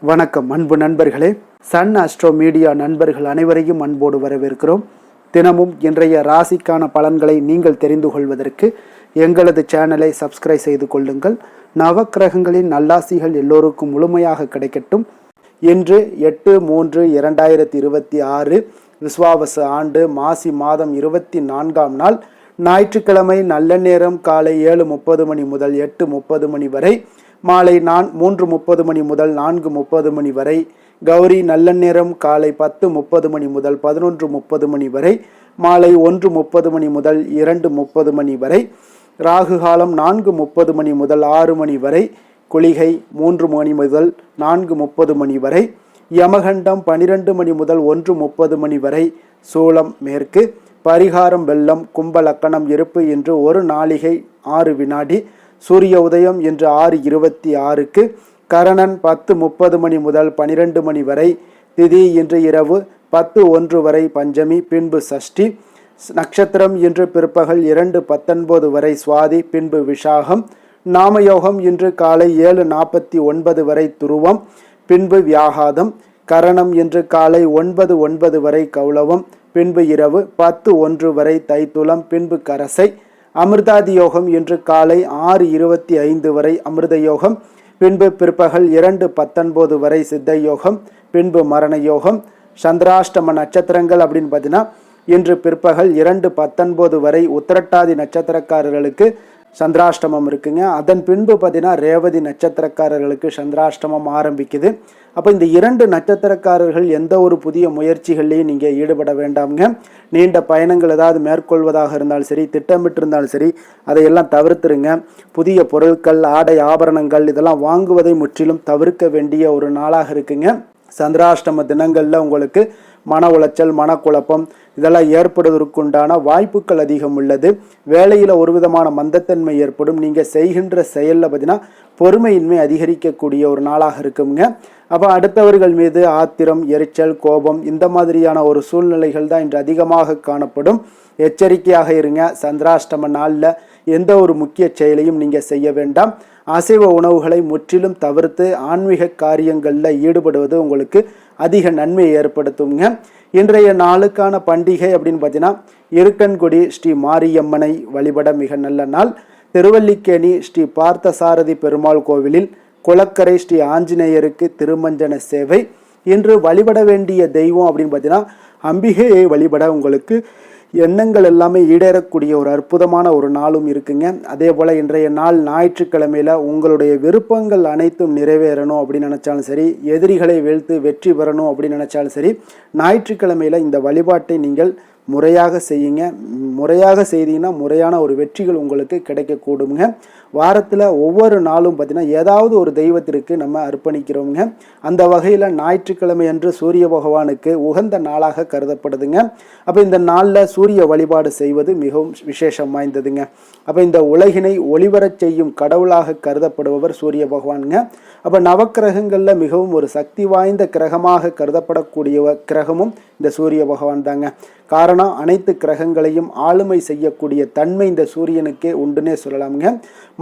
வணக்கம் அன்பு நண்பர்களே. சன் அஸ்ட்ரோ மீடியா நண்பர்கள் அனைவரையும் அன்போடு வரவேற்கிறோம். தினமும் இன்றைய ராசிக்கான பலன்களை நீங்கள் தெரிந்து கொள்வதற்கு எங்களது சேனலை சப்ஸ்கிரைப் செய்து கொள்ளுங்கள். நவக்கிரகங்களின் நல்லாசிகள் எல்லோருக்கும் முழுமையாக கிடைக்கட்டும். இன்று 8/3/2026 விஸ்வாவசு ஆண்டு மாசி மாதம் 24ஆம் நாள் ஞாயிற்றுக்கிழமை. நல்ல நேரம் காலை 7:30 மணி முதல் 8:30 மணி வரை, மாலை 3:30 மணி முதல் 4:30 மணி வரை. கௌரி நல்ல நேரம் காலை 10:30 மணி முதல் 11:30 மணி வரை, மாலை 1:30 மணி முதல் 2:30 மணி வரை. ராகு காலம் 4:30 மணி முதல் 6 மணி வரை, குளிகை 3 மணி முதல் 4:30 மணி வரை, யமகண்டம் 12 மணி முதல் 1:30 மணி வரை, சூலம் மேற்கு, பரிகாரம் வெள்ளம், கும்ப லக்கணம் இருப்பு இன்று 1 நாளிகை 6 வினாடி. சூரிய உதயம் இன்று 6:26க்கு, கரணன் 10:30 மணி முதல் 12 மணி வரை, திதி இன்று இரவு 10:01 வரை பஞ்சமி, பின்பு சஷ்டி. நட்சத்திரம் இன்று பிற்பகல் 2:19 வரை சுவாதி, பின்பு விஷாகம். நாமயோகம் இன்று காலை 7:49 வரை துருவம், பின்பு வியாகாதம். கரணம் இன்று காலை 9:09 வரை கௌளவம், பின்பு இரவு 10:01 வரை தைத்துளம், பின்பு கரசை. அமிர்தாதி யோகம் இன்று காலை 6:25 வரை அமிர்த யோகம், பின்பு பிற்பகல் 2:19 வரை சித்த யோகம், பின்பு மரண யோகம். சந்திராஷ்டம நட்சத்திரங்கள் அப்படின்னு பார்த்தீங்கன்னா இன்று பிற்பகல் 2:19 வரை உத்திரட்டாதி நட்சத்திரக்காரர்களுக்கு சந்திராஷ்டமம் இருக்குங்க. அதன் பின்பு பார்த்தீங்கன்னா ரேவதி நட்சத்திரக்காரர்களுக்கு சந்திராஷ்டமம் ஆரம்பிக்குது. அப்போ இந்த 2 நட்சத்திரக்காரர்கள் எந்த ஒரு புதிய முயற்சிகள்லையும் நீங்கள் ஈடுபட வேண்டாம்ங்க. நீண்ட பயணங்கள் ஏதாவது மேற்கொள்வதாக இருந்தாலும் சரி, திட்டமிட்டு இருந்தாலும் சரி, அதையெல்லாம் தவிர்த்துருங்க. புதிய பொருட்கள், ஆடை, ஆபரணங்கள் இதெல்லாம் வாங்குவதை முற்றிலும் தவிர்க்க வேண்டிய ஒரு நாளாக இருக்குங்க. சந்திராஷ்டம தினங்களில் உங்களுக்கு மன உளைச்சல், மனக்குழப்பம் இதெல்லாம் ஏற்படுவதற்குண்டான வாய்ப்புகள் அதிகம் உள்ளது. வேலையில் ஒரு விதமான மந்தத்தன்மை ஏற்படும். நீங்கள் செய்கின்ற செயலில் பார்த்தீங்கன்னா பொறுமையின்மை அதிகரிக்கக்கூடிய ஒரு நாளாக இருக்குங்க. அப்போ அடுத்தவர்கள் மீது ஆத்திரம், எரிச்சல், கோபம் இந்த மாதிரியான ஒரு சூழ்நிலைகள் தான் இன்று அதிகமாக காணப்படும். எச்சரிக்கையாக இருங்க. சந்திராஷ்டம நாளில் எந்த ஒரு முக்கிய செயலையும் நீங்கள் செய்ய வேண்டாம். அசைவ உணவுகளை முற்றிலும் தவிர்த்து ஆன்மீக காரியங்களில் ஈடுபடுவது உங்களுக்கு அதிக நன்மையை ஏற்படுத்துங்க. இன்றைய நாளுக்கான பண்டிகை அப்படின்னு பார்த்தீங்கன்னா இருக்கன்குடி ஸ்ரீ மாரியம்மனை வழிபட மிக நல்ல நாள். திருவல்லிக்கேணி ஸ்ரீ பார்த்தசாரதி பெருமாள் கோவிலில் குளக்கரை ஸ்ரீ ஆஞ்சநேயருக்கு திருமஞ்சன சேவை. இன்று வழிபட வேண்டிய தெய்வம் அப்படின்னு பார்த்தீங்கன்னா அம்பிகையை வழிபட உங்களுக்கு எண்ணங்கள் எல்லாமே ஈடேறக்கூடிய ஒரு அற்புதமான ஒரு நாளும் இருக்குங்க. அதே போல் இன்றைய நாள் ஞாயிற்றுக்கிழமையில் உங்களுடைய விருப்பங்கள் அனைத்தும் நிறைவேறணும் அப்படின்னு நினச்சாலும் சரி, எதிரிகளை வீழ்த்து வெற்றி பெறணும் அப்படின்னு நினச்சாலும் சரி, ஞாயிற்றுக்கிழமையில் இந்த வழிபாட்டை நீங்கள் முறையாக செய்யுங்க. முறையாக செய்தீங்கன்னா முறையான ஒரு வெற்றிகள் உங்களுக்கு கிடைக்கக்கூடுங்க. வாரத்தில் ஒவ்வொரு நாளும் பார்த்தீங்கன்னா ஏதாவது ஒரு தெய்வத்திற்கு நம்ம அர்ப்பணிக்கிறோங்க. அந்த வகையில் ஞாயிற்றுக்கிழமை அன்று சூரிய பகவானுக்கு உகந்த நாளாக கருதப்படுதுங்க. அப்போ இந்த நாளில் சூரிய வழிபாடு செய்வது மிகவும் விசேஷம் வாய்ந்ததுங்க. அப்போ இந்த உலகினை ஒளிவரச் செய்யும் கடவுளாக கருதப்படுபவர் சூரிய பகவானுங்க. அப்போ நவக்கிரகங்களில் மிகவும் ஒரு சக்தி வாய்ந்த கிரகமாக கருதப்படக்கூடிய கிரகமும் இந்த சூரிய பகவான் தாங்க. காரணம், அனைத்து கிரகங்களையும் ஆளுமை செய்யக்கூடிய தன்மை இந்த சூரியனுக்கே உண்டுன்னே சொல்லலாமுங்க.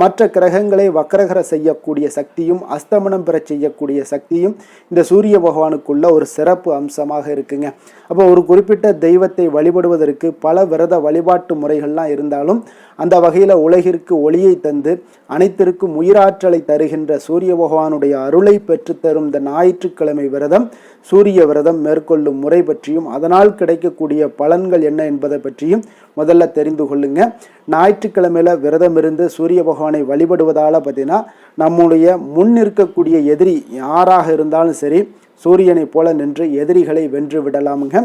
மற்ற கிரகங்களை வக்ரகர செய்யக்கூடிய சக்தியும் அஸ்தமனம் பெற செய்யக்கூடிய சக்தியும் இந்த சூரிய பகவானுக்குள்ள ஒரு சிறப்பு அம்சமாக இருக்குங்க. அப்போ ஒரு குறிப்பிட்ட தெய்வத்தை வழிபடுவதற்கு பல விரத வழிபாட்டு முறைகள்லாம் இருந்தாலும் அந்த வகையில் உலகிற்கு ஒளியை தந்து அனைத்திற்கும் உயிராற்றலை தருகின்ற சூரிய பகவானுடைய அருளை பெற்றுத்தரும் இந்த ஞாயிற்றுக்கிழமை விரதம், சூரிய விரதம் மேற்கொள்ளும் முறை பற்றியும் அதனால் கிடைக்கக்கூடிய பலன்கள் என்ன என்பதை பற்றியும் முதல்ல தெரிந்து கொள்ளுங்க. ஞாயிற்றுக்கிழமையில விரதம் இருந்து சூரிய பகவானை வழிபடுவதால் பார்த்தீங்கன்னா நம்முடைய முன் இருக்கக்கூடிய எதிரி யாராக இருந்தாலும் சரி, சூரியனை போல நின்று எதிரிகளை வென்று விடலாமுங்க.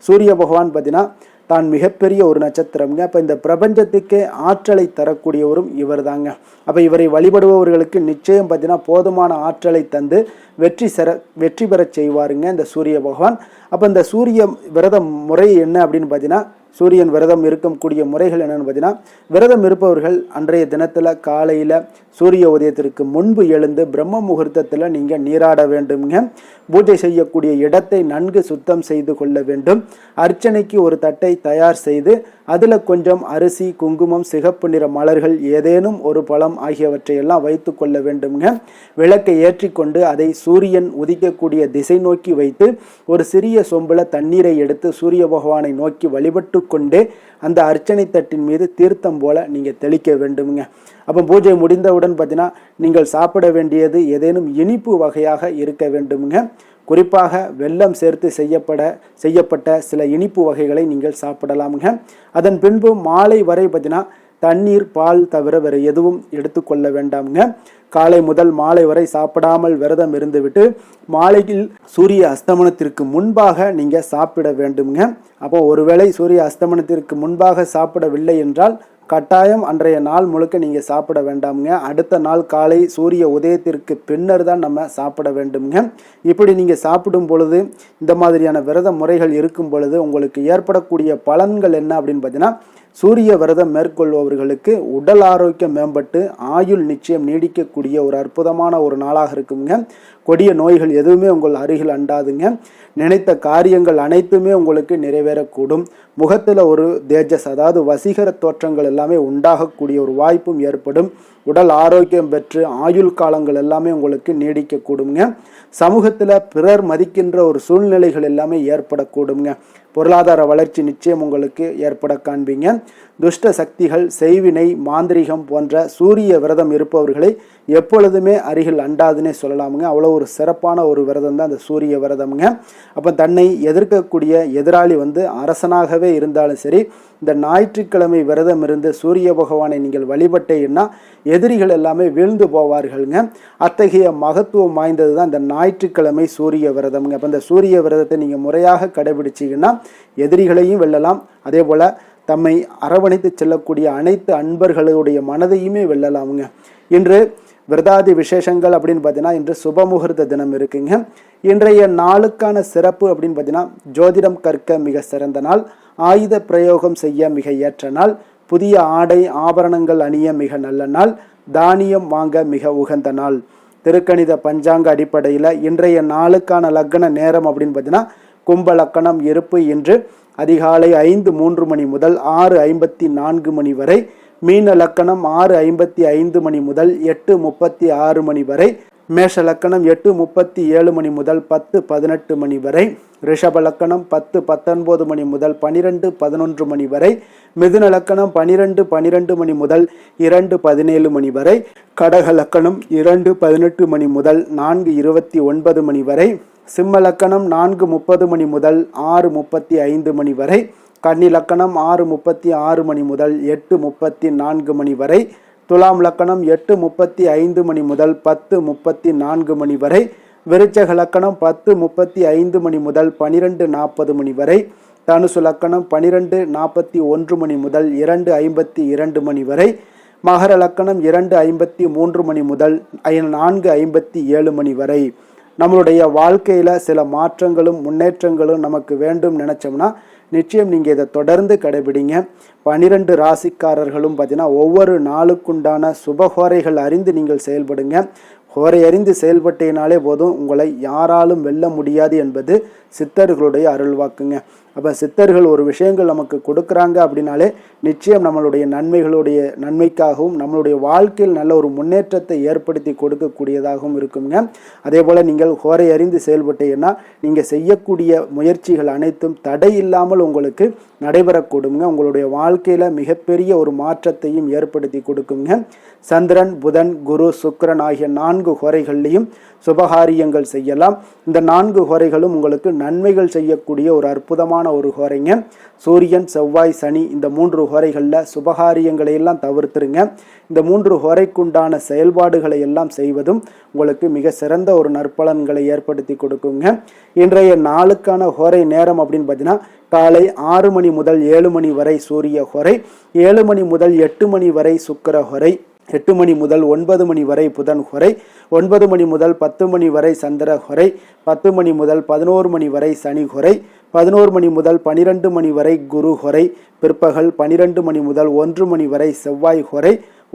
சூரிய பகவான் பார்த்தீங்கன்னா தான் மிகப்பெரிய ஒரு நட்சத்திரம்ங்க. அப்போ இந்த பிரபஞ்சத்துக்கே ஆற்றலை தரக்கூடியவரும் இவர் தாங்க. அப்போ இவரை வழிபடுபவர்களுக்கு நிச்சயம் பார்த்தீங்கன்னா போதுமான ஆற்றலை தந்து வெற்றி பெறச் செய்வாருங்க இந்த சூரிய பகவான். அப்போ இந்த சூரிய விரத முறை என்ன அப்படின்னு பார்த்தீங்கன்னா, சூரியன் விரதம் இருக்கக்கூடிய முறைகள் என்னென்னு பார்த்தீங்கன்னா, விரதம் இருப்பவர்கள் அன்றைய தினத்தில் காலையில் சூரிய உதயத்திற்கு முன்பு எழுந்து பிரம்ம முகூர்த்தத்தில் நீங்கள் நீராட வேண்டுங்க. பூஜை செய்யக்கூடிய இடத்தை நன்கு சுத்தம் செய்து கொள்ள வேண்டும். அர்ச்சனைக்கு ஒரு தட்டை தயார் செய்து அதில் கொஞ்சம் அரிசி, குங்குமம், சிகப்பு நிற மலர்கள், ஏதேனும் ஒரு பழம் ஆகியவற்றையெல்லாம் வைத்து கொள்ள வேண்டுங்க. விளக்கை ஏற்றி கொண்டு அதை சூரியன் உதிக்கக்கூடிய திசை நோக்கி வைத்து ஒரு சிறிய சொம்பில் தண்ணீரை எடுத்து சூரிய பகவானை நோக்கி வழிபட்டு கொண்டே அந்த அர்ச்சனை தட்டின் மீது தீர்த்தம் போல நீங்கள் தெளிக்க வேண்டுங்க. அப்போ பூஜை முடிந்தவுடன் பார்த்தீங்கன்னா நீங்கள் சாப்பிட வேண்டியது ஏதேனும் இனிப்பு வகையாக இருக்க வேண்டுங்க. குறிப்பாக வெல்லம் சேர்த்து செய்யப்பட்ட சில இனிப்பு வகைகளை நீங்கள் சாப்பிடலாமுங்க. அதன் பின்பு மாலை வரை பார்த்தீங்கன்னா தண்ணீர், பால் தவிர வேறு எதுவும் எடுத்துக்கொள்ள வேண்டாமுங்க. காலை முதல் மாலை வரை சாப்பிடாமல் விரதம் இருந்துவிட்டு மாலையில் சூரிய அஸ்தமனத்திற்கு முன்பாக நீங்கள் சாப்பிட வேண்டுங்க. அப்போ ஒருவேளை சூரிய அஸ்தமனத்திற்கு முன்பாக சாப்பிடவில்லை என்றால் கட்டாயம் அன்றைய நாள் முழுக்க நீங்கள் சாப்பிட வேண்டாமுங்க. அடுத்த நாள் காலை சூரிய உதயத்திற்கு பின்னர் தான் நம்ம சாப்பிட வேண்டுங்க. இப்படி நீங்கள் சாப்பிடும் பொழுது, இந்த மாதிரியான விரத முறைகள் இருக்கும் பொழுது உங்களுக்கு ஏற்படக்கூடிய பலன்கள் என்ன அப்படின்னு பார்த்தீங்கன்னா, சூரிய விரதம் மேற்கொள்பவர்களுக்கு உடல் ஆரோக்கியம் மேம்பட்டு ஆயுள் நிச்சயம் நீடிக்கக்கூடிய ஒரு அற்புதமான ஒரு நாளாக இருக்குங்க. கொடிய நோய்கள் எதுவுமே உங்கள் அருகில் அண்டாதுங்க. நினைத்த காரியங்கள் அனைத்துமே உங்களுக்கு நிறைவேறக்கூடும். முகத்தில் ஒரு தேஜஸ், அதாவது வசீகர தோற்றங்கள் எல்லாமே உண்டாகக்கூடிய ஒரு வாய்ப்பும் ஏற்படும். உடல் ஆரோக்கியம் பெற்று ஆயுள் காலங்கள் எல்லாமே உங்களுக்கு நீடிக்கக்கூடுங்க. சமூகத்தில் பிறர் மதிக்கின்ற ஒரு சூழ்நிலைகள் எல்லாமே ஏற்படக்கூடுங்க. பொருளாதார வளர்ச்சி நிச்சயம் உங்களுக்கு ஏற்பட காண்பீங்க. துஷ்ட சக்திகள், செய்வினை, மாந்திரிகம் போன்ற சூரிய விரதம் இருப்பவர்களை எப்பொழுதுமே அருகில் அண்டாதுன்னே சொல்லலாமுங்க. அவ்வளோ ஒரு சிறப்பான ஒரு விரதம் தான் அந்த சூரிய விரதமுங்க. அப்போ தன்னை எதிர்க்கக்கூடிய எதிராளி அரசனாகவே இருந்தாலும் சரி, இந்த ஞாயிற்றுக்கிழமை விரதம் இருந்து சூரிய பகவானை நீங்கள் வழிபட்டீங்கன்னா எதிரிகள் எல்லாமே வீழ்ந்து போவார்கள்ங்க. அத்தகைய மகத்துவம் வாய்ந்தது தான் இந்த ஞாயிற்றுக்கிழமை சூரிய விரதம்ங்க. அப்போ இந்த சூரிய விரதத்தை நீங்கள் முறையாக கடைபிடிச்சிங்கன்னா எதிரிகளையும் வெல்லலாம். அதே போல் தம்மை அரவணைத்து செல்லக்கூடிய அனைத்து அன்பர்களுடைய மனதையுமே வெல்லலாமுங்க. இன்று விரதாதி விசேஷங்கள் அப்படின்னு பார்த்தீங்கன்னா, இன்று சுபமுகூர்த்த தினம் இருக்குங்க. இன்றைய நாளுக்கான சிறப்பு அப்படின்னு பார்த்தீங்கன்னா, ஜோதிடம் கற்க மிக சிறந்த நாள், ஆயுத பிரயோகம் செய்ய மிக ஏற்ற நாள், புதிய ஆடை ஆபரணங்கள் அணிய மிக நல்ல நாள், தானியம் வாங்க மிக உகந்த நாள். திருக்கணித பஞ்சாங்க அடிப்படையில் இன்றைய நாளுக்கான லக்ன நேரம் அப்படின்னு பார்த்தீங்கன்னா, கும்ப லக்கணம் இருப்பு இன்று அதிகாலை 5:03 மணி முதல் 6:54 மணி வரை, மீன லக்கணம் 6:55 மணி முதல் 8:36 மணி வரை, மேஷ லக்கணம் 8:37 மணி முதல் 10:18 மணி வரை, ரிஷப லக்கணம் 10:19 மணி முதல் 12:11 மணி வரை, மிதுன லக்கணம் 12:12 மணி முதல் 2:17 மணி வரை, கடக லக்கணம் 2:18 மணி முதல் 4:29 மணி வரை, சிம்ம லக்கணம் 4:30 மணி முதல் 6:35 மணி வரை, கன்னி லக்கணம் 6:36 மணி முதல் 8:34 மணி வரை, துலாம் லக்கணம் 8:35 மணி முதல் 10:34 மணி வரை, விருச்சக லக்கணம் 10:35 மணி முதல் 12:40 மணி வரை, தனுசு லக்கணம் 12:41 மணி முதல் 2:52 மணி வரை, மகர லக்கணம் 2:53 மணி முதல் 4:57 மணி வரை. நம்மளுடைய வாழ்க்கையில் சில மாற்றங்களும் முன்னேற்றங்களும் நமக்கு வேண்டும் நினச்சோம்னா நிச்சயம் நீங்கள் இதை தொடர்ந்து கடைபிடிங்க. 12 ராசிக்காரர்களும் பார்த்தீங்கன்னா ஒவ்வொரு நாளுக்குண்டான சுபஹோரைகள் அறிந்து நீங்கள் செயல்படுங்க. ஹோரை அறிந்து செயல்பட்டேனாலே போதும், உங்களை யாராலும் வெல்ல முடியாது என்பது சித்தர்களுடைய அருள்வாக்குங்க. அப்போ சித்தர்கள் ஒரு விஷயங்கள் நமக்கு கொடுக்குறாங்க அப்படின்னாலே நிச்சயம் நம்மளுடைய நன்மைக்காகவும் நம்மளுடைய வாழ்க்கையில் நல்ல ஒரு முன்னேற்றத்தை ஏற்படுத்தி கொடுக்கக்கூடியதாகவும் இருக்குங்க. அதே போல் நீங்கள் ஹோரை அறிந்து செயல்பட்டீங்கன்னா நீங்கள் செய்யக்கூடிய முயற்சிகள் அனைத்தும் தடை இல்லாமல் உங்களுக்கு நடைபெறக்கூடுங்க. உங்களுடைய வாழ்க்கையில் மிகப்பெரிய ஒரு மாற்றத்தையும் ஏற்படுத்தி கொடுக்குங்க. சந்திரன், புதன், குரு, சுக்கிரன் ஆகிய 4 ஹோரைகள்லையும் சுபகாரியங்கள் செய்யலாம். இந்த 4 ஹோரைகளும் உங்களுக்கு நன்மைகள் செய்யக்கூடிய ஒரு அற்புதமான ஒரு ஹோரைங்க. சூரியன், செவ்வாய், சனி இந்த 3 ஹோரைகளில் சுபகாரியங்களை எல்லாம் தவிர்த்துருங்க. இந்த 3 ஹோரைக்குண்டான செயல்பாடுகளை எல்லாம் செய்வதும் உங்களுக்கு மிக சிறந்த ஒரு நற்பலன்களை ஏற்படுத்தி கொடுக்குங்க. இன்றைய நாளுக்கான ஹோரை நேரம் அப்படின்னு பார்த்தீங்கன்னா, காலை 6 மணி முதல் 7 மணி வரை சூரிய ஹோரை, 7 மணி முதல் 8 மணி வரை சுக்கிர ஹோரை, 8 மணி முதல் 9 மணி வரை புதன் ஹோரை, 9 மணி முதல் 10 மணி வரை சந்திர ஹோரை, 10 மணி முதல் 11 மணி வரை சனி ஹோரை, 11 மணி முதல் 12 மணி வரை குரு ஹோரை, பிற்பகல் 12 மணி முதல் 1 மணி வரை செவ்வாய் ஹோரை,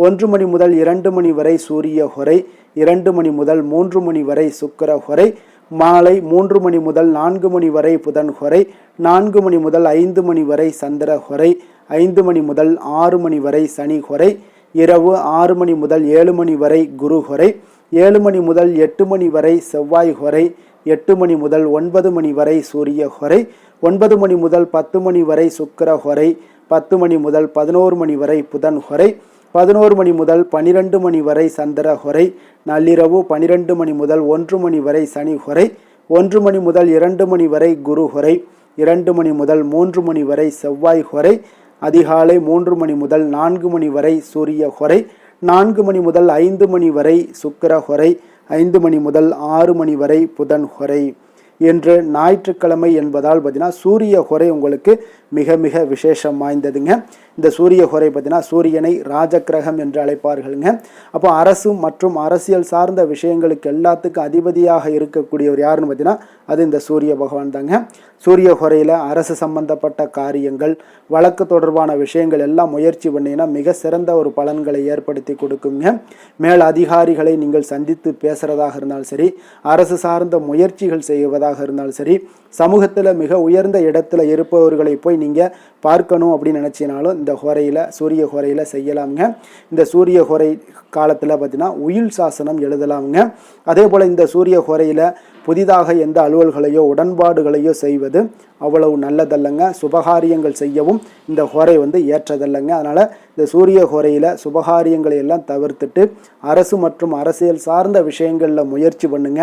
1 மணி முதல் 2 மணி வரை சூரிய ஹோரை, 2 மணி முதல் 3 மணி வரை சுக்கிர ஹோரை, மாலை 3 மணி முதல் 4 மணி வரை புதன் ஹோரை, 4 மணி முதல் 5 மணி வரை சந்திர ஹோரை, 5 மணி முதல் 6 மணி வரை சனி ஹொரை, இரவு 6 மணி முதல் 7 மணி வரை குரு ஹொரை, 7 மணி முதல் 8 மணி வரை செவ்வாய் ஹொரை, 8 மணி முதல் 9 மணி வரை சூரிய ஹொரை, 9 மணி முதல் 10 மணி வரை சுக்கிர ஹொரை, 10 மணி முதல் 11 மணி வரை புதன் ஹொரை, 11 மணி முதல் 12 மணி வரை சந்திர ஹொரை, நள்ளிரவு 12 மணி முதல் 1 மணி வரை சனி ஹொரை, 1 மணி முதல் 2 மணி வரை குரு ஹொரை, 2 மணி முதல் 3 மணி வரை செவ்வாய் ஹொரை, அதிகாலை 3 மணி முதல் 4 மணி வரை சூரிய ஹொரை, 4 மணி முதல் 5 மணி வரை சுக்கிர ஹொரை, 5 மணி முதல் 6 மணி வரை புதன் ஹொரை. என்று ஞாயிற்றுக்கிழமை என்பதால் பார்த்தீங்கன்னா சூரிய ஹொரை உங்களுக்கு மிக மிக விசேஷம் வாய்ந்ததுங்க. இந்த சூரிய ஹொரை பார்த்தீங்கன்னா சூரியனை ராஜகிரகம் என்று அழைப்பார்களுங்க. அப்போ அரசு மற்றும் அரசியல் சார்ந்த விஷயங்களுக்கு எல்லாத்துக்கும் அதிபதியாக இருக்கக்கூடியவர் யாருன்னு பார்த்தீங்கன்னா அது இந்த சூரிய பகவான் தாங்க. சூரிய ஹொரையில் அரசு சம்பந்தப்பட்ட காரியங்கள், வழக்கு தொடர்பான விஷயங்கள் எல்லாம் முயற்சி பண்ணிங்கன்னா மிக சிறந்த ஒரு பலன்களை ஏற்படுத்தி கொடுக்குங்க. மேல் அதிகாரிகளை நீங்கள் சந்தித்து பேசுகிறதாக இருந்தாலும் சரி, அரசு சார்ந்த முயற்சிகள் செய்வதாக இருந்தாலும் சரி, சமூகத்தில் மிக உயர்ந்த இடத்துல இருப்பவர்களை போய் நீங்கள் பார்க்கணும் அப்படின்னு நினச்சினாலும் இந்த ஹொரையில் சூரிய ஹொரையில் செய்யலாமுங்க. இந்த சூரிய ஹொரை காலத்தில் பார்த்தீங்கன்னா உயில் சாசனம் எழுதலாமுங்க. அதே போல் இந்த சூரிய ஹொரையில் புதிதாக எந்த அலுவல்களையோ உடன்பாடுகளையோ செய்வது அவ்வளவு நல்லதல்லங்க. சுபகாரியங்கள் செய்யவும் இந்த ஹொரை ஏற்றதல்லங்க. அதனால் இந்த சூரிய ஹொரையில் சுபகாரியங்களை எல்லாம் தவிர்த்துட்டு அரசு மற்றும் அரசியல் சார்ந்த விஷயங்களில் முயற்சி பண்ணுங்க.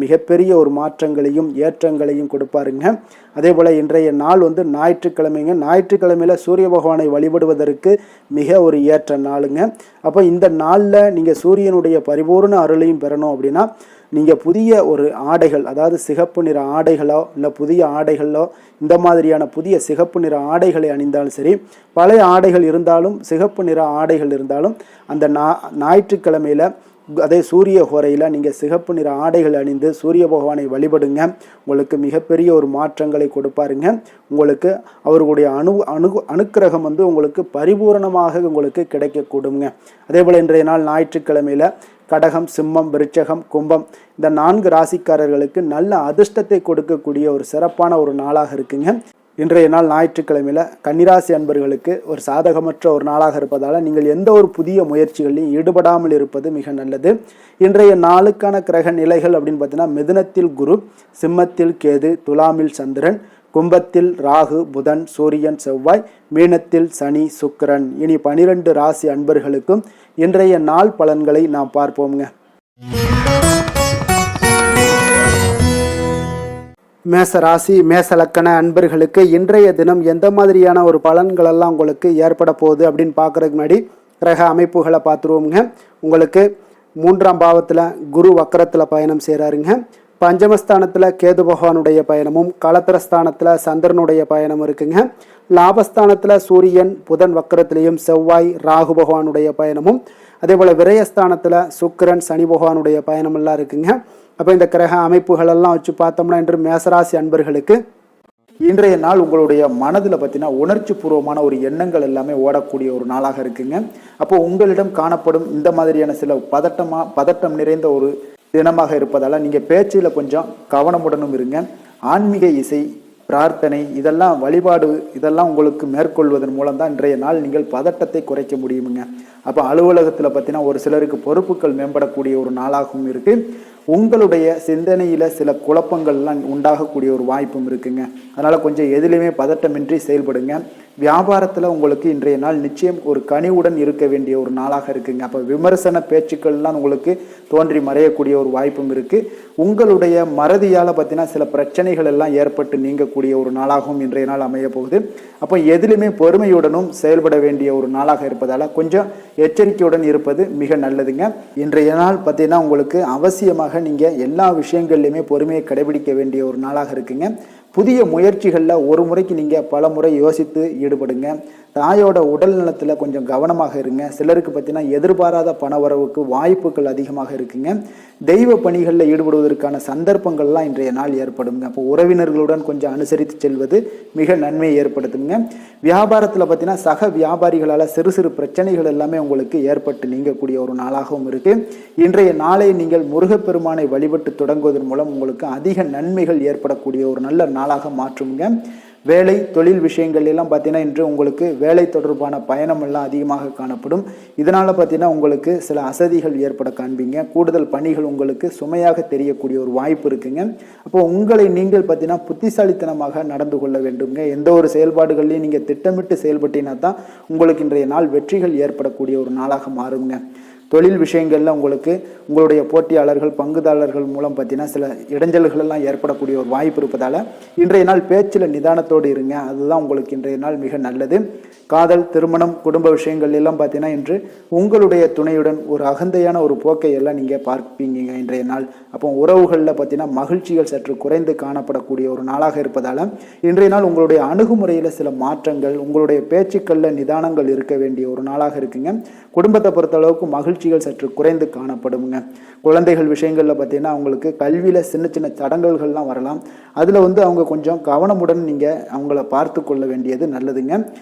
மிகப்பெரிய ஒரு மாற்றங்களையும் ஏற்றங்களையும் கொடுப்பாருங்க. அதே போல் இன்றைய நாள் ஞாயிற்றுக்கிழமைங்க. ஞாயிற்றுக்கிழமையில் சூரிய பகவானை வழிபடுவதற்கு மிக ஒரு ஏற்ற நாளுங்க. அப்போ இந்த நாளில் நீங்கள் சூரியனுடைய பரிபூர்ண அருளையும் பெறணும் அப்படின்னா நீங்கள் புதிய ஒரு ஆடைகள், அதாவது சிகப்பு நிற ஆடைகளோ இல்லை புதிய ஆடைகளோ, இந்த மாதிரியான புதிய சிகப்பு நிற ஆடைகளை அணிந்தாலும் சரி, பழைய ஆடைகள் இருந்தாலும் சிகப்பு நிற ஆடைகள் இருந்தாலும் அந்த ஞாயிற்றுக்கிழமையில் அதே சூரிய ஹோரையில் நீங்கள் சிகப்பு நிற ஆடைகள் அணிந்து சூரிய பகவானை வழிபடுங்க. உங்களுக்கு மிகப்பெரிய ஒரு மாற்றங்களை கொடுப்பாருங்க. உங்களுக்கு அவர்களுடைய அனுக்கிரகம் உங்களுக்கு பரிபூரணமாக உங்களுக்கு கிடைக்கக்கூடுங்க. அதே போல் இன்றைய நாள் ஞாயிற்றுக்கிழமையில் கடகம், சிம்மம், விருச்சகம், கும்பம் இந்த 4 ராசிக்காரர்களுக்கு நல்ல அதிர்ஷ்டத்தை கொடுக்கக்கூடிய ஒரு சிறப்பான ஒரு நாளாக இருக்குங்க. இன்றைய நாள் ஞாயிற்றுக்கிழமையில் கன்னிராசி அன்பர்களுக்கு ஒரு சாதகமற்ற ஒரு நாளாக இருப்பதால் நீங்கள் எந்த ஒரு புதிய முயற்சிகளிலும் ஈடுபடாமல் இருப்பது மிக நல்லது. இன்றைய நாளுக்கான கிரக நிலைகள் அப்படின்னு பார்த்தீங்கன்னா மிதுனத்தில் குரு, சிம்மத்தில் கேது, துலாமில் சந்திரன், கும்பத்தில் ராகு, புதன், சூரியன், செவ்வாய், மீனத்தில் சனி, சுக்கிரன். இனி 12 ராசி அன்பர்களுக்கும் இன்றைய நாள் பலன்களை நாம் பார்ப்போம்ங்க. மேச ராசி மேச லக்கண அன்பர்களுக்கு இன்றைய தினம் எந்த மாதிரியான ஒரு பலன்கள் எல்லாம் உங்களுக்கு ஏற்பட போகுது அப்படின்னு பார்க்கறதுக்கு முன்னாடி கிரக அமைப்புகளை பார்த்துருவோங்க. உங்களுக்கு 3ஆம் பாவத்தில் குரு வக்கரத்தில் பயணம் செய்கிறாருங்க. பஞ்சமஸ்தானத்தில் கேது பகவானுடைய பயணமும், களத்திரஸ்தானத்தில் சந்திரனுடைய பயணம் இருக்குங்க. லாபஸ்தானத்தில் சூரியன் புதன் வக்கரத்திலையும், செவ்வாய் ராகு பகவானுடைய பயணமும், அதே போல் விரயஸ்தானத்தில் சுக்கிரன் சனி பகவானுடைய பயணம் எல்லாம் இருக்குங்க. அப்போ இந்த கிரக அமைப்புகள் எல்லாம் வச்சு பார்த்தோம்னா இன்று மேசராசி அன்பர்களுக்கு இன்றைய நாள் உங்களுடைய மனதில் பார்த்தீங்கன்னா உணர்ச்சி பூர்வமான ஒரு எண்ணங்கள் எல்லாமே ஓடக்கூடிய ஒரு நாளாக இருக்குங்க. அப்போ உங்களிடம் காணப்படும் இந்த மாதிரியான சில பதட்டம் நிறைந்த ஒரு தினமாக இருப்பதால் நீங்கள் பேச்சில் கொஞ்சம் கவனமுடனும் இருங்க. ஆன்மீக இசை, பிரார்த்தனை, இதெல்லாம் வழிபாடு, இதெல்லாம் உங்களுக்கு மேற்கொள்வதன் மூலம் தான் இன்றைய நாள் நீங்கள் பதட்டத்தை குறைக்க முடியுமுங்க. அப்போ அலுவலகத்தில் பார்த்தீங்கன்னா ஒரு சிலருக்கு பொறுப்புகள் மேம்படக்கூடிய ஒரு நாளாகவும் இருக்குது. உங்களுடைய சிந்தனையில் சில குழப்பங்கள்லாம் உண்டாகக்கூடிய ஒரு வாய்ப்பும் இருக்குங்க. அதனால் கொஞ்சம் எதிலுமே பதட்டமின்றி செயல்படுங்க. வியாபாரத்தில் உங்களுக்கு இன்றைய நாள் நிச்சயம் ஒரு கனிவுடன் இருக்க வேண்டிய ஒரு நாளாக இருக்குங்க. அப்போ விமர்சன பேச்சுக்கள்லாம் உங்களுக்கு தோன்றி மறையக்கூடிய ஒரு வாய்ப்பும் இருக்குது. உங்களுடைய மறதியால் பார்த்தீங்கன்னா சில பிரச்சனைகள் எல்லாம் ஏற்பட்டு நீங்கக்கூடிய ஒரு நாளாகவும் இன்றைய நாள் அமைய போகுது. அப்போ எதிலுமே பொறுமையுடனும் செயல்பட வேண்டிய ஒரு நாளாக இருப்பதால் கொஞ்சம் எச்சரிக்கையுடன் இருப்பது மிக நல்லதுங்க. இன்றைய நாள் பார்த்தீங்கன்னா உங்களுக்கு அவசியமாக நீங்கள் எல்லா விஷயங்கள்லையுமே பொறுமையை கடைபிடிக்க வேண்டிய ஒரு நாளாக இருக்குங்க. புதிய முயற்சிகளில் ஒரு முறைக்கு நீங்கள் பல முறை யோசித்து ஈடுபடுங்க. தாயோட உடல் நலத்தில் கொஞ்சம் கவனமாக இருங்க. சிலருக்கு பார்த்தீங்கன்னா எதிர்பாராத பண வரவுக்கு வாய்ப்புகள் அதிகமாக இருக்குங்க. தெய்வ பணிகளில் ஈடுபடுவதற்கான சந்தர்ப்பங்கள்லாம் இன்றைய நாள் ஏற்படுங்க. அப்போ உறவினர்களுடன் கொஞ்சம் அனுசரித்து செல்வது மிக நன்மையை ஏற்படுத்துங்க. வியாபாரத்தில் பார்த்தீங்கன்னா சக வியாபாரிகளால் சிறு சிறு பிரச்சனைகள் எல்லாமே உங்களுக்கு ஏற்பட்டு நீங்கக்கூடிய ஒரு நாளாகவும் இருக்குது. இன்றைய நாளை நீங்கள் முருகப்பெருமானை வழிபட்டு தொடங்குவதன் மூலம் உங்களுக்கு அதிக நன்மைகள் ஏற்படக்கூடிய ஒரு நல்ல நாளாக மாற்றுங்க. வேலை தொழில் விஷயங்கள் எல்லாம் பார்த்தீங்கன்னா இன்று உங்களுக்கு வேலை தொடர்பான பயணம் எல்லாம் அதிகமாக காணப்படும். இதனால் பார்த்தீங்கன்னா உங்களுக்கு சில அசதிகள் ஏற்பட காண்பீங்க. கூடுதல் பணிகள் உங்களுக்கு சுமையாக தெரியக்கூடிய ஒரு வாய்ப்பு இருக்குங்க. அப்போ உங்களை நீங்கள் பார்த்தீங்கன்னா புத்திசாலித்தனமாக நடந்து கொள்ள வேண்டுங்க. எந்த ஒரு செயல்பாடுகளையும் நீங்கள் திட்டமிட்டு செயல்பட்டீங்கன்னா தான் உங்களுக்கு இன்றைய நாள் வெற்றிகள் ஏற்படக்கூடிய ஒரு நாளாக மாறுங்க. தொழில் விஷயங்களில் உங்களுக்கு உங்களுடைய போட்டியாளர்கள் பங்குதாரர்கள் மூலம் பார்த்தீங்கன்னா சில இடைஞ்சல்கள் எல்லாம் ஏற்படக்கூடிய ஒரு வாய்ப்பு இருப்பதால் இன்றைய நாள் பேச்சில் நிதானத்தோடு இருங்க. அதுதான் உங்களுக்கு இன்றைய நாள் மிக நல்லது. காதல் திருமணம் குடும்ப விஷயங்கள் எல்லாம் பார்த்தீங்கன்னா இன்று உங்களுடைய துணையுடன் ஒரு அகந்தையான ஒரு போக்கை எல்லாம் நீங்கள் பார்ப்பீங்க இன்றைய நாள். அப்போ உறவுகளில் பார்த்தீங்கன்னா மகிழ்ச்சிகள் சற்று குறைந்து காணப்படக்கூடிய ஒரு நாளாக இருப்பதால் இன்றைய நாள் உங்களுடைய அணுகுமுறையில் சில மாற்றங்கள் உங்களுடைய பேச்சுக்களில் நிதானங்கள் இருக்க வேண்டிய ஒரு நாளாக இருக்குங்க. குடும்பத்தை பொறுத்தளவுக்கு மகிழ்ச்சிகள் சற்று குறைந்து காணப்படுங்க. குழந்தைகள் விஷயங்களில் பார்த்தீங்கன்னா அவங்களுக்கு கல்வியில் சின்ன சின்ன தடங்கல்கள்லாம் வரலாம். அதில் அவங்க கொஞ்சம் கவனமுடன் நீங்கள் அவங்கள பார்த்து கொள்ள வேண்டியது நல்லதுங்க.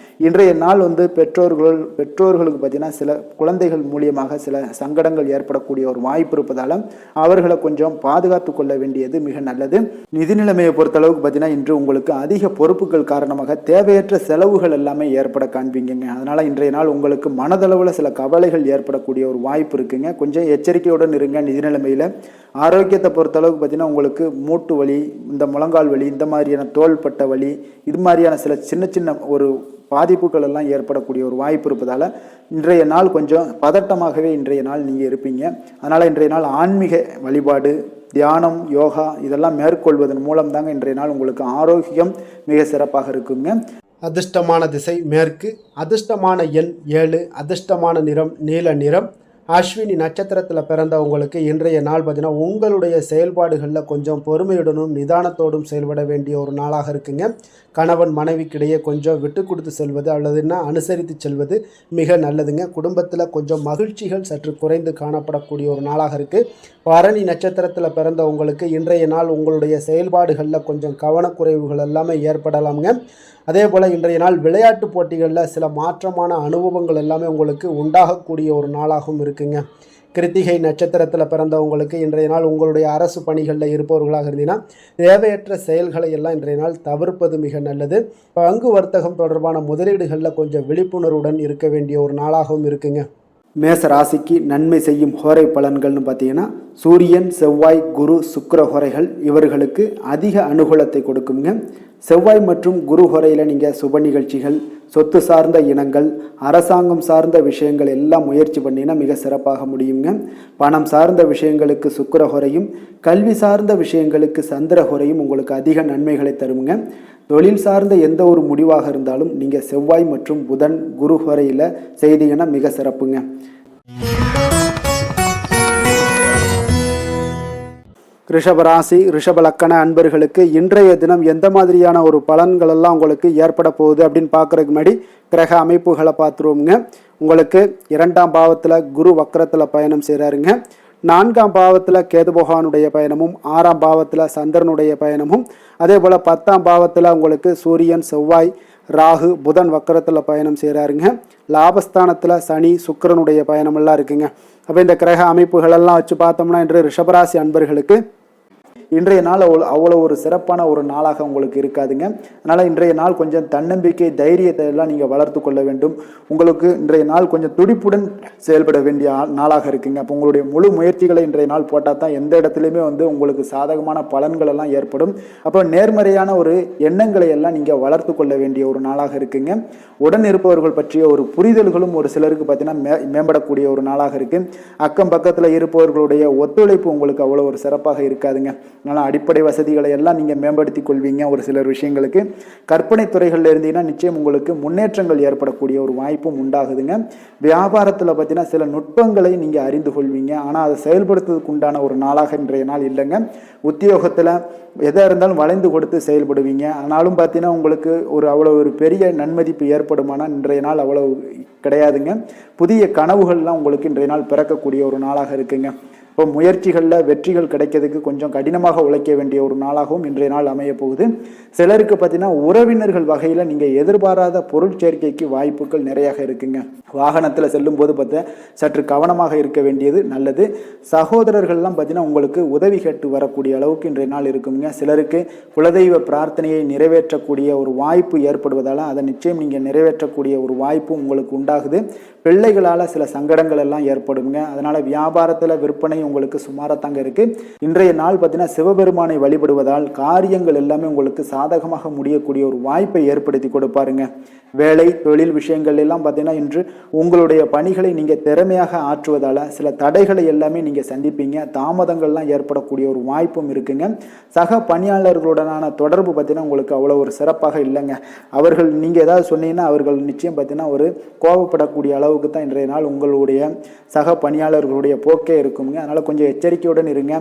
இன்றைய நாள் பெற்றோர்களுக்கு பார்த்தீங்கன்னா சில குழந்தைகள் மூலியமாக சில சங்கடங்கள் ஏற்படக்கூடிய ஒரு வாய்ப்பு இருப்பதால் அவர்களை கொஞ்சம் பாதுகாத்து கொள்ள வேண்டியது மிக நல்லது. நிதி நிலைமையை பொறுத்தளவுக்கு பார்த்தீங்கன்னா இன்று உங்களுக்கு அதிக பொறுப்புகள் காரணமாக தேவையற்ற செலவுகள் எல்லாமே ஏற்பட காண்பீங்க. அதனால் இன்றைய நாள் உங்களுக்கு மனதளவில் சில கவலைகள் ஏற்படக்கூடிய ஒரு வாய்ப்பு இருக்குங்க. கொஞ்சம் எச்சரிக்கையுடன் இருங்க. நிதி நிலைமையில் ஆரோக்கியத்தை பொறுத்தளவுக்கு பார்த்தீங்கன்னா உங்களுக்கு மூட்டு வலி இந்த முழங்கால் வலி இந்த மாதிரியான தோள்பட்ட வலி இது மாதிரியான சில சின்ன சின்ன ஒரு பாதிப்புகள் எல்லாம் ஏற்படக்கூடிய ஒரு வாய்ப்பு இருப்பதால் இன்றைய நாள் கொஞ்சம் பதட்டமாகவே இன்றைய நாள் நீங்கள் இருப்பீங்க. அதனால் இன்றைய நாள் ஆன்மீக வழிபாடு தியானம் யோகா இதெல்லாம் மேற்கொள்வதன் மூலம் தாங்க இன்றைய நாள் உங்களுக்கு ஆரோக்கியம் மிக சிறப்பாக இருக்குங்க. அதிர்ஷ்டமான திசை மேற்கு, அதிர்ஷ்டமான எண் 7, அதிர்ஷ்டமான நிறம் நீல நிறம். அஸ்வினி நட்சத்திரத்தில் பிறந்தவங்களுக்கு இன்றைய நாள் பார்த்தீங்கன்னா உங்களுடைய செயல்பாடுகளில் கொஞ்சம் பொறுமையுடனும் நிதானத்தோடும் செயல்பட வேண்டிய ஒரு நாளாக இருக்குங்க. கணவன் மனைவிக்கிடையே கொஞ்சம் விட்டு கொடுத்து செல்வது அல்லதுன்னா அனுசரித்து செல்வது மிக நல்லதுங்க. குடும்பத்தில் கொஞ்சம் மகிழ்ச்சிகள் சற்று குறைந்து காணப்படக்கூடிய ஒரு நாளாக இருக்குது. பரணி நட்சத்திரத்தில் பிறந்தவங்களுக்கு இன்றைய நாள் உங்களுடைய செயல்பாடுகளில் கொஞ்சம் கவனக்குறைவுகள் எல்லாமே ஏற்படலாமுங்க. அதே போல் இன்றைய நாள் விளையாட்டு போட்டிகளில் சில மாற்றமான அனுபவங்கள் எல்லாமே உங்களுக்கு உண்டாகக்கூடிய ஒரு நாளாகவும் இருக்குங்க. கிருத்திகை நட்சத்திரத்தில் பிறந்தவங்களுக்கு இன்றைய நாள் உங்களுடைய அரசு பணிகளில் இருப்பவர்களாக இருந்தீங்கன்னா தேவையற்ற செயல்களை எல்லாம் இன்றைய நாள் தவிர்ப்பது மிக நல்லது. பங்கு வர்த்தகம் தொடர்பான முதலீடுகளில் கொஞ்சம் விழிப்புணர்வுடன் இருக்க வேண்டிய ஒரு நாளாகவும் இருக்குங்க. மேச ராசிக்கு நன்மை செய்யும் ஹோரை பலன்கள்னு பார்த்தீங்கன்னா சூரியன் செவ்வாய் குரு சுக்கிர ஹோரைகள் இவர்களுக்கு அதிக அனுகூலத்தை கொடுக்குங்க. செவ்வாய் மற்றும் குரு ஹோரையில் நீங்கள் சுப நிகழ்ச்சிகள் சொத்து சார்ந்த இனங்கள் அரசாங்கம் சார்ந்த விஷயங்கள் எல்லாம் முயற்சி பண்ணினா மிக சிறப்பாக முடியுங்க. பணம் சார்ந்த விஷயங்களுக்கு சுக்கிர ஹோரையும் கல்வி சார்ந்த விஷயங்களுக்கு சந்திர ஹோரையும் உங்களுக்கு அதிக நன்மைகளை தருங்க. தொழில் சார்ந்த எந்த ஒரு முடிவாக இருந்தாலும் நீங்கள் செவ்வாய் மற்றும் புதன் குரு ஹோரையில் செய்தீங்கன்னா மிக சிறப்புங்க. ரிஷபராசி ரிஷப லக்கண அன்பர்களுக்கு இன்றைய தினம் எந்த மாதிரியான ஒரு பலன்கள் எல்லாம் உங்களுக்கு ஏற்பட போகுது அப்படின்னு பார்க்கறதுக்கு முன்னாடி கிரக அமைப்புகளை பார்த்துருவோங்க. உங்களுக்கு 2ஆம் பாவத்தில் குரு வக்கரத்தில் பயணம் செய்கிறாருங்க. 4ஆம் பாவத்தில் கேது பகவானுடைய பயணமும் 6ஆம் பாவத்தில் சந்திரனுடைய பயணமும் அதே போல் 10ஆம் பாவத்தில் உங்களுக்கு சூரியன் செவ்வாய் ராகு புதன் வக்கரத்தில் பயணம் செய்கிறாருங்க. லாபஸ்தானத்தில் சனி சுக்கிரனுடைய பயணமெல்லாம் இருக்குங்க. அப்போ இந்த கிரக அமைப்புகளெல்லாம் வச்சு பார்த்தோம்னா இன்று ரிஷபராசி அன்பர்களுக்கு இன்றைய நாள் அவ்வளோ ஒரு சிறப்பான ஒரு நாளாக உங்களுக்கு இருக்காதுங்க. அதனால் இன்றைய நாள் கொஞ்சம் தன்னம்பிக்கை தைரியத்தை எல்லாம் நீங்கள் வளர்த்து கொள்ள வேண்டும். உங்களுக்கு இன்றைய நாள் கொஞ்சம் துடிப்புடன் செயல்பட வேண்டிய நாளாக இருக்குங்க. அப்போ உங்களுடைய முழு முயற்சிகளை இன்றைய நாள் போட்டால் தான் எந்த இடத்துலையுமே உங்களுக்கு சாதகமான பலன்கள் எல்லாம் ஏற்படும். அப்போ நேர்மறையான ஒரு எண்ணங்களை எல்லாம் நீங்கள் வளர்த்து கொள்ள வேண்டிய ஒரு நாளாக இருக்குங்க. உடன் இருப்பவர்கள் பற்றிய ஒரு புரிதல்களும் ஒரு சிலருக்கு பார்த்தீங்கன்னா மேம்படக்கூடிய ஒரு நாளாக இருக்குது. அக்கம் பக்கத்தில் இருப்பவர்களுடைய ஒத்துழைப்பு உங்களுக்கு அவ்வளோ ஒரு சிறப்பாக இருக்காதுங்க. அதனால் அடிப்படை வசதிகளை எல்லாம் நீங்கள் மேம்படுத்தி கொள்வீங்க. ஒரு சிலர் விஷயங்களுக்கு கற்பனை துறைகளில் இருந்தீங்கன்னா நிச்சயம் உங்களுக்கு முன்னேற்றங்கள் ஏற்படக்கூடிய ஒரு வாய்ப்பும் உண்டாகுதுங்க. வியாபாரத்தில் பார்த்தீங்கன்னா சில நுட்பங்களை நீங்கள் அறிந்து கொள்வீங்க. ஆனால் அதை செயல்படுத்துவதற்கு உண்டான ஒரு நாளாக இன்றைய நாள் இல்லைங்க. உத்தியோகத்தில் எதாக இருந்தாலும் வளைந்து கொடுத்து செயல்படுவீங்க. ஆனாலும் பார்த்தீங்கன்னா உங்களுக்கு அவ்வளோ ஒரு பெரிய நன்மதிப்பு ஏற்படுமானால் இன்றைய நாள் அவ்வளவு கிடையாதுங்க. புதிய கனவுகள்லாம் உங்களுக்கு இன்றைய நாள் பிறக்கக்கூடிய ஒரு நாளாக இருக்குங்க. இப்போ முயற்சிகளில் வெற்றிகள் கிடைக்கிறதுக்கு கொஞ்சம் கடினமாக உழைக்க வேண்டிய ஒரு நாளாகவும் இன்றைய நாள் அமைய போகுது. சிலருக்கு பார்த்தீங்கன்னா உறவினர்கள் வகையில் நீங்கள் எதிர்பாராத பொருள் சேர்க்கைக்கு வாய்ப்புகள் நிறையாக இருக்குங்க. வாகனத்தில் செல்லும் போது பார்த்தா சற்று கவனமாக இருக்க வேண்டியது நல்லது. சகோதரர்கள்லாம் பார்த்தீங்கன்னா உங்களுக்கு உதவி கேட்டு வரக்கூடிய அளவுக்கு இன்றைய நாள் இருக்குங்க. சிலருக்கு குலதெய்வ பிரார்த்தனையை நிறைவேற்றக்கூடிய ஒரு வாய்ப்பு ஏற்படுவதால் அதை நிச்சயம் நீங்கள் நிறைவேற்றக்கூடிய ஒரு வாய்ப்பு உங்களுக்கு உண்டாகுது. பிள்ளைகளால் சில சங்கடங்கள் எல்லாம் ஏற்படுங்க. அதனால் வியாபாரத்தில் விற்பனை உங்களுக்கு சுமாரத்தாங்க இருக்குது. இன்றைய நாள் பார்த்தீங்கன்னா சிவபெருமானை வழிபடுவதால் காரியங்கள் எல்லாமே உங்களுக்கு சாதகமாக முடியக்கூடிய ஒரு வாய்ப்பை ஏற்படுத்தி கொடுப்பாருங்க. வேலை தொழில் விஷயங்கள் எல்லாம் பார்த்தீங்கன்னா இன்று உங்களுடைய பணிகளை நீங்கள் திறமையாக ஆற்றுவதால் சில தடைகளை எல்லாமே நீங்கள் சந்திப்பீங்க. தாமதங்கள்லாம் ஏற்படக்கூடிய ஒரு வாய்ப்பும் இருக்குங்க. சக பணியாளர்களுடனான தொடர்பு பார்த்தீங்கன்னா உங்களுக்கு அவ்வளோ ஒரு சிறப்பாக இல்லைங்க. அவர்கள் நீங்கள் ஏதாவது சொன்னீங்கன்னா அவர்கள் நிச்சயம் பார்த்தீங்கன்னா ஒரு கோபப்படக்கூடிய அளவுக்கு தான் இன்றைய நாள் உங்களுடைய சக பணியாளர்களுடைய போக்கே இருக்குங்க. அதனால் கொஞ்சம் எச்சரிக்கையுடன் இருங்க.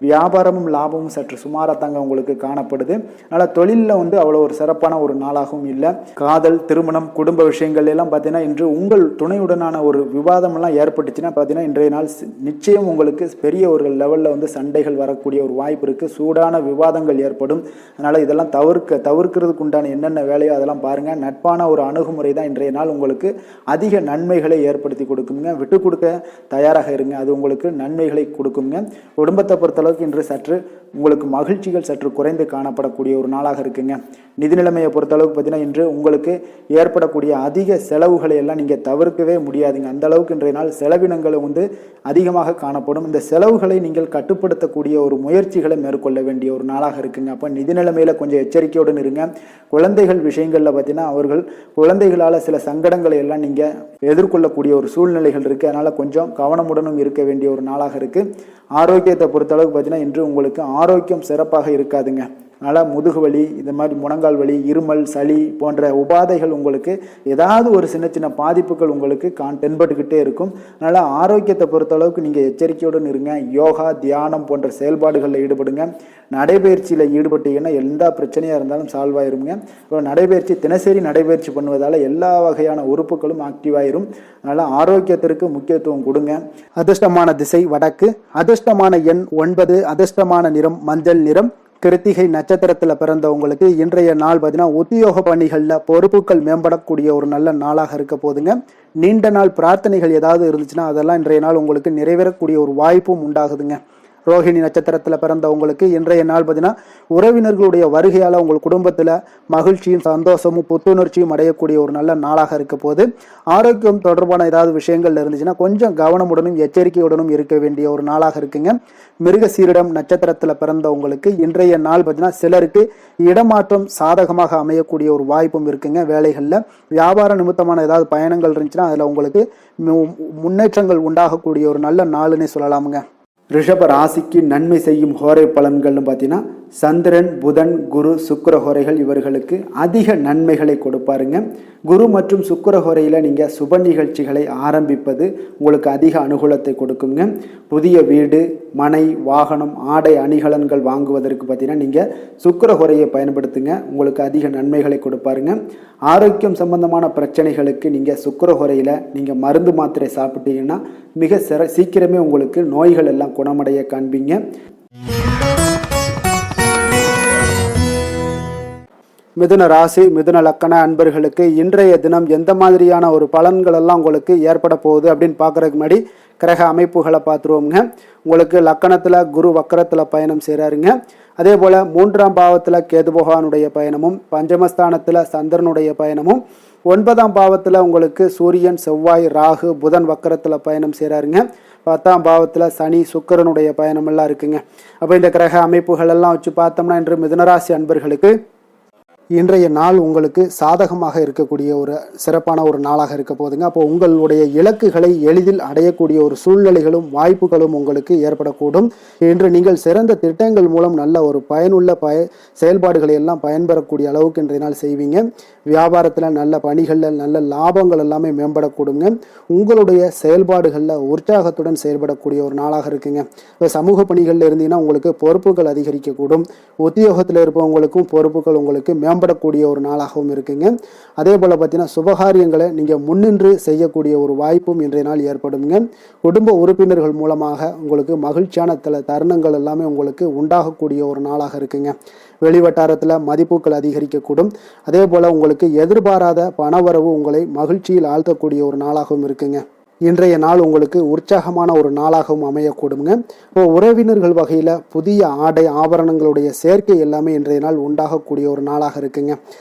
வியாபாரமும் லாபமும் சற்று சுமாரத்தாங்க உங்களுக்கு காணப்படுது. அதனால் தொழிலில் அவ்வளோ ஒரு சிறப்பான ஒரு நாளாகவும் இல்லை. காதல் திருமணம் குடும்ப விஷயங்கள் எல்லாம் பார்த்தீங்கன்னா இன்று உங்கள் துணையுடனான ஒரு விவாதம் எல்லாம் ஏற்பட்டுச்சுன்னா பார்த்தீங்கன்னா இன்றைய நாள் நிச்சயம் உங்களுக்கு பெரிய ஒரு லெவலில் சண்டைகள் வரக்கூடிய ஒரு வாய்ப்பு இருக்குது. சூடான விவாதங்கள் ஏற்படும். அதனால் இதெல்லாம் தவிர்க்கிறதுக்கு உண்டான என்னென்ன வேலையோ அதெல்லாம் பாருங்கள். நட்பான ஒரு அணுகுமுறை தான் இன்றைய நாள் உங்களுக்கு அதிக நன்மைகளை ஏற்படுத்தி கொடுக்குங்க. விட்டு கொடுக்க தயாராக இருங்க. அது உங்களுக்கு நன்மைகளை கொடுக்குங்க. குடும்பத்தை பொறுத்தளவுக்கு இன்று சற்று உங்களுக்கு மகிழ்ச்சிகள் சற்று குறைந்து காணப்படக்கூடிய ஒரு நாளாக இருக்குங்க. நிதி நிலைமையை பொறுத்தளவுக்கு பார்த்தீங்கன்னா இன்று உங்களுக்கு ஏற்படக்கூடிய அதிக செலவுகளை எல்லாம் நீங்கள் தவிர்க்கவே முடியாதுங்க. அந்த அளவுக்கு இன்றைய நாள் செலவினங்கள் அதிகமாக காணப்படும். இந்த செலவுகளை நீங்கள் கட்டுப்படுத்தக்கூடிய ஒரு முயற்சிகளை மேற்கொள்ள வேண்டிய ஒரு நாளாக இருக்குங்க. அப்போ நிதி நிலைமையில் கொஞ்சம் எச்சரிக்கையுடன் இருங்க. குழந்தைகள் விஷயங்களில் பார்த்தீங்கன்னா அவர்கள் குழந்தைகளால் சில சங்கடங்களை எல்லாம் நீங்கள் எதிர்கொள்ளக்கூடிய ஒரு சூழ்நிலைகள் இருக்குது. அதனால் கொஞ்சம் கவனமுடனும் இருக்க வேண்டிய ஒரு நாளாக இருக்குது. ஆரோக்கியத்தை பொறுத்தளவுக்கு பார்த்தீங்கன்னா இன்று உங்களுக்கு ஆரோக்கியம் சிறப்பாக இருக்காதுங்க. அதனால் முதுகு வலி, இந்த மாதிரி முழங்கால் வலி, இருமல், சளி போன்ற உபாதைகள் உங்களுக்கு ஏதாவது ஒரு சின்ன சின்ன பாதிப்புகள் உங்களுக்கு தென்பட்டுக்கிட்டே இருக்கும். அதனால் ஆரோக்கியத்தை பொறுத்தளவுக்கு நீங்கள் எச்சரிக்கையுடன் இருங்க. யோகா தியானம் போன்ற செயல்பாடுகளில் ஈடுபடுங்க. நடைபயிற்சியில் ஈடுபட்டீங்கன்னா எந்த பிரச்சனையாக இருந்தாலும் சால்வ் ஆயிருங்க. இப்போ நடைபயிற்சி தினசரி நடைபயிற்சி பண்ணுவதால் எல்லா வகையான உறுப்புகளும் ஆக்டிவ் ஆயிரும். அதனால் ஆரோக்கியத்திற்கு முக்கியத்துவம் கொடுங்க. அதிர்ஷ்டமான திசை வடக்கு, அதிர்ஷ்டமான எண் 9, அதிர்ஷ்டமான நிறம் மஞ்சள் நிறம். கிருத்திகை நட்சத்திரத்தில் பிறந்தவங்களுக்கு இன்றைய நாள் பார்த்தீங்கன்னா உத்தியோக பணிகளில் பொறுப்புகள் மேம்படக்கூடிய ஒரு நல்ல நாளாக இருக்க போதுங்க. நீண்ட நாள் பிரார்த்தனைகள் ஏதாவது இருந்துச்சுன்னா அதெல்லாம் இன்றைய நாள் உங்களுக்கு நிறைவேறக்கூடிய ஒரு வாய்ப்பும் உண்டாகுதுங்க. ரோஹிணி நட்சத்திரத்தில் பிறந்தவங்களுக்கு இன்றைய நாள் பார்த்தீங்கன்னா உறவினர்களுடைய வருகையால் உங்கள் குடும்பத்தில் மகிழ்ச்சியும் சந்தோஷமும் புத்துணர்ச்சியும் அடையக்கூடிய ஒரு நல்ல நாளாக இருக்க போது. ஆரோக்கியம் தொடர்பான ஏதாவது விஷயங்கள் இருந்துச்சுன்னா கொஞ்சம் கவனமுடனும் எச்சரிக்கையுடனும் இருக்க வேண்டிய ஒரு நாளாக இருக்குங்க. மிருகசீரிடம் நட்சத்திரத்தில் பிறந்தவங்களுக்கு இன்றைய நாள் பார்த்தீங்கன்னா சிலருக்கு இடமாற்றம் சாதகமாக அமையக்கூடிய ஒரு வாய்ப்பும் இருக்குங்க. வேலைகளில் வியாபார நிமித்தமான ஏதாவது பயணங்கள் இருந்துச்சுன்னா அதில் உங்களுக்கு முன்னேற்றங்கள் உண்டாகக்கூடிய ஒரு நல்ல நாளுன்னே சொல்லலாமுங்க. ரிஷப ராசிக்கு நன்மை செய்யும் ஹோரை பலன்கள்னு பார்த்தீங்கன்னா சந்திரன், புதன், குரு, சுக்கிர ஹோரைகள் இவர்களுக்கு அதிக நன்மைகளை கொடுப்பாருங்க. குரு மற்றும் சுக்கிர ஹோரையில் நீங்கள் சுப நிகழ்ச்சிகளை ஆரம்பிப்பது உங்களுக்கு அதிக அனுகூலத்தை கொடுக்குங்க. புதிய வீடு, மனை, வாகனம், ஆடை அணிகலன்கள் வாங்குவதற்கு பார்த்தீங்கன்னா நீங்கள் சுக்கிர ஹோரையை பயன்படுத்துங்க. உங்களுக்கு அதிக நன்மைகளை கொடுப்பாருங்க. ஆரோக்கியம் சம்பந்தமான பிரச்சனைகளுக்கு நீங்கள் சுக்கிர ஹோரையில் நீங்கள் மருந்து மாத்திரை சாப்பிட்டீங்கன்னா மிக சீக்கிரமே உங்களுக்கு நோய்கள் எல்லாம் குணமடைய காண்பீங்க. மிதுன ராசி மிதுன லக்கண அன்பர்களுக்கு இன்றைய தினம் எந்த மாதிரியான ஒரு பலன்கள் எல்லாம் உங்களுக்கு ஏற்பட போகுது அப்படின்னு பார்க்குறதுக்கு முன்னாடி கிரக அமைப்புகளை பார்த்துருவோங்க. உங்களுக்கு லக்கணத்தில் குரு வக்கரத்தில் பயணம் செய்கிறாருங்க. அதே போல் 3ஆம் பாவத்தில் கேது பகவானுடைய பயணமும், பஞ்சமஸ்தானத்தில் சந்திரனுடைய பயணமும், 9ஆம் பாவத்தில் உங்களுக்கு சூரியன், செவ்வாய், ராகு, புதன் வக்கரத்தில் பயணம் செய்கிறாருங்க. 10ஆம் பாவத்தில் சனி, சுக்கிரனுடைய பயணமெல்லாம் இருக்குங்க. அப்போ இந்த கிரக அமைப்புகள் எல்லாம் வச்சு பார்த்தோம்னா இன்று மிதுனராசி அன்பர்களுக்கு இன்றைய நாள் உங்களுக்கு சாதகமாக இருக்கக்கூடிய ஒரு சிறப்பான ஒரு நாளாக இருக்க போதுங்க. அப்போ உங்களுடைய இலக்குகளை எளிதில் அடையக்கூடிய ஒரு சூழ்நிலைகளும் வாய்ப்புகளும் உங்களுக்கு ஏற்படக்கூடும். இன்று நீங்கள் சிறந்த திட்டங்கள் மூலம் நல்ல ஒரு பயனுள்ள செயல்பாடுகளை எல்லாம் பயன்பெறக்கூடிய அளவுக்கு இன்றைய நாள் செய்வீங்க. வியாபாரத்தில் நல்ல பணிகளில் நல்ல லாபங்கள் எல்லாமே மேம்படக்கூடுங்க. உங்களுடைய செயல்பாடுகளில் உற்சாகத்துடன் செயல்படக்கூடிய ஒரு நாளாக இருக்குங்க. இப்போ சமூக பணிகளில் இருந்தீங்கன்னா உங்களுக்கு பொறுப்புகள் அதிகரிக்கக்கூடும். உத்தியோகத்தில் இருப்பவங்களுக்கும் பொறுப்புகள் உங்களுக்கு திறம்படக்கூடிய ஒரு நாளாகவும் இருக்குங்க. அதே போல் பார்த்தீங்கன்னா சுபகாரியங்களை நீங்கள் முன்னின்று செய்யக்கூடிய ஒரு வாய்ப்பும் இன்றைய நாள் ஏற்படுங்க. குடும்ப உறுப்பினர்கள் மூலமாக உங்களுக்கு மகிழ்ச்சியான தருணங்கள் எல்லாமே உங்களுக்கு உண்டாகக்கூடிய ஒரு நாளாக இருக்குங்க. வெளிவட்டாரத்தில் மதிப்புகள் அதிகரிக்கக்கூடும். அதே போல் உங்களுக்கு எதிர்பாராத பணவரவு உங்களை மகிழ்ச்சியில் ஆழ்த்தக்கூடிய ஒரு நாளாகவும் இருக்குங்க. இன்றைய நாள் உங்களுக்கு உற்சாகமான ஒரு நாளாகவும் அமையக்கூடுங்க. இப்போ உறவினர்கள் வகையில் புதிய ஆடை ஆபரணங்களுடைய சேர்க்கை எல்லாமே இன்றைய நாள் உண்டாகக்கூடிய ஒரு நாளாக இருக்குங்க.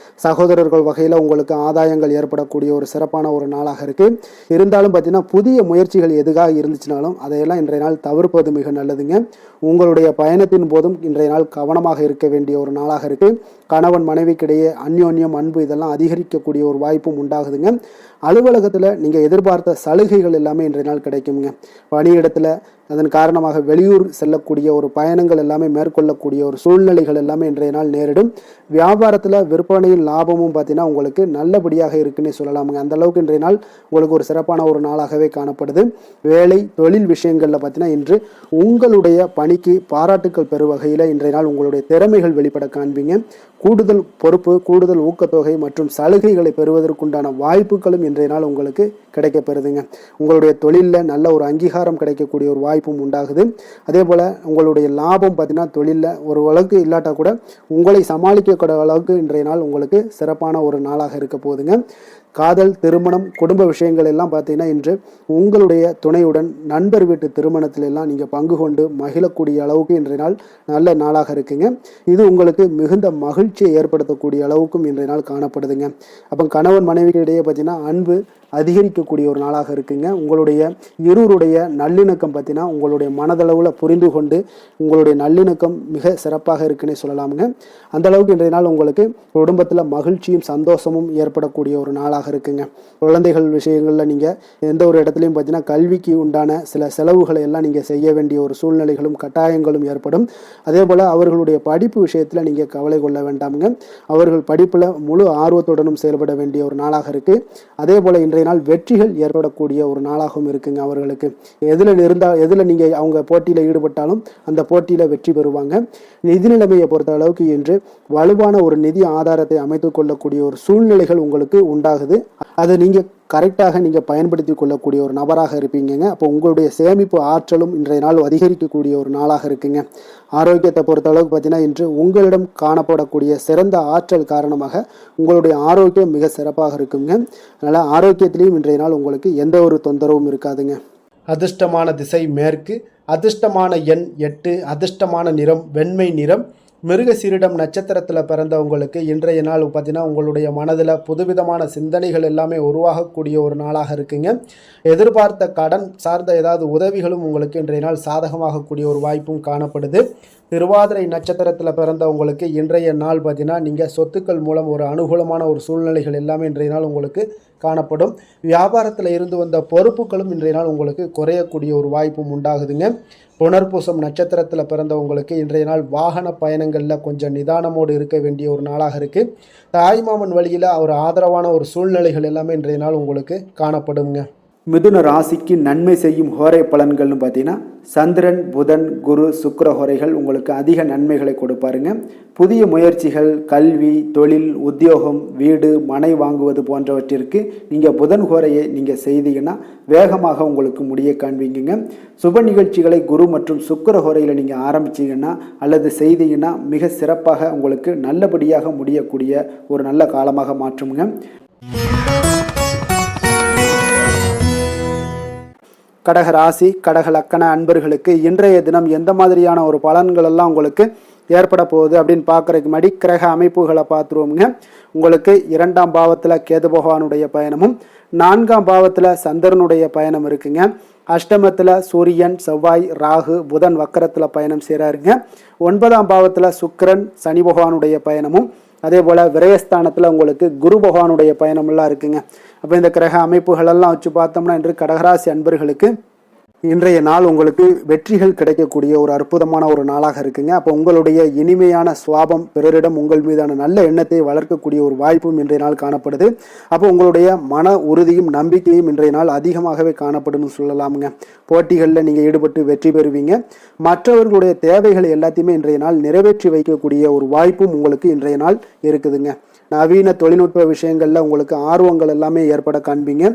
சகோதரர்கள் வகையில் உங்களுக்கு ஆதாயங்கள் ஏற்படக்கூடிய ஒரு சிறப்பான ஒரு நாளாக இருக்குது. இருந்தாலும் பார்த்தீங்கன்னா புதிய முயற்சிகள் எதுக்காக இருந்துச்சுனாலும் அதையெல்லாம் இன்றைய நாள் தவிர்ப்பது மிக நல்லதுங்க. உங்களுடைய பயணத்தின் போதும் இன்றைய நாள் கவனமாக இருக்க வேண்டிய ஒரு நாளாக இருக்குது. கணவன் மனைவிக்கிடையே அந்யோன்யம் அன்பு இதெல்லாம் அதிகரிக்கக்கூடிய ஒரு வாய்ப்பும் உண்டாகுதுங்க. அலுவலகத்தில் நீங்கள் எதிர்பார்த்த சலுகைகள் எல்லாமே இன்றைய நாள் கிடைக்குங்க. பணியிடத்தில் அதன் காரணமாக வெளியூர் செல்லக்கூடிய ஒரு பயணங்கள் எல்லாமே மேற்கொள்ளக்கூடிய ஒரு சூழ்நிலைகள் எல்லாமே இன்றைய நாள் நேரிடும். வியாபாரத்தில் விற்பனையின் லாபமும் பார்த்தீங்கன்னா உங்களுக்கு நல்லபடியாக இருக்குன்னே சொல்லலாமுங்க. அந்த அளவுக்கு இன்றைய நாள் உங்களுக்கு ஒரு சிறப்பான ஒரு நாளாகவே காணப்படுது. வேலை தொழில் விஷயங்களில் பார்த்தீங்கன்னா இன்று உங்களுடைய பணிக்கு பாராட்டுக்கள் பெறும் வகையில் இன்றைய நாள் உங்களுடைய திறமைகள் வெளிப்பட காண்பீங்க. கூடுதல் பொறுப்பு, கூடுதல் ஊக்கத்தொகை மற்றும் சலுகைகளை பெறுவதற்குண்டான வாய்ப்புகளும் இன்றைய நாள் உங்களுக்கு கிடைக்கப்பெறுதுங்க. உங்களுடைய தொழிலில் நல்ல ஒரு அங்கீகாரம் கிடைக்கக்கூடிய ஒரு வாய்ப்பும் உண்டாகுது. அதே போல் உங்களுடைய லாபம் பார்த்தீங்கன்னா தொழிலில் ஒரு அளவுக்கு இல்லாட்டா கூட உங்களை சமாளிக்கக்கூடிய அளவுக்கு இன்றைய நாள் உங்களுக்கு சிறப்பான ஒரு நாளாக இருக்க போகுதுங்க. காதல், திருமணம், குடும்ப விஷயங்கள் எல்லாம் பார்த்தீங்கன்னா இன்று உங்களுடைய துணையுடன் நண்பர் வீட்டு திருமணத்தில எல்லாம் நீங்கள் பங்கு கொண்டு மகிழக்கூடிய அளவுக்கு இன்றைய நாள் நல்ல நாளாக இருக்குங்க. இது உங்களுக்கு மிகுந்த மகிழ்ச்சியை ஏற்படுத்தக்கூடிய அளவுக்கும் இன்றைய நாள் காணப்படுதுங்க. அப்போ கணவன் மனைவிக்கிடையே பார்த்தீங்கன்னா அன்பு அதிகரிக்கக்கூடிய ஒரு நாளாக இருக்குங்க. உங்களுடைய இருவருடைய நல்லிணக்கம் பார்த்தீங்கன்னா உங்களுடைய மனதளவில் புரிந்து கொண்டு உங்களுடைய நல்லிணக்கம் மிக சிறப்பாக இருக்குன்னே சொல்லலாமுங்க. அந்த அளவுக்கு இன்றைய நாள் உங்களுக்கு குடும்பத்தில் மகிழ்ச்சியும் சந்தோஷமும் ஏற்படக்கூடிய ஒரு நாளாக இருக்குங்க. குழந்தைகள் விஷயங்களில் நீங்கள் எந்த ஒரு இடத்துலையும் பார்த்தீங்கன்னா கல்விக்கு உண்டான சில செலவுகளை எல்லாம் நீங்கள் செய்ய வேண்டிய ஒரு சூழ்நிலைகளும் கட்டாயங்களும் ஏற்படும். அதே போல் அவர்களுடைய படிப்பு விஷயத்தில் நீங்கள் கவலை கொள்ள வேண்டாமுங்க. அவர்கள் படிப்பில் முழு ஆர்வத்துடனும் செயல்பட வேண்டிய ஒரு நாளாக இருக்குது. அதே போல் இன்றைய நாள் வெற்றிகள் ஏற்படக்கூடிய ஒரு நாளாகவும் இருக்குங்க. அவர்களுக்கு எதில் நீங்கள் அவங்க போட்டியில் ஈடுபட்டாலும் அந்த போட்டியில் வெற்றி பெறுவாங்க. நிதி நிலைமையை பொறுத்த அளவுக்கு இன்று வலுவான ஒரு நிதி ஆதாரத்தை அமைத்துக் கொள்ளக்கூடிய ஒரு சூழ்நிலைகள் உங்களுக்கு உண்டாகுது. அதை நீங்கள் கரெக்டாக நீங்கள் பயன்படுத்தி கொள்ளக்கூடிய ஒரு நபராக இருப்பீங்க. அப்போ உங்களுடைய சேமிப்பு ஆற்றலும் இன்றைய நாள் அதிகரிக்கக்கூடிய ஒரு நாளாக இருக்குங்க. ஆரோக்கியத்தை பொறுத்த அளவுக்கு பார்த்தீங்கன்னா இன்று உங்களிடம் காணப்படக்கூடிய சிறந்த ஆற்றல் காரணமாக உங்களுடைய ஆரோக்கியம் மிக சிறப்பாக இருக்குங்க. அதனால் ஆரோக்கியத்திலையும் இன்றைய நாள் உங்களுக்கு எந்த ஒரு தொந்தரவும் இருக்காதுங்க. அதிர்ஷ்டமான திசை மேற்கு, அதிர்ஷ்டமான எண் 8, அதிர்ஷ்டமான நிறம் வெண்மை நிறம். மிருகசீரிடம் நட்சத்திரத்தில் பிறந்தவங்களுக்கு இன்றைய நாள் பார்த்தீங்கன்னா உங்களுடைய மனதில் புதுவிதமான சிந்தனைகள் எல்லாமே உருவாகக்கூடிய ஒரு நாளாக இருக்குங்க. எதிர்பார்த்த கடன் சார்ந்த ஏதாவது உதவிகளும் உங்களுக்கு இன்றைய நாள் சாதகமாகக்கூடிய ஒரு வாய்ப்பும் காணப்படுது. திருவாதிரை நட்சத்திரத்தில் பிறந்தவங்களுக்கு இன்றைய நாள் பார்த்தீங்கன்னா நீங்கள் சொத்துக்கள் மூலம் ஒரு அனுகூலமான ஒரு சூழ்நிலைகள் எல்லாமே இன்றைய நாள் உங்களுக்கு காணப்படும். வியாபாரத்தில் இருந்து வந்த பொறுப்புகளும் இன்றைய நாள் உங்களுக்கு குறையக்கூடிய ஒரு வாய்ப்பும் உண்டாகுதுங்க. புனர்பூசம் நட்சத்திரத்தில் பிறந்தவங்களுக்கு இன்றைய நாள் வாகன பயணங்களில் கொஞ்சம் நிதானமோடு இருக்க வேண்டிய ஒரு நாளாக இருக்குது. தாய்மாமன் வழியில் ஒரு ஆதரவான ஒரு சூழ்நிலைகள் எல்லாமே இன்றைய நாள் உங்களுக்கு காணப்படுங்க. மிதுன ராசிக்கு நன்மை செய்யும் ஹோரை பலன்கள்னு பார்த்தீங்கன்னா சந்திரன், புதன், குரு, சுக்கிர ஹோரைகள் உங்களுக்கு அதிக நன்மைகளை கொடுப்பாருங்க. புதிய முயற்சிகள், கல்வி, தொழில், உத்தியோகம், வீடு, மனை வாங்குவது போன்றவற்றிற்கு நீங்கள் புதன் ஹோரையை நீங்கள் செய்தீங்கன்னா வேகமாக உங்களுக்கு முடிய காண்பீங்க. சுப நிகழ்ச்சிகளை குரு மற்றும் சுக்கிர ஹோரையில் நீங்கள் ஆரம்பிச்சிங்கன்னா அல்லது செய்தீங்கன்னா மிக சிறப்பாக உங்களுக்கு நல்லபடியாக முடியக்கூடிய ஒரு நல்ல காலமாக மாற்றுங்க. கடக ராசி, கடக லக்கண அன்பர்களுக்கு இன்றைய தினம் எந்த மாதிரியான ஒரு பலன்கள் எல்லாம் உங்களுக்கு ஏற்பட போகுது அப்படின்னு பார்க்குறதுக்கு முன்னாடி கிரக அமைப்புகளை பார்த்துருவோமுங்க. உங்களுக்கு 2ஆம் பாவத்தில் கேது பகவானுடைய பயணமும் 4ஆம் பாவத்தில் சந்திரனுடைய பயணம் இருக்குங்க. அஷ்டமத்தில் சூரியன், செவ்வாய், ராகு, புதன் வக்கரத்தில் பயணம் செய்கிறாருங்க. 9ஆம் பாவத்தில் சுக்கிரன், சனி பகவானுடைய பயணமும் அதே போல் விரயஸ்தானத்தில் உங்களுக்கு குரு பகவானுடைய பயணமெல்லாம் இருக்குங்க. அப்போ இந்த கிரக அமைப்புகளெல்லாம் வச்சு பார்த்தோம்னா இன்று கடகராசி அன்பர்களுக்கு இன்றைய நாள் உங்களுக்கு வெற்றிகள் கிடைக்கக்கூடிய ஒரு அற்புதமான ஒரு நாளாக இருக்குங்க. அப்போ உங்களுடைய இனிமையான சுவாபம், பிறரிடம் உங்கள் மீதான நல்ல எண்ணத்தை வளர்க்கக்கூடிய ஒரு வாய்ப்பும் இன்றைய நாள் காணப்படுது. அப்போ உங்களுடைய மன உறுதியும் நம்பிக்கையும் இன்றைய நாள் அதிகமாகவே காணப்படும்னு சொல்லலாமுங்க. போட்டிகளில் நீங்கள் ஈடுபட்டு வெற்றி பெறுவீங்க. மற்றவர்களுடைய தேவைகளை எல்லாத்தையுமே இன்றைய நாள் நிறைவேற்றி வைக்கக்கூடிய ஒரு வாய்ப்பும் உங்களுக்கு இன்றைய நாள் இருக்குதுங்க. நவீன தொழில்நுட்ப விஷயங்கள்ல உங்களுக்கு ஆர்வங்கள் எல்லாமே ஏற்பட காண்பீங்க.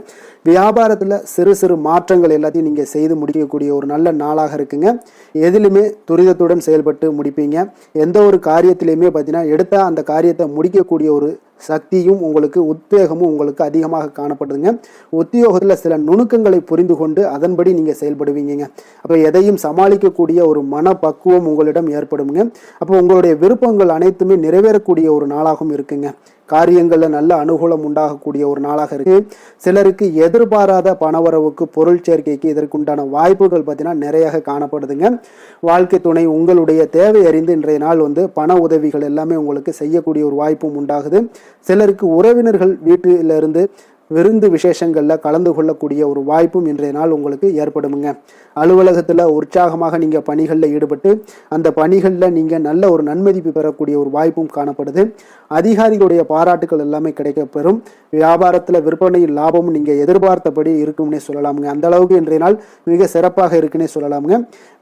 வியாபாரத்தில் சிறு சிறு மாற்றங்கள் எல்லாத்தையும் நீங்கள் செய்து முடிக்கக்கூடிய ஒரு நல்ல நாளாக இருக்குங்க. எதிலுமே துரிதத்துடன் செயல்பட்டு முடிப்பீங்க. எந்த ஒரு காரியத்திலையுமே பார்த்தீங்கன்னா எடுத்தால் அந்த காரியத்தை முடிக்கக்கூடிய ஒரு சக்தியும் உங்களுக்கு உத்வேகமும் உங்களுக்கு அதிகமாக காணப்படுதுங்க. உத்தியோகத்தில் சில நுணுக்கங்களை புரிந்து கொண்டு அதன்படி நீங்கள் செயல்படுவீங்க. அப்போ எதையும் சமாளிக்கக்கூடிய ஒரு மனப்பக்குவம் உங்களிடம் ஏற்படுங்க. அப்போ உங்களுடைய விருப்பங்கள் அனைத்துமே நிறைவேறக்கூடிய ஒரு நாளாகவும் இருக்குங்க. காரியங்களில் நல்ல அனுகூலம் உண்டாகக்கூடிய ஒரு நாளாக இருக்கு. சிலருக்கு எதிர்பாராத பணவரவுக்கு, பொருள் சேர்க்கைக்கு இதற்குண்டான வாய்ப்புகள் பார்த்தீங்கன்னா நிறைய காணப்படுதுங்க. வாழ்க்கை துணை உங்களுடைய தேவை அறிந்து இன்றைய நாள் பண உதவிகள் எல்லாமே உங்களுக்கு செய்யக்கூடிய ஒரு வாய்ப்பும் உண்டாகுது. சிலருக்கு உறவினர்கள் வீட்டிலிருந்து விருந்து விசேஷங்களில் கலந்து கொள்ளக்கூடிய ஒரு வாய்ப்பும் இன்றைய நாள் உங்களுக்கு ஏற்படுமுங்க. அலுவலகத்தில் உற்சாகமாக நீங்கள் பணிகளில் ஈடுபட்டு அந்த பணிகளில் நீங்கள் நல்ல ஒரு நன்மதிப்பு பெறக்கூடிய ஒரு வாய்ப்பும் காணப்படுது. அதிகாரிகளுடைய பாராட்டுகள் எல்லாமே கிடைக்கப்பெறும். வியாபாரத்தில் விற்பனையின் லாபமும் நீங்கள் எதிர்பார்த்தபடி இருக்கும்னே சொல்லலாமுங்க. அந்த அளவுக்கு இன்றைய நாள் மிக சிறப்பாக இருக்குன்னே சொல்லலாமுங்க.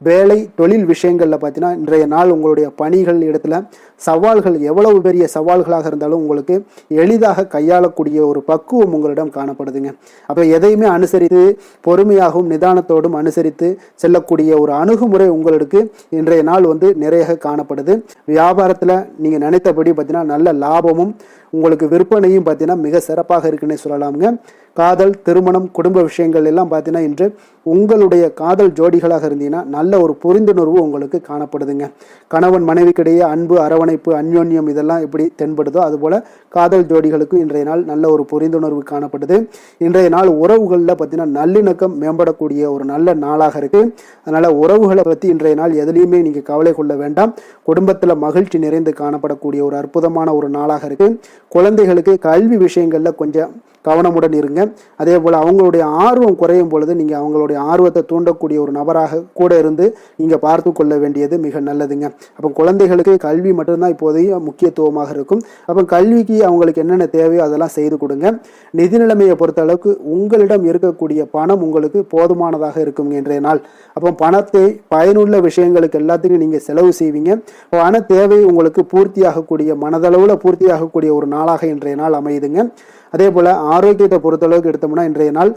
வேலை தொழில் விஷயங்களில் பார்த்தீங்கன்னா இன்றைய நாள் உங்களுடைய பணிகள் இடத்துல சவால்கள் எவ்வளவு பெரிய சவால்களாக இருந்தாலும் உங்களுக்கு எளிதாக கையாளக்கூடிய ஒரு பக்குவம் உங்களிடம் காணப்படுதுங்க. அப்போ எதையுமே அனுசரித்து பொறுமையாகவும் நிதானத்தோடும் அனுசரித்து செல்லக்கூடிய ஒரு அணுகுமுறை உங்களுக்கு இன்றைய நாள் நிறைய காணப்படுது. வியாபாரத்தில் நீங்கள் நினைத்தபடி பார்த்தீங்கன்னா நல்ல லாபமும் உங்களுக்கு விற்பனையும் பார்த்தீங்கன்னா மிக சிறப்பாக இருக்குன்னே சொல்லலாமுங்க. காதல், திருமணம், குடும்ப விஷயங்கள் எல்லாம் பார்த்தீங்கன்னா இன்று உங்களுடைய காதல் ஜோடிகளாக இருந்தீங்கன்னா நல்ல ஒரு புரிந்துணர்வு உங்களுக்கு காணப்படுதுங்க. கணவன் மனைவிக்கிடையே அன்பு, அரவணைப்பு, அந்யோன்யம் இதெல்லாம் எப்படி தென்படுதோ அதுபோல் காதல் ஜோடிகளுக்கு இன்றைய நாள் நல்ல ஒரு புரிந்துணர்வு காணப்படுது. இன்றைய நாள் உறவுகளில் பார்த்தீங்கன்னா நல்லிணக்கம் மேம்படக்கூடிய ஒரு நல்ல நாளாக இருக்கு. அதனால் உறவுகளை பற்றி இன்றைய நாள் எதுலேயுமே நீங்கள் கவலை கொள்ள வேண்டாம். குடும்பத்தில் மகிழ்ச்சி நிறைந்து காணப்படக்கூடிய ஒரு அற்புதமான ஒரு நாளாக இருக்கு. குழந்தைகளுக்கு கல்வி விஷயங்களில் கொஞ்சம் கவனமுடன் இருங்க. அதே போல் அவங்களுடைய ஆர்வம் குறையும் பொழுது நீங்கள் அவங்களுடைய ஆர்வத்தை தூண்டக்கூடிய ஒரு நபராக கூட இருந்து நீங்கள் பார்த்து கொள்ள வேண்டியது மிக நல்லதுங்க. அப்போ குழந்தைகளுக்கு கல்வி மட்டும்தான் இப்போதைய முக்கியத்துவமாக இருக்கும். அப்போ கல்விக்கு அவங்களுக்கு என்னென்ன தேவையோ அதெல்லாம் செய்து கொடுங்க. நிதி நிலைமையை பொறுத்த அளவுக்கு உங்களிடம் இருக்கக்கூடிய பணம் உங்களுக்கு போதுமானதாக இருக்கும் இன்றைய நாள். அப்போ பணத்தை பயனுள்ள விஷயங்களுக்கு எல்லாத்துக்கும் நீங்கள் செலவு செய்வீங்க. பண தேவை உங்களுக்கு பூர்த்தியாகக்கூடிய, மனதளவில் பூர்த்தியாகக்கூடிய ஒரு நாளாக இன்றைய நாள் அமையுதுங்க. அதே போல் ஆரோக்கியத்தை பொறுத்தளவுக்கு எடுத்தோம்னா இன்றைய நாள்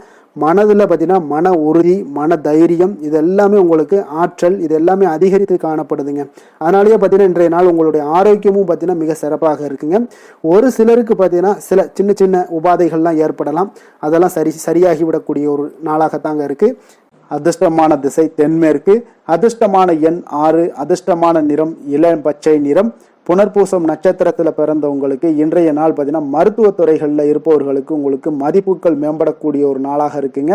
மனதில் பார்த்தீங்கன்னா மன உறுதி, மன தைரியம் இது எல்லாமே உங்களுக்கு ஆற்றல் இது எல்லாமே அதிகரித்து காணப்படுதுங்க. அதனாலேயே பார்த்தீங்கன்னா இன்றைய நாள் உங்களுடைய ஆரோக்கியமும் பார்த்தீங்கன்னா மிக சிறப்பாக இருக்குங்க. ஒரு சிலருக்கு பார்த்தீங்கன்னா சில சின்ன சின்ன உபாதைகள்லாம் ஏற்படலாம். அதெல்லாம் சரியாகிவிடக்கூடிய ஒரு நாளாகத்தாங்க இருக்குது. அதிர்ஷ்டமான திசை தென்மேற்கு, அதிர்ஷ்டமான எண் 6, அதிர்ஷ்டமான நிறம் இளம் பச்சை நிறம். புனர்பூசம் நட்சத்திரத்தில் பிறந்தவங்களுக்கு இன்றைய நாள் பார்த்தீங்கன்னா மருத்துவத்துறைகளில் இருப்பவர்களுக்கு உங்களுக்கு மதிப்புகள் மேம்படக்கூடிய ஒரு நாளாக இருக்குங்க.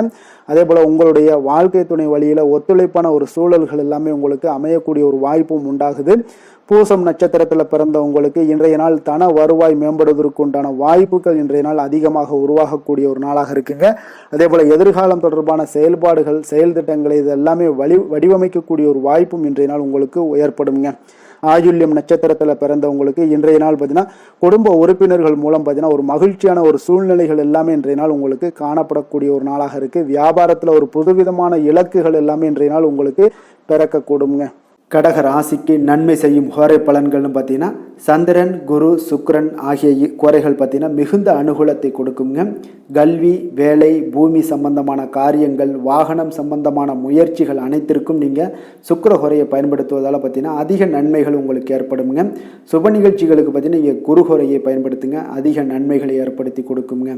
அதே போல் உங்களுடைய வாழ்க்கை துணை வழியில் ஒத்துழைப்பான ஒரு சூழல்கள் எல்லாமே உங்களுக்கு அமையக்கூடிய ஒரு வாய்ப்பும் உண்டாகுது. பூசம் நட்சத்திரத்தில் பிறந்தவங்களுக்கு இன்றைய நாள் தன வருவாய் மேம்படுவதற்கு உண்டான வாய்ப்புகள் இன்றைய நாள் அதிகமாக உருவாகக்கூடிய ஒரு நாளாக இருக்குங்க. அதே போல் எதிர்காலம் தொடர்பான செயல்பாடுகள், செயல் திட்டங்களை இது எல்லாமே வடிவமைக்கக்கூடிய ஒரு வாய்ப்பும் இன்றைய நாள் உங்களுக்கு ஏற்படுங்க. ஆயுள்யம் நட்சத்திரத்தில் பிறந்தவங்களுக்கு இன்றைய நாள் பார்த்தீங்கன்னா குடும்ப உறுப்பினர்கள் மூலம் பார்த்தீங்கன்னா ஒரு மகிழ்ச்சியான ஒரு சூழ்நிலைகள் எல்லாமே இன்றைய நாள் உங்களுக்கு காணப்படக்கூடிய ஒரு நாளாக இருக்குது. வியாபாரத்தில் ஒரு புதுவிதமான இலக்குகள் எல்லாமே இன்றைய நாள் உங்களுக்கு பிறக்கக்கூடுங்க. கடக ராசிக்கு நன்மை செய்யும் கோரை பலன்கள்னு பார்த்தீங்கன்னா சந்திரன், குரு, சுக்கிரன் ஆகிய கோரைகள் பார்த்தீங்கன்னா மிகுந்த அனுகூலத்தை கொடுக்குங்க. கல்வி, வேலை, பூமி சம்பந்தமான காரியங்கள், வாகனம் சம்பந்தமான முயற்சிகள் அனைத்திற்கும் நீங்கள் சுக்கிர கோரையை பயன்படுத்துவதால் பார்த்தீங்கன்னா அதிக நன்மைகள் உங்களுக்கு ஏற்படுங்க. சுப நிகழ்ச்சிகளுக்கு பார்த்தீங்கன்னா நீங்கள் குரு கோரையை பயன்படுத்துங்க, அதிக நன்மைகளை ஏற்படுத்தி கொடுக்குங்க.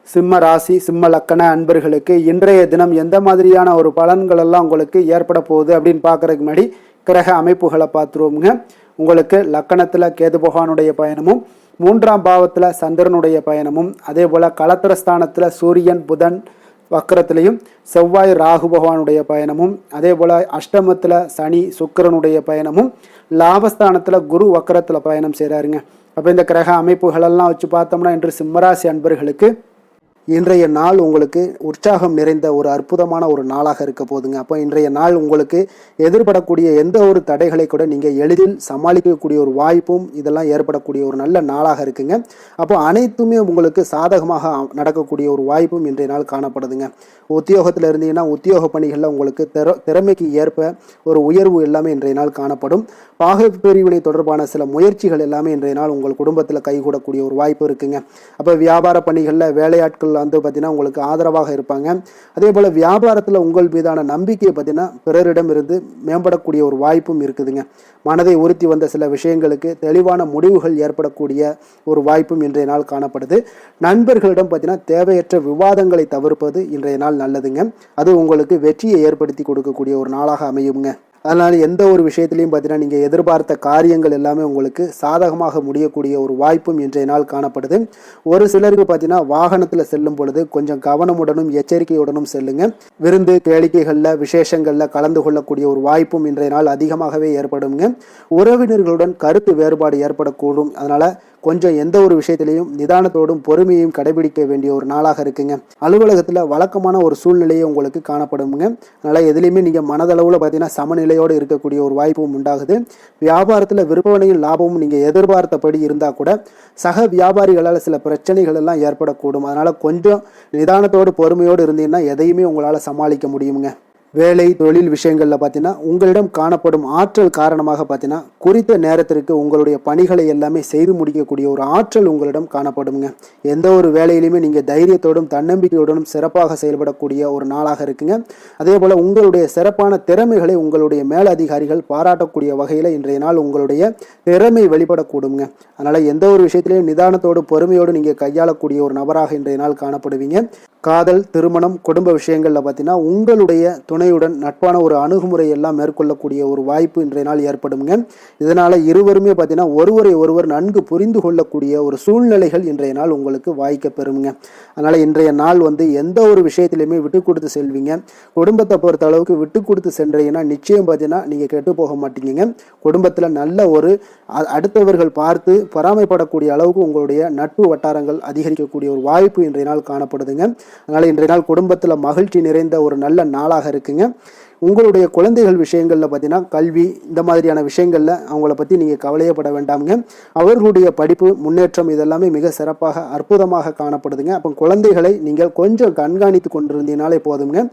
சிம்ம ராசி, சிம்ம லக்கண அன்பர்களுக்கு இன்றைய தினம் எந்த மாதிரியான ஒரு பலன்கள் எல்லாம் உங்களுக்கு ஏற்பட போகுது அப்படின்னு பார்க்கறதுக்கு முன்னாடி கிரக அமைப்புகளை பார்த்துருவோமுங்க. உங்களுக்கு லக்கணத்தில் கேது பகவானுடைய பயணமும், 3ஆம் பாவத்தில் சந்திரனுடைய பயணமும், அதே போல் களத்திரஸ்தானத்தில் சூரியன் புதன் வக்கரத்திலையும், செவ்வாய் ராகு பகவானுடைய பயணமும், அதே போல் அஷ்டமத்தில் சனி சுக்கிரனுடைய பயணமும், லாபஸ்தானத்தில் குரு வக்கரத்தில் பயணம் செய்கிறாருங்க. அப்போ இந்த கிரக அமைப்புகளெல்லாம் வச்சு பார்த்தோம்னா இன்று சிம்மராசி அன்பர்களுக்கு இன்றைய நாள் உங்களுக்கு உற்சாகம் நிறைந்த ஒரு அற்புதமான ஒரு நாளாக இருக்க போதுங்க. அப்போ இன்றைய நாள் உங்களுக்கு எதிர்படக்கூடிய எந்த ஒரு தடைகளை கூட நீங்கள் எளிதில் சமாளிக்கக்கூடிய ஒரு வாய்ப்பும் இதெல்லாம் ஏற்படக்கூடிய ஒரு நல்ல நாளாக இருக்குங்க. அப்போ அனைத்துமே உங்களுக்கு சாதகமாக நடக்கக்கூடிய ஒரு வாய்ப்பும் இன்றைய நாள் காணப்படுதுங்க. உத்தியோகத்தில் இருந்தீங்கன்னா உத்தியோக பணிகளில் உங்களுக்கு திறமைக்கு ஏற்ப ஒரு உயர்வு எல்லாமே இன்றைய நாள் காணப்படும். பாக பிரிவினை தொடர்பான சில முயற்சிகள் எல்லாமே இன்றைய நாள் உங்கள் குடும்பத்தில் கைகூடக்கூடிய ஒரு வாய்ப்பு இருக்குங்க. அப்போ வியாபார பணிகளில் வேலையாட்கள் வந்து பார்த்தீங்கன்னா உங்களுக்கு ஆதரவாக இருப்பாங்க. அதே போல் வியாபாரத்தில் உங்கள் மீதான நம்பிக்கையை பார்த்தீங்கன்னா பிறரிடம் இருந்து மேம்படக்கூடிய ஒரு வாய்ப்பும் இருக்குதுங்க. மனதை உறுத்தி வந்த சில விஷயங்களுக்கு தெளிவான முடிவுகள் ஏற்படக்கூடிய ஒரு வாய்ப்பும் இன்றைய நாள் காணப்படுது. நண்பர்களிடம் பார்த்தீங்கன்னா தேவையற்ற விவாதங்களை தவிர்ப்பது இன்றைய நாள் நல்லதுங்க. அது உங்களுக்கு வெற்றியை ஏற்படுத்தி கொடுக்கக்கூடிய ஒரு நாளாக அமையுங்க. அதனால் எந்த ஒரு விஷயத்திலையும் பார்த்தீங்கன்னா நீங்கள் எதிர்பார்த்த காரியங்கள் எல்லாமே உங்களுக்கு சாதகமாக முடியக்கூடிய ஒரு வாய்ப்பும் இன்றைய நாள் காணப்படுது. ஒரு சிலருக்கு பார்த்தீங்கன்னா வாகனத்தில் செல்லும் பொழுது கொஞ்சம் கவனமுடனும் எச்சரிக்கையுடனும் செல்லுங்க. விருந்து கேளிக்கைகளில் விசேஷங்களில் கலந்து கொள்ளக்கூடிய ஒரு வாய்ப்பும் இன்றைய நாள் அதிகமாகவே ஏற்படுங்க. உறவினர்களுடன் கருத்து வேறுபாடு ஏற்படக்கூடும். அதனால் கொஞ்சம் எந்த ஒரு விஷயத்திலையும் நிதானத்தோடும் பொறுமையையும் கடைபிடிக்க வேண்டிய ஒரு நாளாக இருக்குங்க. அலுவலகத்தில் வழக்கமான ஒரு சூழ்நிலையை உங்களுக்கு காணப்படுங்க. அதனால் எதுலையுமே நீங்கள் மனதளவில் பார்த்தீங்கன்னா சமநிலையோடு இருக்கக்கூடிய ஒரு வாய்ப்பும் உண்டாகுது. வியாபாரத்தில் விற்பனையும் லாபமும் நீங்கள் எதிர்பார்த்தபடி இருந்தால் கூட சக வியாபாரிகளால் சில பிரச்சனைகள் எல்லாம் ஏற்படக்கூடும். அதனால் கொஞ்சம் நிதானத்தோடு பொறுமையோடு இருந்தீங்கன்னா எதையுமே உங்களால் சமாளிக்க முடியுங்க. வேலை தொழில் விஷயங்களில் பார்த்தீங்கன்னா உங்களிடம் காணப்படும் ஆற்றல் காரணமாக பார்த்தீங்கன்னா குறித்த நேரத்திற்கு உங்களுடைய பணிகளை எல்லாமே செய்து முடிக்கக்கூடிய ஒரு ஆற்றல் உங்களிடம் காணப்படுங்க. எந்த ஒரு வேலையிலுமே நீங்கள் தைரியத்தோடும் தன்னம்பிக்கையுடனும் சிறப்பாக செயல்படக்கூடிய ஒரு நாளாக இருக்குங்க. அதே போல் உங்களுடைய சிறப்பான திறமைகளை உங்களுடைய மேலதிகாரிகள் பாராட்டக்கூடிய வகையில் இன்றைய நாள் உங்களுடைய திறமை வெளிப்படக்கூடுங்க. அதனால் எந்த ஒரு விஷயத்திலையும் நிதானத்தோடு பொறுமையோடு நீங்கள் கையாளக்கூடிய ஒரு நபராக இன்றைய நாள் காணப்படுவீங்க. காதல், திருமணம், குடும்ப விஷயங்களில் பார்த்தீங்கன்னா உங்களுடைய துணையுடன் நட்பான ஒரு அணுகுமுறை எல்லாம் மேற்கொள்ளக்கூடிய ஒரு வாய்ப்பு இன்றைய நாள் ஏற்படுங்க. இதனால் இருவருமே பார்த்தீங்கன்னா ஒருவரை ஒருவர் நன்கு புரிந்து கொள்ளக்கூடிய ஒரு சூழ்நிலைகள் இன்றைய நாள் உங்களுக்கு வாய்க்க பெறுங்க. அதனால் இன்றைய நாள் எந்த ஒரு விஷயத்திலையுமே விட்டு கொடுத்து செல்வீங்க. குடும்பத்தை பொறுத்த அளவுக்கு விட்டு கொடுத்து சென்றீங்கன்னா நிச்சயம் பார்த்தீங்கன்னா நீங்கள் கெட்டு போக மாட்டீங்க. குடும்பத்தில் நல்ல ஒரு அடுத்தவர்கள் பார்த்து பொறாமைப்படக்கூடிய அளவுக்கு உங்களுடைய நட்பு வட்டாரங்கள் அதிகரிக்கக்கூடிய ஒரு வாய்ப்பு இன்றைய நாள் காணப்படுதுங்க. அதனால் இன்றைய நாள் குடும்பத்தில் மகிழ்ச்சி நிறைந்த ஒரு நல்ல நாளாக இருக்குங்க. உங்களுடைய குழந்தைகள் விஷயங்களில் பார்த்தீங்கன்னா கல்வி இந்த மாதிரியான விஷயங்களில் அவங்கள பற்றி நீங்கள் கவலையப்பட வேண்டாமுங்க. அவர்களுடைய படிப்பு முன்னேற்றம் இதெல்லாமே மிக சிறப்பாக அற்புதமாக காணப்படுதுங்க. அப்போ குழந்தைகளை நீங்கள் கொஞ்சம் கண்காணித்து கொண்டிருந்தீங்கனாலே போதுங்க.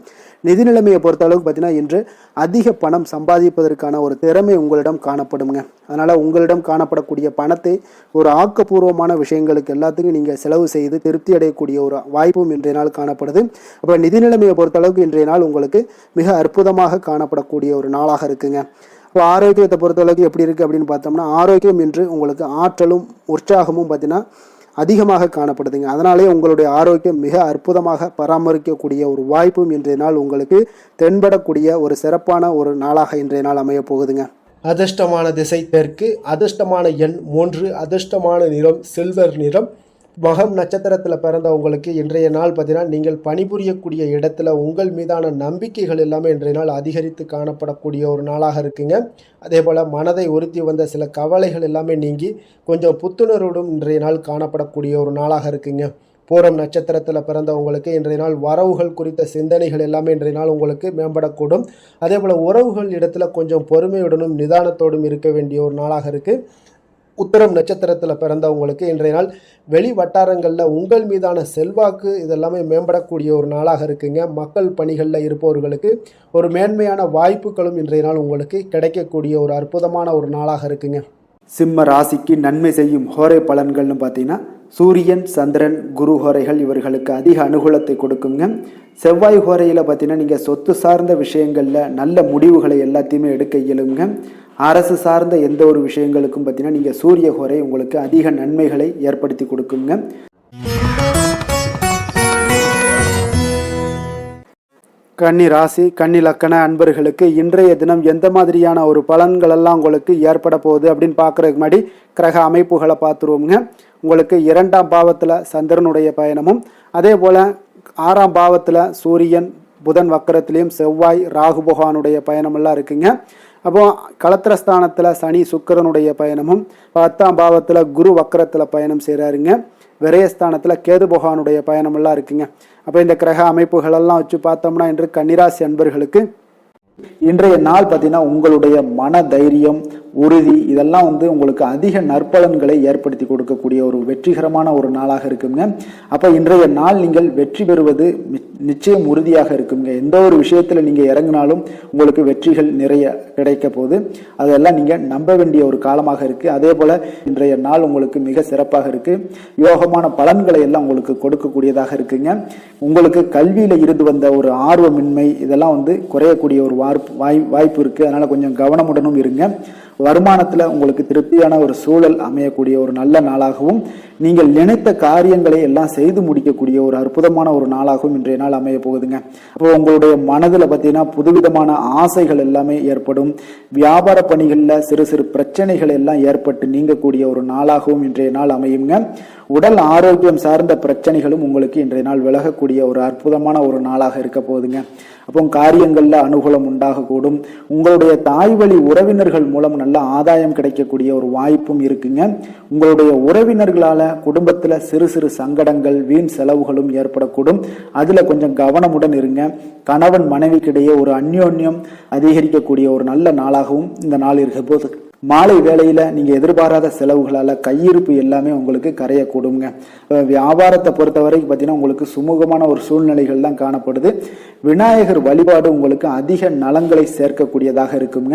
நிதி நிலைமையை பொறுத்த அளவுக்கு பார்த்தீங்கன்னா இன்று அதிக பணம் சம்பாதிப்பதற்கான ஒரு திறமை உங்களிடம் காணப்படுங்க. அதனால் உங்களிடம் காணப்படக்கூடிய பணத்தை ஒரு ஆக்கப்பூர்வமான விஷயங்களுக்கு எல்லாத்துக்கும் நீங்கள் செலவு செய்து திருப்தி அடையக்கூடிய ஒரு வாய்ப்பும் இன்றைய நாள் காணப்படுது. அப்போ நிதி நிலைமையை பொறுத்த அளவுக்கு இன்றைய நாள் உங்களுக்கு மிக அற்புதமாக காணப்படக்கூடிய ஒரு நாளாக இருக்குங்க. இப்போ ஆரோக்கியத்தை பொறுத்தளவுக்கு எப்படி இருக்குது அப்படின்னு பார்த்தோம்னா ஆரோக்கியம் இன்று உங்களுக்கு ஆற்றலும் உற்சாகமும் பார்த்தீங்கன்னா அதிகமாக காணப்படுதுங்க. அதனாலே உங்களுடைய ஆரோக்கியம் மிக அற்புதமாக பராமரிக்கக்கூடிய ஒரு வாய்ப்பும் இன்றைய நாள் உங்களுக்கு தென்படக்கூடிய ஒரு சிறப்பான ஒரு நாளாக இன்றைய நாள் அமைய போகுதுங்க. அதிர்ஷ்டமான திசை தெற்கு, அதிர்ஷ்டமான எண் 3, அதிர்ஷ்டமான நிறம் சில்வர் நிறம். மகம் நட்சத்திரத்தில் பிறந்தவங்களுக்கு இன்றைய நாள் பார்த்தீங்கன்னா நீங்கள் பணிபுரியக்கூடிய இடத்துல உங்கள் மீதான நம்பிக்கைகள் எல்லாமே இன்றைய நாள் அதிகரித்து காணப்படக்கூடிய ஒரு நாளாக இருக்குங்க. அதே போல் மனதை உறுத்தி வந்த சில கவலைகள் எல்லாமே நீங்கி கொஞ்சம் புத்துணர்வோடும் இன்றைய நாள் காணப்படக்கூடிய ஒரு நாளாக இருக்குங்க. பூரம் நட்சத்திரத்தில் பிறந்தவங்களுக்கு இன்றைய நாள் வரவுகள் குறித்த சிந்தனைகள் எல்லாமே இன்றைய நாள் உங்களுக்கு மேம்படக்கூடும். அதே போல் உறவுகள் இடத்துல கொஞ்சம் பொறுமையுடனும் நிதானத்தோடும் இருக்க வேண்டிய ஒரு நாளாக இருக்குது. உத்திரம் நட்சத்திரத்தில் பிறந்தவங்களுக்கு இன்றைய நாள் வெளி வட்டாரங்களில் உங்கள் மீதான செல்வாக்கு இதெல்லாமே மேம்படக்கூடிய ஒரு நாளாக இருக்குங்க. மக்கள் பணிகளில் இருப்பவர்களுக்கு ஒரு மேன்மையான வாய்ப்புகளும் இன்றைய நாள் உங்களுக்கு கிடைக்கக்கூடிய ஒரு அற்புதமான ஒரு நாளாக இருக்குங்க. சிம்ம ராசிக்கு நன்மை செய்யும் ஹோரை பலன்கள்னு பார்த்தீங்கன்னா சூரியன், சந்திரன், குரு ஹோரைகள் இவர்களுக்கு அதிக அனுகூலத்தை கொடுக்குங்க. செவ்வாய் ஹோரையில் பார்த்தீங்கன்னா நீங்கள் சொத்து சார்ந்த விஷயங்களில் நல்ல முடிவுகளை எல்லாத்தையுமே எடுக்க இயலுங்க. அரசு சார்ந்த எந்த ஒரு விஷயங்களுக்கும் பார்த்தீங்கன்னா நீங்கள் சூரிய ஹோரை உங்களுக்கு அதிக நன்மைகளை ஏற்படுத்தி கொடுக்குங்க. கன்னி ராசி, கன்னி லக்கண அன்பர்களுக்கு இன்றைய தினம் எந்த மாதிரியான ஒரு பலன்கள் எல்லாம் உங்களுக்கு ஏற்பட போகுது அப்படின்னு பார்க்குறதுக்கு முன்னாடி கிரக அமைப்புகளை பார்த்துருவோங்க. உங்களுக்கு 2ஆம் பாவத்தில் சந்திரனுடைய பயணமும், அதே போல் 6ஆம் பாவத்தில் சூரியன், புதன் வக்கரத்திலையும் செவ்வாய், ராகு பகவானுடைய பயணமெல்லாம் இருக்குங்க. அப்போ களத்திரஸ்தானத்தில் சனி சுக்கிரனுடைய பயணமும், 10ஆம் பாவத்தில் குரு வக்கரத்தில் பயணம் செய்கிறாருங்க. விரயஸ்தானத்தில் கேது பகவானுடைய பயணமெல்லாம் இருக்குங்க. அப்போ இந்த கிரக அமைப்புகளெல்லாம் வச்சு பார்த்தோம்னா இன்று கன்னிராசி அன்பர்களுக்கு இன்றைய நாள் பார்த்தீங்கன்னா உங்களுடைய மன தைரியம், உறுதி இதெல்லாம் உங்களுக்கு அதிக நற்பலன்களை ஏற்படுத்தி கொடுக்கக்கூடிய ஒரு வெற்றிகரமான ஒரு நாளாக இருக்குங்க. அப்போ இன்றைய நாள் நீங்கள் வெற்றி பெறுவது நிச்சயம் உறுதியாக இருக்குங்க. எந்த ஒரு விஷயத்தில் நீங்கள் இறங்கினாலும் உங்களுக்கு வெற்றிகள் நிறைய கிடைக்க போகுது. அதெல்லாம் நீங்கள் நம்ப வேண்டிய ஒரு காலமாக இருக்குது. அதே போல் இன்றைய நாள் உங்களுக்கு மிக சிறப்பாக இருக்குது. யோகமான பலன்களை எல்லாம் உங்களுக்கு கொடுக்கக்கூடியதாக இருக்குங்க. உங்களுக்கு கல்வியில் இருந்து வந்த ஒரு ஆர்வமின்மை இதெல்லாம் குறையக்கூடிய ஒரு வாய்ப்பு இருக்குது. அதனால் கொஞ்சம் கவனமுடனும் இருங்க. வருமானத்தில் உங்களுக்கு திருப்தியான ஒரு சூழல் அமையக்கூடிய ஒரு நல்ல நாளாகவும், நீங்கள் நினைத்த காரியங்களை எல்லாம் செய்து முடிக்கக்கூடிய ஒரு அற்புதமான ஒரு நாளாகவும் இன்றைய நாள் அமைய போகுதுங்க. அப்போ உங்களுடைய மனதில் பார்த்தீங்கன்னா புதுவிதமான ஆசைகள் எல்லாமே ஏற்படும். வியாபார பணிகளில் சிறு சிறு பிரச்சனைகள் எல்லாம் ஏற்பட்டு நீங்கக்கூடிய ஒரு நாளாகவும் இன்றைய நாள் அமையுங்க. உடல் ஆரோக்கியம் சார்ந்த பிரச்சனைகளும் உங்களுக்கு இன்றைய நாள் விலகக்கூடிய ஒரு அற்புதமான ஒரு நாளாக இருக்க போகுதுங்க. அப்போ காரியங்கள்ல அனுகூலம் உண்டாகக்கூடும். உங்களுடைய தாய் வழி உறவினர்கள் மூலம் நல்ல ஆதாயம் கிடைக்கக்கூடிய ஒரு வாய்ப்பும் இருக்குங்க. உங்களுடைய உறவினர்களால குடும்பத்துல சிறு சிறு சங்கடங்கள், வீண் செலவுகளும் ஏற்படக்கூடும். அதுல கொஞ்சம் கவனமுடன் இருங்க. கணவன் மனைவிக்கிடையே ஒரு அந்யோன்யம் அதிகரிக்கக்கூடிய ஒரு நல்ல நாளாகவும் இந்த நாள் இருக்க போது. மாலை வேளையில நீங்க எதிர்பாராத செலவுகளால கையிருப்பு எல்லாமே உங்களுக்கு கரையக்கூடுங்க. வியாபாரத்தை பொறுத்த வரைக்கும் பார்த்தீங்கன்னா உங்களுக்கு சுமூகமான ஒரு சூழ்நிலைகள் தான் காணப்படுது. விநாயகர் வழிபாடு உங்களுக்கு அதிக நலங்களை சேர்க்கக்கூடியதாக இருக்குங்க.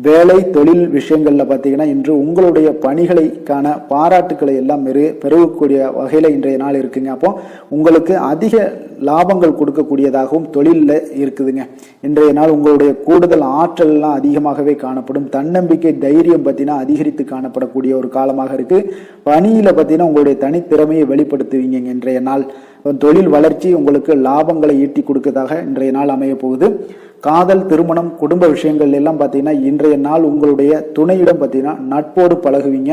வேலை தொழில் விஷயங்கள்ல பார்த்தீங்கன்னா இன்று உங்களுடைய பணிகளுக்கான பாராட்டுக்களை எல்லாம் பெருகக்கூடிய வகையில இன்றைய நாள் இருக்குங்க. அப்போ உங்களுக்கு அதிக லாபங்கள் கொடுக்கக்கூடியதாகவும் தொழிலில் இருக்குதுங்க. இன்றைய நாள் உங்களுடைய கூடுதல் ஆற்றல் எல்லாம் அதிகமாகவே காணப்படும். தன்னம்பிக்கை, தைரியம் பார்த்தீங்கன்னா அதிகரித்து காணப்படக்கூடிய ஒரு காலமாக இருக்கு. பணியில பார்த்தீங்கன்னா உங்களுடைய தனித்திறமையை வெளிப்படுத்துவீங்க. இன்றைய நாள் தொழில் வளர்ச்சி உங்களுக்கு லாபங்களை ஈட்டி கொடுக்கதாக இன்றைய நாள் அமைய போகுது. காதல், திருமணம், குடும்ப விஷயங்கள் எல்லாம் பார்த்தீங்கன்னா இன்றைய நாள் உங்களுடைய துணையிடம் பார்த்தீங்கன்னா நட்போடு பழகுவீங்க.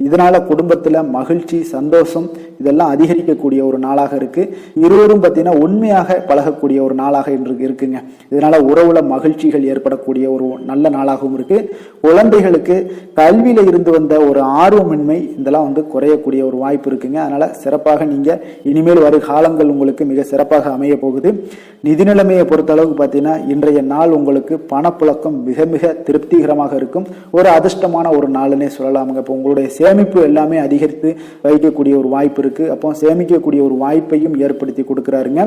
இதனால குடும்பத்தில் மகிழ்ச்சி, சந்தோஷம் இதெல்லாம் அதிகரிக்கக்கூடிய ஒரு நாளாக இருக்கு. இருவரும் பார்த்தீங்கன்னா உண்மையாக பழகக்கூடிய ஒரு நாளாக இன்று இருக்குங்க. இதனால உறவுல மகிழ்ச்சிகள் ஏற்படக்கூடிய ஒரு நல்ல நாளாகவும் இருக்கு. குழந்தைகளுக்கு கல்வியில இருந்து வந்த ஒரு ஆர்வமின்மை இதெல்லாம் குறையக்கூடிய ஒரு வாய்ப்பு இருக்குங்க. அதனால சிறப்பாக நீங்க இனிமேல் வரும் காலங்கள் உங்களுக்கு மிக சிறப்பாக அமைய போகுது. நிதி நிலைமையை பொறுத்த அளவுக்கு பார்த்தீங்கன்னா இன்றைய நாள் உங்களுக்கு பணப்புழக்கம் மிக மிக திருப்திகரமாக இருக்கும். ஒரு அதிர்ஷ்டமான ஒரு நாளுன்னே சொல்லலாமுங்க. இப்போ உங்களுடைய சேமிப்பு எல்லாமே அதிகரித்து வைக்கக்கூடிய ஒரு வாய்ப்பு இருக்கு. அப்போ சேமிக்கக்கூடிய ஒரு வாய்ப்பையும் ஏற்படுத்தி கொடுக்கிறாருங்க.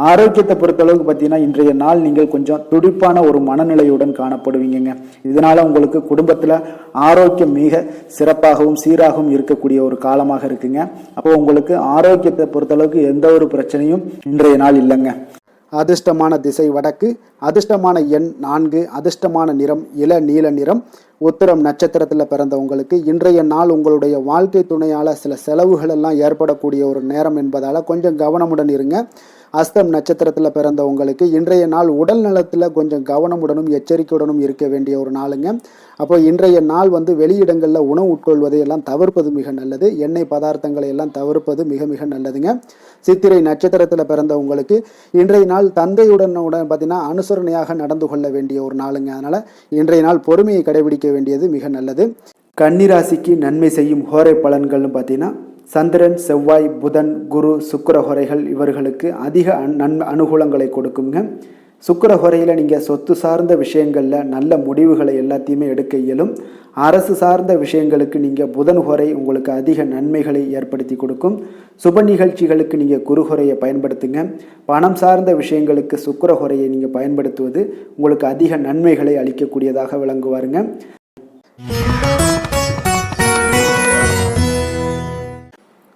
ஆரோக்கியத்தை பொறுத்த அளவுக்கு பார்த்தீங்கன்னா இன்றைய நாள் நீங்கள் கொஞ்சம் துடிப்பான ஒரு மனநிலையுடன் காணப்படுவீங்க. இதனால உங்களுக்கு குடும்பத்துல ஆரோக்கியம் மிக சிறப்பாகவும் சீராகவும் இருக்கக்கூடிய ஒரு காலமாக இருக்குங்க. அப்போ உங்களுக்கு ஆரோக்கியத்தை பொறுத்த அளவுக்கு எந்த ஒரு பிரச்சனையும் இன்றைய நாள் இல்லைங்க. அதிர்ஷ்டமான திசை வடக்கு, அதிர்ஷ்டமான எண் 4, அதிர்ஷ்டமான நிறம் இள நீல நிறம். உத்திரம் நட்சத்திரத்தில் பிறந்தவங்களுக்கு இன்றைய நாள் உங்களுடைய வாழ்க்கை துணையால் சில செலவுகள் எல்லாம் ஏற்படக்கூடிய ஒரு நேரம் என்பதால் கொஞ்சம் கவனமுடன் இருங்க. அஸ்தம் நட்சத்திரத்தில் பிறந்தவங்களுக்கு இன்றைய நாள் உடல் நலத்தில் கொஞ்சம் கவனமுடனும் எச்சரிக்கையுடனும் இருக்க வேண்டிய ஒரு நாளுங்க. அப்போ இன்றைய நாள் வெளியிடங்களில் உணவு உட்கொள்வதை எல்லாம் தவிர்ப்பது மிக நல்லது. எண்ணெய் பதார்த்தங்களை எல்லாம் தவிர்ப்பது மிக மிக நல்லதுங்க. சித்திரை நட்சத்திரத்தில் பிறந்தவங்களுக்கு இன்றைய நாள் தந்தையுடன் பார்த்தீங்கன்னா அனுசரணையாக நடந்து கொள்ள வேண்டிய ஒரு நாளுங்க. அதனால இன்றைய நாள் பொறுமையை கடைபிடிக்க வேண்டியது மிக நல்லது. கன்னிராசிக்கு நன்மை செய்யும் ஹோரை பலன்கள்னு பார்த்தீங்கன்னா சந்திரன், செவ்வாய், புதன், குரு, சுக்கிர ஹோரைகள் இவர்களுக்கு அதிக அனுகூலங்களை கொடுக்குங்க. சுக்கிர ஹோரையில் நீங்கள் சொத்து சார்ந்த விஷயங்களில் நல்ல முடிவுகளை எல்லாத்தையுமே எடுக்க இயலும். அரசு சார்ந்த விஷயங்களுக்கு நீங்கள் புதன் ஹோரை உங்களுக்கு அதிக நன்மைகளை ஏற்படுத்தி கொடுக்கும். சுப நிகழ்ச்சிகளுக்கு நீங்கள் குரு ஹோரையை பயன்படுத்துங்க. பணம் சார்ந்த விஷயங்களுக்கு சுக்கிர ஹோரையை நீங்கள் பயன்படுத்துவது உங்களுக்கு அதிக நன்மைகளை அளிக்கக்கூடியதாக விளங்குவாருங்க.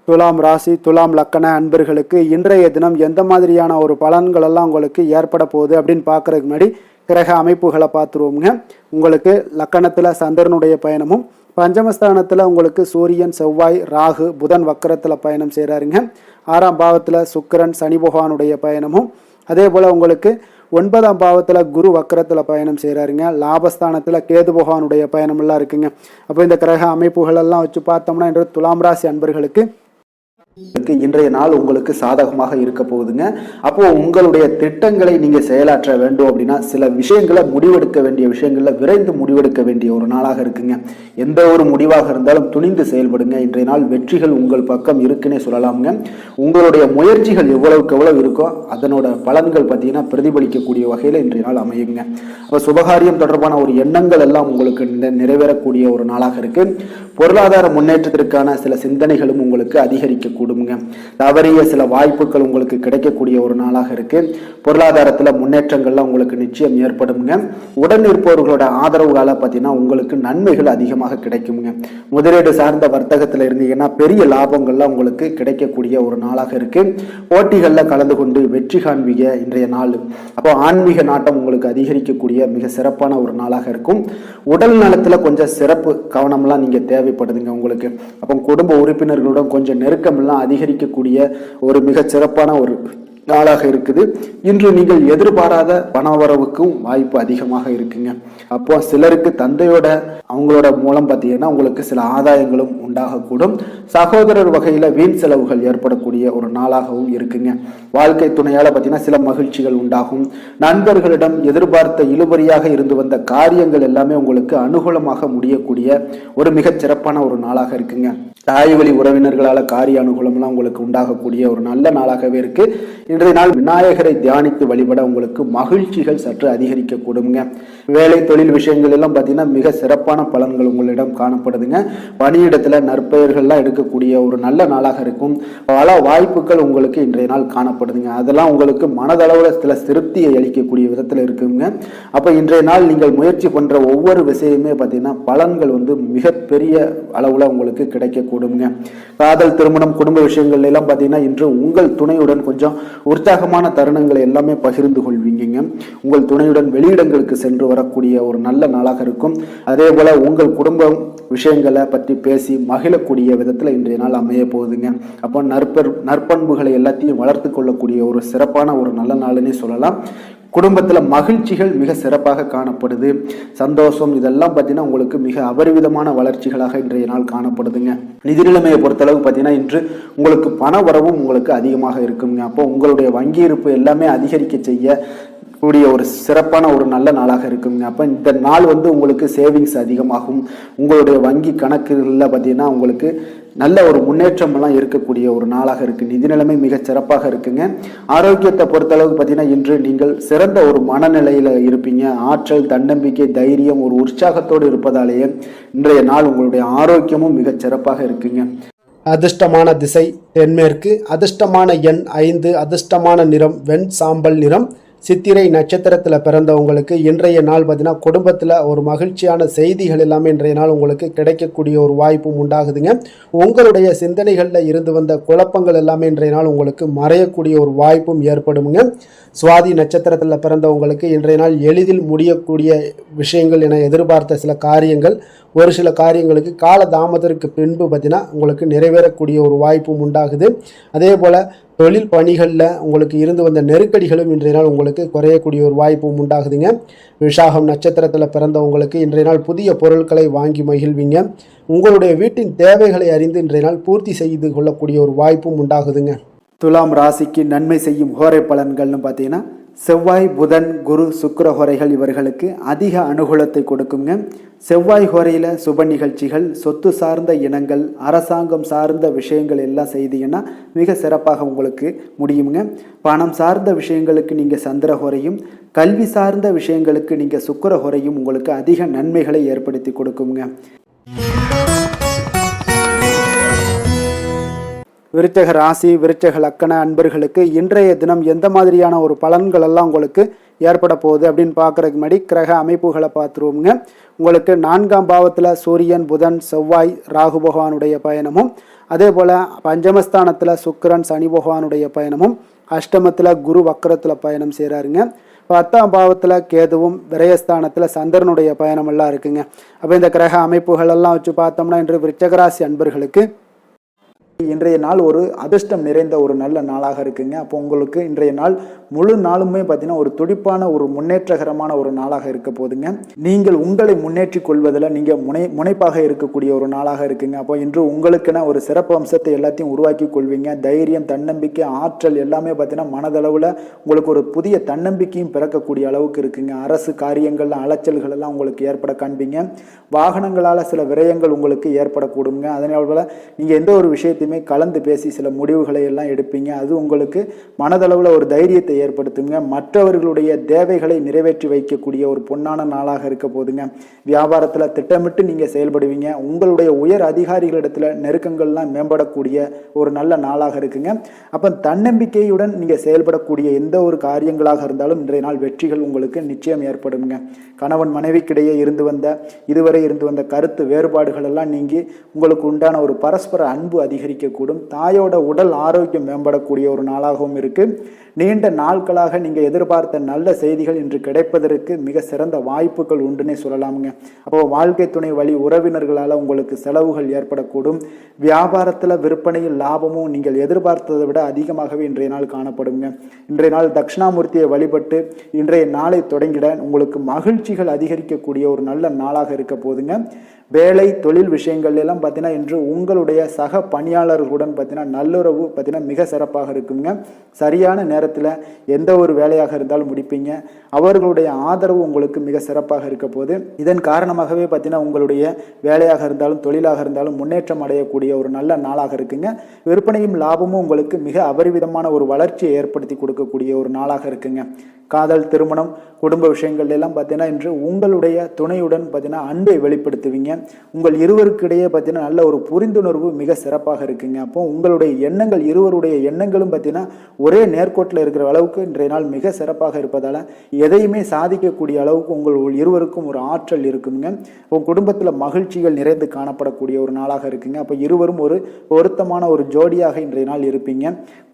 துலாம் ராசி, துலாம் லக்கண அன்பர்களுக்கு இன்றைய தினம் எந்த மாதிரியான ஒரு பலன்கள் எல்லாம் உங்களுக்கு ஏற்பட போகுது அப்படின்னு பார்க்கறதுக்கு முன்னாடி கிரக அமைப்புகளை பார்த்துருவோங்க. உங்களுக்கு லக்கணத்தில் சந்திரனுடைய பயணமும், பஞ்சமஸ்தானத்தில் உங்களுக்கு சூரியன், செவ்வாய், ராகு, புதன் வக்கரத்தில் பயணம் செய்கிறாருங்க. 6ஆம் பாவத்தில் சுக்கிரன், சனி பகவானுடைய பயணமும், அதே போல் உங்களுக்கு 9ஆம் பாவத்தில் குரு வக்கரத்தில் பயணம் செய்கிறாருங்க. லாபஸ்தானத்தில் கேது பகவானுடைய பயணமெல்லாம் இருக்குங்க. அப்போ இந்த கிரக அமைப்புகள் எல்லாம் வச்சு பார்த்தோம்னா இன்று துலாம் ராசி அன்பர்களுக்கு இன்றைய நாள் உங்களுக்கு சாதகமாக இருக்க போகுதுங்க. அப்போ உங்களுடைய திட்டங்களை நீங்க செயலாற்ற வேண்டும் அப்படின்னா சில விஷயங்களை முடிவெடுக்க வேண்டிய விஷயங்கள்ல விரைந்து முடிவெடுக்க வேண்டிய ஒரு நாளாக இருக்குங்க. எந்த ஒரு முடிவாக இருந்தாலும் துணிந்து செயல்படுங்க. இன்றைய நாள் வெற்றிகள் உங்கள் பக்கம் இருக்குன்னே சொல்லலாமுங்க. உங்களுடைய முயற்சிகள் எவ்வளவுக்கு எவ்வளவு இருக்கோ அதனோட பலன்கள் பார்த்தீங்கன்னா பிரதிபலிக்கக்கூடிய வகையில் இன்றைய நாள் அமையுங்க. அப்போ சுபகாரியம் தொடர்பான ஒரு எண்ணங்கள் எல்லாம் உங்களுக்கு நிறைவேறக்கூடிய ஒரு நாளாக இருக்கு. பொருளாதார முன்னேற்றத்திற்கான சில சிந்தனைகளும் உங்களுக்கு அதிகரிக்கக்கூடுங்க. தவறிய சில வாய்ப்புகள் உங்களுக்கு கிடைக்கக்கூடிய ஒரு நாளாக இருக்கு. பொருளாதாரத்துல முன்னேற்றங்கள்லாம் உங்களுக்கு நிச்சயம் ஏற்படுங்க. உடன் இருப்பவர்களோட ஆதரவுகால பார்த்தீங்கன்னா உங்களுக்கு நன்மைகள் அதிகமாக கிடைக்குங்க. முதலீடு சார்ந்த வர்த்தகத்துல இருந்தீங்கன்னா பெரிய லாபங்கள்லாம் உங்களுக்கு கிடைக்கக்கூடிய ஒரு நாளாக இருக்கு. போட்டிகள்ல கலந்து கொண்டு வெற்றி காண்பீங்க இன்றைய நாள். அப்போ ஆன்மீக நாட்டம் உங்களுக்கு அதிகரிக்கக்கூடிய மிக சிறப்பான ஒரு நாளாக இருக்கும். உடல் நலத்துல கொஞ்சம் சிறப்பு கவனம்லாம் நீங்க தேவைப்படுதுங்க உங்களுக்கு. அப்போ குடும்ப உறுப்பினர்களுடன் கொஞ்சம் நெருக்கம் எல்லாம் அதிகரிக்கக்கூடிய ஒரு மிக சிறப்பான ஒரு நாளாக இருக்குது. இன்று நீங்கள் எதிர்பாராத பணவரவுக்கும் வாய்ப்பு அதிகமாக இருக்குங்க. அப்போ சிலருக்கு தந்தையோட அவங்களோட மூலம் பார்த்தீங்கன்னா உங்களுக்கு சில ஆதாயங்களும் உண்டாகக்கூடும். சகோதரர் வகையில வீண் செலவுகள் ஏற்படக்கூடிய ஒரு நாளாகவும் இருக்குங்க. வாழ்க்கை துணையால பார்த்தீங்கன்னா சில மகிழ்ச்சிகள் உண்டாகும். நண்பர்களிடம் எதிர்பார்த்த இழுபறியாக இருந்து வந்த காரியங்கள் எல்லாமே உங்களுக்கு அனுகூலமாக முடியக்கூடிய ஒரு மிகச் சிறப்பான ஒரு நாளாக இருக்குங்க. தாய் வழி உறவினர்களால காரிய அனுகூலம்லாம் உங்களுக்கு உண்டாகக்கூடிய ஒரு நல்ல நாளாகவே இருக்கு. இன்றைய நாள் விநாயகரை தியானித்து வழிபட உங்களுக்கு மகிழ்ச்சிகள் சற்று அதிகரிக்க கூடுங்க. வேலை தொழில் விஷயங்கள் எல்லாம் பார்த்தீங்கன்னா மிக சிறப்பான பலன்கள் உங்களிடம் காணப்படுதுங்க. பணியிடத்துல நற்பெயர்கள்லாம் எடுக்கக்கூடிய ஒரு நல்ல நாளாக இருக்கும். பல வாய்ப்புகள் உங்களுக்கு இன்றைய நாள் காணப்படுதுங்க. அதெல்லாம் உங்களுக்கு மனதளவுல சில திருப்தியை அளிக்கக்கூடிய விதத்துல இருக்குங்க. அப்ப இன்றைய நாள் நீங்கள் முயற்சி பண்ற ஒவ்வொரு விஷயமே பார்த்தீங்கன்னா பலன்கள் மிகப்பெரிய அளவுல உங்களுக்கு கிடைக்க கூடுங்க. காதல், திருமணம், குடும்ப விஷயங்கள் எல்லாம் பார்த்தீங்கன்னா இன்று உங்கள் துணையுடன் கொஞ்சம் உற்சாகமான தருணங்களை எல்லாமே பகிர்ந்து கொள்வீங்க. உங்கள் துணையுடன் வெளியிடங்களுக்கு சென்று வரக்கூடிய ஒரு நல்ல நாளாக இருக்கும். அதே போல உங்கள் குடும்பம் விஷயங்களை பற்றி பேசி மகிழக்கூடிய விதத்துல இன்றைய நாள் அமைய போகுதுங்க. அப்போ நற்பண்புகளை எல்லாத்தையும் வளர்த்து கொள்ளக்கூடிய ஒரு சிறப்பான ஒரு நல்ல நாள்னே சொல்லலாம். குடும்பத்துல மகிழ்ச்சிகள் மிக சிறப்பாக காணப்படுது. சந்தோஷம் இதெல்லாம் பார்த்தீங்கன்னா உங்களுக்கு மிக அபரிவிதமான வளர்ச்சிகளாக இன்றைய நாள் காணப்படுதுங்க. நிதி நிலைமையை பொறுத்தளவு பார்த்தீங்கன்னா இன்று உங்களுக்கு பண வரவும் உங்களுக்கு அதிகமாக இருக்குங்க. அப்போ உங்களுடைய வங்கி இருப்பு எல்லாமே அதிகரிக்க செய்ய கூடிய ஒரு சிறப்பான ஒரு நல்ல நாளாக இருக்குங்க. அப்போ இந்த நாள் உங்களுக்கு சேவிங்ஸ் அதிகமாகும். உங்களுடைய வங்கி கணக்குகளில் பார்த்தீங்கன்னா உங்களுக்கு நல்ல ஒரு முன்னேற்றம் எல்லாம் இருக்கக்கூடிய ஒரு நாளாக இருக்கு. நிதி நிலைமை மிக சிறப்பாக இருக்குங்க. ஆரோக்கியத்தை பொறுத்தளவுக்கு பார்த்தீங்கன்னா இன்று நீங்கள் சிறந்த ஒரு மனநிலையில இருப்பீங்க. ஆற்றல், தன்னம்பிக்கை, தைரியம், ஒரு உற்சாகத்தோடு இருப்பதாலேயே இன்றைய நாள் உங்களுடைய ஆரோக்கியமும் மிக சிறப்பாக இருக்குங்க. அதிர்ஷ்டமான திசை தென்மேற்கு. அதிர்ஷ்டமான எண் 5. அதிர்ஷ்டமான நிறம் வெண் சாம்பல் நிறம். சித்திரை நட்சத்திரத்தில் பிறந்தவங்களுக்கு இன்றைய நாள் பார்த்தீங்கன்னா குடும்பத்தில் ஒரு மகிழ்ச்சியான செய்திகள் எல்லாமே இன்றைய நாள் உங்களுக்கு கிடைக்கக்கூடிய ஒரு வாய்ப்பும் உண்டாகுதுங்க. உங்களுடைய சிந்தனைகளில் இருந்து வந்த குழப்பங்கள் எல்லாமே இன்றைய நாள் உங்களுக்கு மறையக்கூடிய ஒரு வாய்ப்பும் ஏற்படுங்க. சுவாதி நட்சத்திரத்தில் பிறந்தவங்களுக்கு இன்றைய நாள் எளிதில் முடியக்கூடிய விஷயங்கள் என எதிர்பார்த்த சில காரியங்கள் ஒரு சில காரியங்களுக்கு கால தாமதத்திற்கு பின்பு பார்த்தீங்கன்னா உங்களுக்கு நிறைவேறக்கூடிய ஒரு வாய்ப்பும் உண்டாகுது. அதே போல் தொழில் பணிகளில் உங்களுக்கு இருந்து வந்த நெருக்கடிகளும் இன்றைய நாள் உங்களுக்கு குறையக்கூடிய ஒரு வாய்ப்பும் உண்டாகுதுங்க. விசாகம் நட்சத்திரத்தில் பிறந்தவங்களுக்கு இன்றைய நாள் புதிய பொருட்களை வாங்கி மகிழ்வீங்க. உங்களுடைய வீட்டின் தேவைகளை அறிந்து இன்றைய நாள் பூர்த்தி செய்து கொள்ளக்கூடிய ஒரு வாய்ப்பும் உண்டாகுதுங்க. துலாம் ராசிக்கு நன்மை செய்யும் ஹோரை பலன்கள்னு பார்த்தீங்கன்னா செவ்வாய், புதன், குரு, சுக்கிர ஹோரைகள் இவர்களுக்கு அதிக அனுகூலத்தை கொடுக்குங்க. செவ்வாய் ஹோரையில் சுப நிகழ்ச்சிகள், சொத்து சார்ந்த இனங்கள், அரசாங்கம் சார்ந்த விஷயங்கள் எல்லாம் செய்தீங்கன்னா மிக சிறப்பாக உங்களுக்கு முடியுங்க. பணம் சார்ந்த விஷயங்களுக்கு நீங்கள் சந்திர ஹோரையும், கல்வி சார்ந்த விஷயங்களுக்கு நீங்கள் சுக்கிர ஹோரையும் உங்களுக்கு அதிக நன்மைகளை ஏற்படுத்தி கொடுக்குங்க. விருச்சக ராசி, விருச்சக லக்கண அன்பர்களுக்கு இன்றைய தினம் எந்த மாதிரியான ஒரு பலன்கள் எல்லாம் உங்களுக்கு ஏற்பட போகுது அப்படின்னு பார்க்குறதுக்கு முன்னாடி கிரக அமைப்புகளை பார்த்துருவோங்க. உங்களுக்கு 4ஆம் பாவத்தில் சூரியன், புதன், செவ்வாய், ராகு பகவானுடைய பயணமும், அதே போல் பஞ்சமஸ்தானத்தில் சுக்கிரன், சனி பகவானுடைய பயணமும், அஷ்டமத்தில் குரு வக்கரத்தில் பயணம் செய்கிறாருங்க. 10ஆம் பாவத்தில் கேதுவும், விரயஸ்தானத்தில் சந்திரனுடைய பயணம் எல்லாம் இருக்குங்க. அப்போ இந்த கிரக அமைப்புகள் எல்லாம் வச்சு பார்த்தோம்னா இன்று விருச்சக ராசி அன்பர்களுக்கு இன்றைய நாள் ஒரு அதிர்ஷ்டம் நிறைந்த ஒரு நல்ல நாளாக இருக்குங்க. அப்போ உங்களுக்கு இன்றைய நாள் முழு நாளுமே பார்த்தீங்கன்னா ஒரு துடிப்பான ஒரு முன்னேற்றகரமான ஒரு நாளாக இருக்க போதுங்க. நீங்கள் உங்களை முன்னேற்றிக் கொள்வதில் நீங்கள் முனைப்பாக இருக்கக்கூடிய ஒரு நாளாக இருக்குங்க. அப்போ இன்று உங்களுக்கென ஒரு சிறப்பு அம்சத்தை எல்லாத்தையும் உருவாக்கி கொள்வீங்க. தைரியம், தன்னம்பிக்கை, ஆற்றல் எல்லாமே பார்த்தீங்கன்னா மனதளவில் உங்களுக்கு ஒரு புதிய தன்னம்பிக்கையும் பிறக்கக்கூடிய அளவுக்கு இருக்குங்க. அரசு காரியங்கள்ல அலைச்சல்கள் எல்லாம் உங்களுக்கு ஏற்பட காண்பீங்க. வாகனங்களால் சில விரயங்கள் உங்களுக்கு ஏற்படக்கூடுங்க. அதனால நீங்கள் எந்த ஒரு விஷயத்தையுமே கலந்து பேசி சில முடிவுகளை எல்லாம் எடுப்பீங்க. அது உங்களுக்கு மனதளவில் ஒரு தைரியத்தை ஏற்படுத்துங்க. மற்றவர்களுடைய தேவைகளை நிறைவேற்றி வைக்கக்கூடிய ஒரு பொன்னான நாளாக இருக்க போதுங்க. வியாபாரத்தில் திட்டமிட்டு நீங்கள் செயல்படுவீங்க. உங்களுடைய உயர் அதிகாரிகளிடத்தில் நெருக்கங்கள்லாம் மேம்படக்கூடிய ஒரு நல்ல நாளாக இருக்குங்க. அப்போ தன்னம்பிக்கையுடன் நீங்கள் செயல்படக்கூடிய எந்த ஒரு காரியங்களாக இருந்தாலும் இன்றைய நாள் வெற்றிகள் உங்களுக்கு நிச்சயம் ஏற்படுங்க. கணவன் மனைவிக்கிடையே இதுவரை இருந்து வந்த கருத்து வேறுபாடுகள் எல்லாம் நீங்கி உங்களுக்கு உண்டான ஒரு பரஸ்பர அன்பு அதிகரிக்கக்கூடும். தாயோட உடல் ஆரோக்கியம் மேம்படக்கூடிய ஒரு நாளாகவும் இருக்கு. நீண்ட நாட்களாக நீங்க எதிர்பார்த்த நல்ல செய்திகள் இன்று கிடைப்பதற்கு மிக சிறந்த வாய்ப்புகள் உண்டுன்னே சொல்லலாமுங்க. அப்போ வாழ்க்கை துணை வழி உறவினர்களால் உங்களுக்கு செலவுகள் ஏற்படக்கூடும். வியாபாரத்தில் விற்பனையில் லாபமும் நீங்கள் எதிர்பார்த்ததை விட அதிகமாகவே இன்றைய நாள் காணப்படுங்க. இன்றைய நாள் தட்சிணாமூர்த்தியை வழிபட்டு இன்றைய நாளை தொடங்கிட உங்களுக்கு மகிழ்ச்சிகள் அதிகரிக்கக்கூடிய ஒரு நல்ல நாளாக இருக்க போதுங்க. வேலை தொழில் விஷயங்கள் எல்லாம் பார்த்தீங்கன்னா இன்று உங்களுடைய சக பணியாளர்களுடன் பார்த்தீங்கன்னா நல்லுறவு பார்த்தீங்கன்னா மிக சிறப்பாக இருக்குங்க. சரியான நேரத்தில் எந்த ஒரு வேலையாக இருந்தாலும் முடிப்பீங்க. அவர்களுடைய ஆதரவு உங்களுக்கு மிக சிறப்பாக இருக்க போது. இதன் காரணமாகவே பார்த்தீங்கன்னா உங்களுடைய வேலையாக இருந்தாலும் தொழிலாக இருந்தாலும் முன்னேற்றம் அடையக்கூடிய ஒரு நல்ல நாளாக இருக்குங்க. விற்பனையும் லாபமும் உங்களுக்கு மிக அபரிவிதமான ஒரு வளர்ச்சியை ஏற்படுத்தி கொடுக்கக்கூடிய ஒரு நாளாக இருக்குங்க. காதல், திருமணம், குடும்ப விஷயங்கள் எல்லாம் பார்த்தீங்கன்னா இன்று உங்களுடைய துணையுடன் பார்த்தீங்கன்னா அன்பை வெளிப்படுத்துவீங்க. உங்கள் இருவருக்கிடையே பார்த்தீங்கன்னா நல்ல ஒரு புரிந்துணர்வு மிக சிறப்பாக இருக்குங்க. அப்போ உங்களுடைய எண்ணங்கள், இருவருடைய எண்ணங்களும் பார்த்தீங்கன்னா ஒரே நேர்கோட்டில் இருக்கிற அளவுக்கு இன்றைய நாள் மிக சிறப்பாக இருப்பதால் எதையுமே சாதிக்கக்கூடிய அளவுக்கு உங்கள் இருவருக்கும் ஒரு ஆற்றல் இருக்குங்க. உங்கள் குடும்பத்தில் மகிழ்ச்சிகள் நிறைந்து காணப்படக்கூடிய ஒரு நாளாக இருக்குங்க. அப்போ இருவரும் ஒரு பொருத்தமான ஒரு ஜோடியாக இன்றைய நாள் இருப்பீங்க.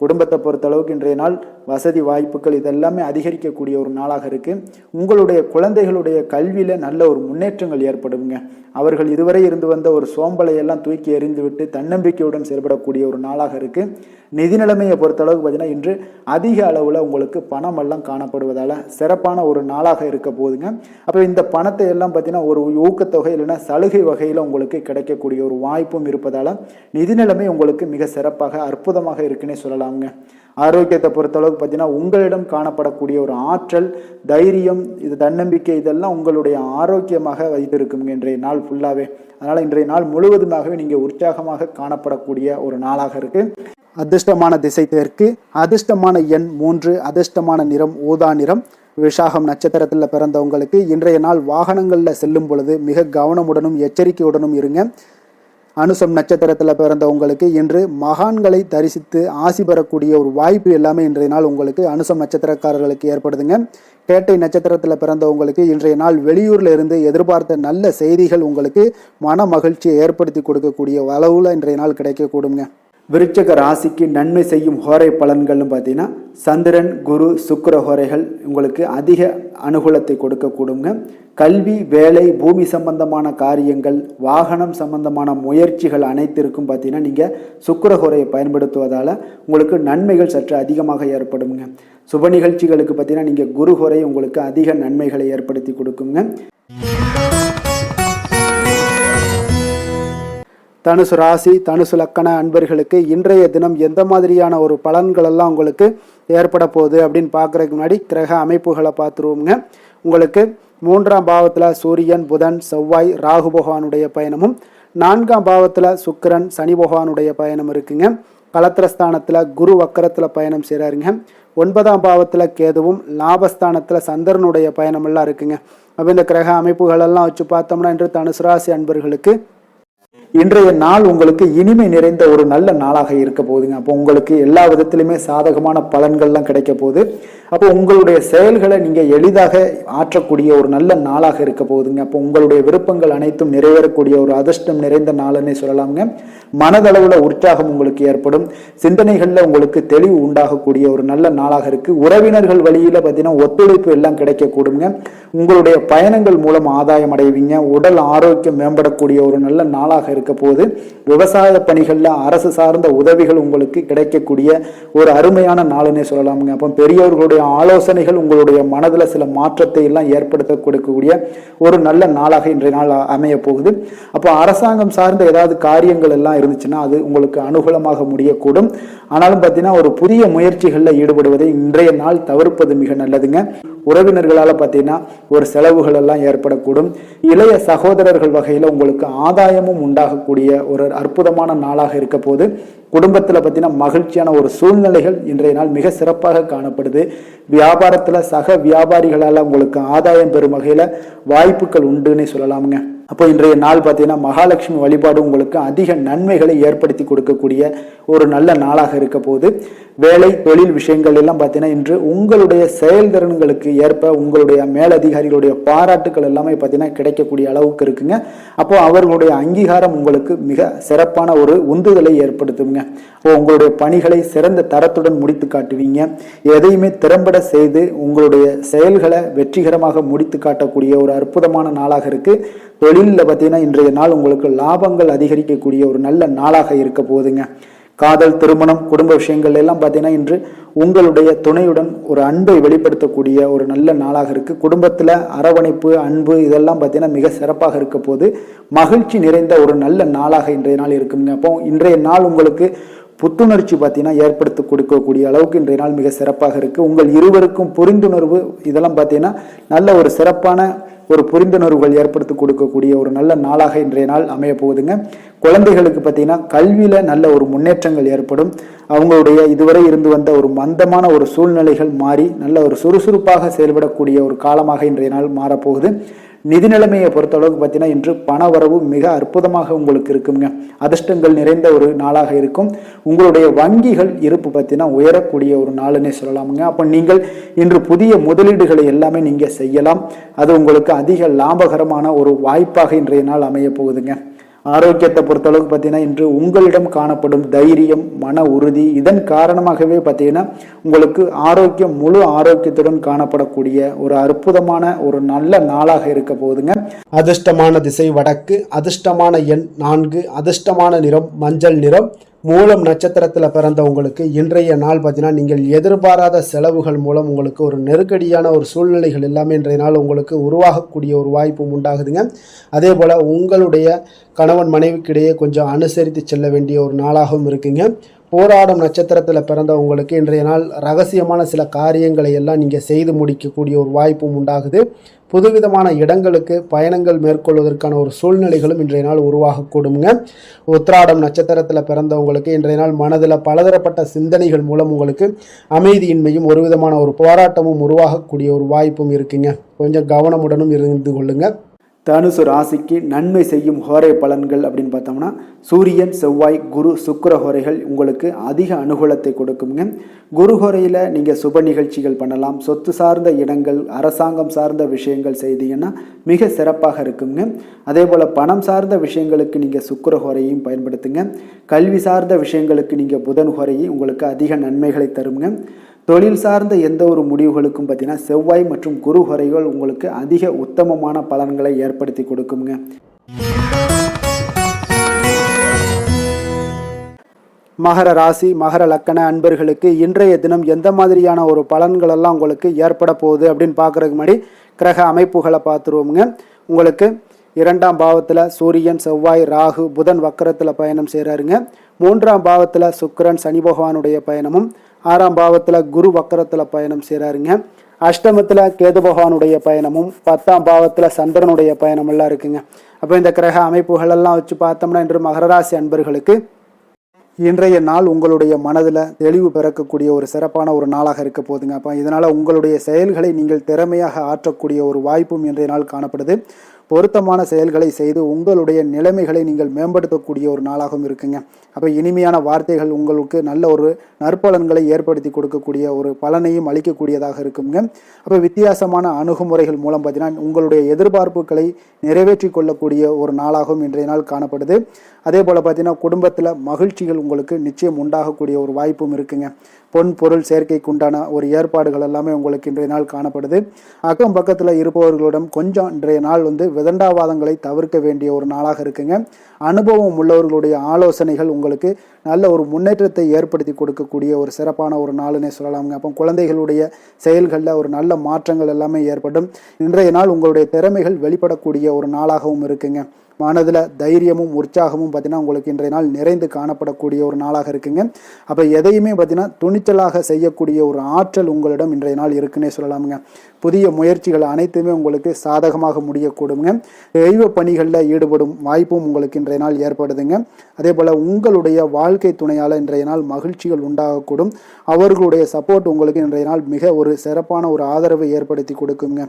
குடும்பத்தை பொறுத்த அளவுக்கு இன்றைய நாள் வசதி வாய்ப்புகள் இதெல்லாமே அதிகரிக்கக்கூடிய ஒரு நாளாக இருக்கு. உங்களுடைய குழந்தைகளுடைய கல்வியில நல்ல ஒரு முன்னேற்றங்கள் ஏற்படுங்க. அவர்கள் இதுவரை இருந்து வந்த ஒரு சோம்பலை எல்லாம் தூக்கி எறிந்து விட்டு தன்னம்பிக்கையுடன் செயல்படக்கூடிய ஒரு நாளாக இருக்கு. நிதி நிலைமையை பொறுத்தளவுக்கு பார்த்தீங்கன்னா இன்று அதிக அளவில் உங்களுக்கு பணம் எல்லாம் காணப்படுவதால சிறப்பான ஒரு நாளாக இருக்க போதுங்க. அப்போ இந்த பணத்தை எல்லாம் பார்த்தீங்கன்னா ஒரு ஊக்கத்தொகை இல்லைன்னா சலுகை வகையில் உங்களுக்கு கிடைக்கக்கூடிய ஒரு வாய்ப்பும் இருப்பதால நிதி நிலைமை உங்களுக்கு மிக சிறப்பாக அற்புதமாக இருக்குன்னே சொல்லலாம்ங்க. ஆரோக்கியத்தை பொறுத்தளவுக்கு பார்த்தீங்கன்னா உங்களிடம் காணப்படக்கூடிய ஒரு ஆற்றல், தைரியம், இது தன்னம்பிக்கை இதெல்லாம் உங்களுடைய ஆரோக்கியமாக வைத்திருக்குங்க இன்றைய நாள் ஃபுல்லாகவே. அதனால் இன்றைய நாள் முழுவதுமாகவே நீங்கள் உற்சாகமாக காணப்படக்கூடிய ஒரு நாளாக இருக்கு. அதிர்ஷ்டமான திசை தெற்கு, அதிர்ஷ்டமான எண் 3, அதிர்ஷ்டமான நிறம் ஊதா நிறம். விசாகம் நட்சத்திரத்தில் பிறந்தவங்களுக்கு இன்றைய நாள் வாகனங்களில் செல்லும் பொழுது மிக கவனமுடனும் எச்சரிக்கையுடனும் இருங்க. அனுசம் நட்சத்திரத்தில் பிறந்தவங்களுக்கு இன்று மகான்களை தரிசித்து ஆசி பெறக்கூடிய ஒரு வாய்ப்பு எல்லாமே இன்றைய நாள் உங்களுக்கு அனுசம் நட்சத்திரக்காரர்களுக்கு ஏற்படுதுங்க. கேட்டை நட்சத்திரத்தில் பிறந்தவங்களுக்கு இன்றைய நாள் வெளியூரில் இருந்து எதிர்பார்த்த நல்ல செய்திகள் உங்களுக்கு மன மகிழ்ச்சியை ஏற்படுத்தி கொடுக்கக்கூடிய அளவில் இன்றைய நாள் கிடைக்கக்கூடுங்க. விருச்சக ராசிக்கு நன்மை செய்யும் ஹோரை பலன்கள்னு பார்த்தீங்கன்னா சந்திரன், குரு, சுக்கிர ஹோரைகள் உங்களுக்கு அதிக அனுகூலத்தை கொடுக்கக்கூடுங்க. கல்வி, வேலை, பூமி சம்பந்தமான காரியங்கள், வாகனம் சம்பந்தமான முயற்சிகள் அனைத்திற்கும் பார்த்தீங்கன்னா நீங்கள் சுக்கிர ஹோரையை பயன்படுத்துவதால் உங்களுக்கு நன்மைகள் சற்று அதிகமாக ஏற்படுங்க. சுப நிகழ்ச்சிகளுக்கு பார்த்தீங்கன்னா நீங்கள் குரு ஹோரை உங்களுக்கு அதிக நன்மைகளை ஏற்படுத்தி கொடுக்குங்க. தனுசு ராசி, தனுசு லக்கண அன்பர்களுக்கு இன்றைய தினம் எந்த மாதிரியான ஒரு பலன்கள் எல்லாம் உங்களுக்கு ஏற்பட போகுது அப்படின்னு பார்க்குறதுக்கு முன்னாடி கிரக அமைப்புகளை பார்த்துருவோங்க. உங்களுக்கு 3ஆம் பாவத்தில் சூரியன், புதன், செவ்வாய், ராகு பகவானுடைய பயணமும், 4ஆம் பாவத்தில் சுக்கிரன், சனி பகவானுடைய பயணம் இருக்குங்க. கலத்திரஸ்தானத்தில் குரு வக்கரத்தில் பயணம் செய்கிறாருங்க. 9ஆம் பாவத்தில் கேதுவும், லாபஸ்தானத்தில் சந்திரனுடைய பயணம் எல்லாம் இருக்குங்க. அப்போ இந்த கிரக அமைப்புகளெல்லாம் வச்சு பார்த்தோம்னா இன்று தனுசு ராசி அன்பர்களுக்கு இன்றைய நாள் உங்களுக்கு இனிமை நிறைந்த ஒரு நல்ல நாளாக இருக்க போகுதுங்க. அப்போ உங்களுக்கு எல்லா விதத்திலுமே சாதகமான பலன்கள்லாம் கிடைக்க போகுது. அப்போ உங்களுடைய செயல்களை நீங்க எளிதாக ஆற்றக்கூடிய ஒரு நல்ல நாளாக இருக்க போகுதுங்க. அப்போ உங்களுடைய விருப்பங்கள் அனைத்தும் நிறைவேறக்கூடிய ஒரு அதிர்ஷ்டம் நிறைந்த நாள்னே சொல்லலாம்ங்க. மனதளவுல உற்சாகம் உங்களுக்கு ஏற்படும், சிந்தனைகள்ல உங்களுக்கு தெளிவு உண்டாகக்கூடிய ஒரு நல்ல நாளாக இருக்கு. உறவினர்கள் வழியில பார்த்தீங்கன்னா ஒத்துழைப்பு எல்லாம் கிடைக்கக்கூடுங்க. உங்களுடைய பயணங்கள் மூலம் ஆதாயம் அடைவீங்க. உடல் ஆரோக்கியம் மேம்படக்கூடிய ஒரு நல்ல நாளாக இருக்க போது விவசாய பணிகள்ல அரசு சார்ந்த உதவிகள் உங்களுக்கு கிடைக்கக்கூடிய ஒரு அருமையான நாளுன்னே சொல்லலாமுங்க. அப்போ பெரியவர்களுடைய ஆலோசனைகள் உங்களுடைய மனதுல சில மாற்றத்தை எல்லாம் ஏற்படுத்த கொடுக்கக்கூடிய ஒரு நல்ல நாளாக இன்றைய நாள் அமைய போகுது. அப்போ அரசாங்கம் சார்ந்த ஏதாவது காரியங்கள் எல்லாம் இருந்துச்சுன்னா அது உங்களுக்கு அனுகூலமாக முடியக்கூடும். ஆனாலும் பார்த்தீங்கன்னா ஒரு புதிய முயற்சிகளில் ஈடுபடுவதை இன்றைய நாள் தவிர்ப்பது மிக நல்லதுங்க. உறவினர்களால் பார்த்தீங்கன்னா ஒரு செலவுகள் எல்லாம் ஏற்படக்கூடும். இளைய சகோதரர்கள் வகையில் உங்களுக்கு ஆதாயமும் உண்டாகக்கூடிய ஒரு அற்புதமான நாளாக இருக்க போது குடும்பத்தில் பார்த்தீங்கன்னா மகிழ்ச்சியான ஒரு சூழ்நிலைகள் இன்றைய நாள் மிக சிறப்பாக காணப்படுது. வியாபாரத்தில் சக வியாபாரிகளால் உங்களுக்கு ஆதாயம் பெறும் வகையில் வாய்ப்புகள் உண்டுன்னு சொல்லலாமுங்க. அப்போ இன்றைய நாள் பார்த்தீங்கன்னா மகாலட்சுமி வழிபாடு உங்களுக்கு அதிக நன்மைகளை ஏற்படுத்தி கொடுக்கக்கூடிய ஒரு நல்ல நாளாக இருக்க போது வேலை தொழில் விஷயங்கள் எல்லாம் பார்த்தீங்கன்னா இன்று உங்களுடைய செயல்திறன்களுக்கு ஏற்ப உங்களுடைய மேலதிகாரிகளுடைய பாராட்டுக்கள் எல்லாமே பார்த்தீங்கன்னா கிடைக்கக்கூடிய அளவுக்கு இருக்குங்க. அப்போ அவர்களுடைய அங்கீகாரம் உங்களுக்கு மிக சிறப்பான ஒரு உந்துதலை ஏற்படுத்துங்க. அப்போ உங்களுடைய பணிகளை சிறந்த தரத்துடன் முடித்து காட்டுவீங்க. எதையுமே திறம்பட செய்து உங்களுடைய செயல்களை வெற்றிகரமாக முடித்து காட்டக்கூடிய ஒரு அற்புதமான நாளாக இருக்கு. தொழிலில் பார்த்தீங்கன்னா இன்றைய நாள் உங்களுக்கு லாபங்கள் அதிகரிக்கக்கூடிய ஒரு நல்ல நாளாக இருக்க போகுதுங்க. காதல், திருமணம், குடும்ப விஷயங்கள் எல்லாம் பார்த்தீங்கன்னா இன்று உங்களுடைய துணையுடன் ஒரு அன்பை வெளிப்படுத்தக்கூடிய ஒரு நல்ல நாளாக இருக்கு. குடும்பத்தில் அரவணைப்பு, அன்பு இதெல்லாம் பார்த்தீங்கன்னா மிக சிறப்பாக இருக்க போது மகிழ்ச்சி நிறைந்த ஒரு நல்ல நாளாக இன்றைய நாள் இருக்குங்க. அப்போ இன்றைய நாள் உங்களுக்கு புத்துணர்ச்சி பார்த்தீங்கன்னா ஏற்படுத்தி கொடுக்கக்கூடிய அளவுக்கு இன்றைய நாள் மிக சிறப்பாக இருக்கு. உங்கள் இருவருக்கும் புரிந்துணர்வு இதெல்லாம் பார்த்தீங்கன்னா நல்ல ஒரு சிறப்பான ஒரு புரிந்துணர்வுகள் ஏற்படுத்தி கொடுக்கக்கூடிய ஒரு நல்ல நாளாக இன்றைய நாள் அமைய போகுதுங்க. குழந்தைகளுக்கு பார்த்தீங்கன்னா கல்வியில நல்ல ஒரு முன்னேற்றங்கள் ஏற்படும். அவங்களுடைய இதுவரை இருந்து வந்த ஒரு மந்தமான ஒரு சூழ்நிலைகள் மாறி நல்ல ஒரு சுறுசுறுப்பாக செயல்படக்கூடிய ஒரு காலமாக இன்றைய நாள் மாறப்போகுது. நிதி நிலைமையை பொறுத்தளவுக்கு பார்த்தீங்கன்னா இன்று பண வரவு மிக அற்புதமாக உங்களுக்கு இருக்குங்க. அதிர்ஷ்டங்கள் நிறைந்த ஒரு நாளாக இருக்கும். உங்களுடைய வங்கிகள் இருப்பு பார்த்தீங்கன்னா உயரக்கூடிய ஒரு நாளுன்னே சொல்லலாமுங்க. அப்போ நீங்கள் இன்று புதிய முதலீடுகளை எல்லாமே நீங்கள் செய்யலாம். அது உங்களுக்கு அதிக லாபகரமான ஒரு வாய்ப்பாக இன்றைய நாள் அமைய போகுதுங்க. ஆரோக்கியத்தை பொறுத்தளவுக்கு பார்த்தீங்கன்னா இன்று உங்களிடம் காணப்படும் தைரியம், மன உறுதி இதன் காரணமாகவே பார்த்தீங்கன்னா உங்களுக்கு ஆரோக்கியம் முழு ஆரோக்கியத்துடன் காணப்படக்கூடிய ஒரு அற்புதமான ஒரு நல்ல நாளாக இருக்க போகுதுங்க. அதிர்ஷ்டமான திசை வடக்கு, அதிர்ஷ்டமான எண் 4, அதிர்ஷ்டமான நிறம் மஞ்சள் நிறம். மூலம் நட்சத்திரத்தில் பிறந்தவங்களுக்கு இன்றைய நாள் பார்த்தீங்கன்னா நீங்கள் எதிர்பாராத செலவுகள் மூலம் உங்களுக்கு ஒரு நெருக்கடியான ஒரு சூழ்நிலைகள் எல்லாமே இன்றைய நாள் உங்களுக்கு உருவாகக்கூடிய ஒரு வாய்ப்பும் உண்டாகுதுங்க. அதே போல் உங்களுடைய கணவன் மனைவிக்கிடையே கொஞ்சம் அனுசரித்து செல்ல வேண்டிய ஒரு நாளாகவும் இருக்குங்க. போராடும் நட்சத்திரத்தில் பிறந்தவங்களுக்கு இன்றைய நாள் ரகசியமான சில காரியங்களை எல்லாம் நீங்கள் செய்து முடிக்கக்கூடிய ஒரு வாய்ப்பும் உண்டாகுது. புதுவிதமான இடங்களுக்கு பயணங்கள் மேற்கொள்வதற்கான ஒரு சூழ்நிலைகளும் இன்றைய நாள் உருவாகக்கூடுங்க. உத்திராடம் நட்சத்திரத்தில் பிறந்தவங்களுக்கு இன்றைய நாள் மனதில் பலதரப்பட்ட சிந்தனைகள் மூலம் உங்களுக்கு அமைதியின்மையும் ஒரு விதமான ஒரு போராட்டமும் உருவாகக்கூடிய ஒரு வாய்ப்பும் இருக்குங்க. கொஞ்சம் கவனமுடனும் இருந்து கொள்ளுங்க. தனுசு ராசிக்கு நன்மை செய்யும் ஹோரை பலன்கள் அப்படின்னு பார்த்தோம்னா சூரியன், செவ்வாய், குரு, சுக்கிர ஹோரைகள் உங்களுக்கு அதிக அனுகூலத்தை கொடுக்குங்க. குரு ஹோரையில் நீங்கள் சுப நிகழ்ச்சிகள் பண்ணலாம். சொத்து சார்ந்த இடங்கள், அரசாங்கம் சார்ந்த விஷயங்கள் செய்தீங்கன்னா மிக சிறப்பாக இருக்குங்க. அதே போல் பணம் சார்ந்த விஷயங்களுக்கு நீங்கள் சுக்கிர ஹோரையும் பயன்படுத்துங்க. கல்வி சார்ந்த விஷயங்களுக்கு நீங்கள் புதன் ஹோரையும் உங்களுக்கு அதிக நன்மைகளை தருங்க. தொழில் சார்ந்த எந்த ஒரு முடிவுகளுக்கும் பார்த்தீங்கன்னா செவ்வாய் மற்றும் குரு ஹோரைகள் உங்களுக்கு அதிக உத்தமமான பலன்களை ஏற்படுத்தி கொடுக்குங்க. மகர ராசி, மகர லக்கண அன்பர்களுக்கு இன்றைய தினம் எந்த மாதிரியான ஒரு பலன்கள் எல்லாம் உங்களுக்கு ஏற்பட போகுது அப்படின்னு பார்க்குறதுக்கு முன்னாடி கிரக அமைப்புகளை பார்த்துருவோமுங்க. உங்களுக்கு 2ஆம் பாவத்தில் சூரியன், செவ்வாய், ராகு, புதன் வக்கரத்தில் பயணம் செய்கிறாருங்க. 3ஆம் பாவத்தில் சுக்கிரன், சனி பகவானுடைய பயணமும், 6ஆம் பாவத்தில் குரு வக்கரத்தில் பயணம் செய்கிறாருங்க. அஷ்டமத்தில் கேது பகவானுடைய பயணமும், 10ஆம் பாவத்தில் சந்திரனுடைய பயணமெல்லாம் இருக்குங்க. அப்போ இந்த கிரக அமைப்புகளெல்லாம் வச்சு பார்த்தோம்னா இன்று மகர ராசி அன்பர்களுக்கு இன்றைய நாள் உங்களுடைய மனதில் தெளிவு பிறக்கக்கூடிய ஒரு சிறப்பான ஒரு நாளாக இருக்க போகுதுங்க. அப்போ இதனால் உங்களுடைய செயல்களை நீங்கள் திறமையாக ஆற்றக்கூடிய ஒரு வாய்ப்பும் இன்றைய நாள் காணப்படுது. பொருத்தமான செயல்களை செய்து உங்களுடைய நிலைமைகளை நீங்கள் மேம்படுத்தக்கூடிய ஒரு நாளாகவும் இருக்குங்க. அப்போ இனிமையான வார்த்தைகள் உங்களுக்கு நல்ல ஒரு நற்பலன்களை ஏற்படுத்தி கொடுக்கக்கூடிய ஒரு பலனையும் அளிக்கக்கூடியதாக இருக்குங்க. அப்போ வித்தியாசமான அணுகுமுறைகள் மூலம் பார்த்தீங்கன்னா உங்களுடைய எதிர்பார்ப்புகளை நிறைவேற்றி கொள்ளக்கூடிய ஒரு நாளாகவும் இன்றைய நாள் காணப்படுது. அதே போல் பார்த்தீங்கன்னா குடும்பத்தில் மகிழ்ச்சிகள் உங்களுக்கு நிச்சயம் உண்டாகக்கூடிய ஒரு வாய்ப்பும் இருக்குங்க. பொன் பொருள் சேர்க்கைக்கு உண்டான ஒரு ஏற்பாடுகள் எல்லாமே உங்களுக்கு இன்றைய நாள் காணப்படுது. அக்கம் பக்கத்தில் இருப்பவர்களிடம் கொஞ்சம் இன்றைய நாள் விதண்டாவாதங்களை தவிர்க்க வேண்டிய ஒரு நாளாக இருக்குங்க. அனுபவம் உள்ளவர்களுடைய ஆலோசனைகள் உங்களுக்கு நல்ல ஒரு முன்னேற்றத்தை ஏற்படுத்தி கொடுக்கக்கூடிய ஒரு சிறப்பான ஒரு நாளுன்னே சொல்லலாமுங்க. அப்போ குழந்தைகளுடைய செயல்களில் ஒரு நல்ல மாற்றங்கள் எல்லாமே ஏற்படும். இன்றைய நாள் உங்களுடைய திறமைகள் வெளிப்படக்கூடிய ஒரு நாளாகவும் இருக்குங்க. மனதில் தைரியமும் உற்சாகமும் பார்த்தீங்கன்னா உங்களுக்கு இன்றைய நாள் நிறைந்து காணப்படக்கூடிய ஒரு நாளாக இருக்குங்க. அப்போ எதையுமே பார்த்தீங்கன்னா துணிச்சலாக செய்யக்கூடிய ஒரு ஆற்றல் உங்களிடம் இன்றைய நாள் இருக்குன்னே சொல்லலாமுங்க. புதிய முயற்சிகள் அனைத்துமே உங்களுக்கு சாதகமாக முடியக்கூடுங்க. தெய்வ பணிகளில் ஈடுபடும் வாய்ப்பும் உங்களுக்கு இன்றைய நாள் ஏற்படுதுங்க. அதே போல் உங்களுடைய வாழ்க்கை துணையால் இன்றைய நாள் மகிழ்ச்சிகள் உண்டாகக்கூடும். அவர்களுடைய சப்போர்ட் உங்களுக்கு இன்றைய நாள் மிக ஒரு சிறப்பான ஒரு ஆதரவை ஏற்படுத்தி கொடுக்குங்க.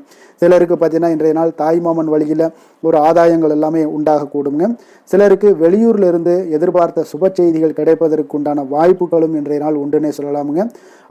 சிலருக்கு பார்த்தீங்கன்னா இன்றைய நாள் தாய்மாமன் வழியில் ஒரு ஆதாயங்கள் எல்லாமே உண்டாகக்கூடுங்க. சிலருக்கு வெளியூர்ல இருந்து எதிர்பார்த்த சுப செய்திகள் கிடைப்பதற்கு உண்டான வாய்ப்புகளும் இன்றைய நாள் உண்டுன்னே சொல்லலாமுங்க.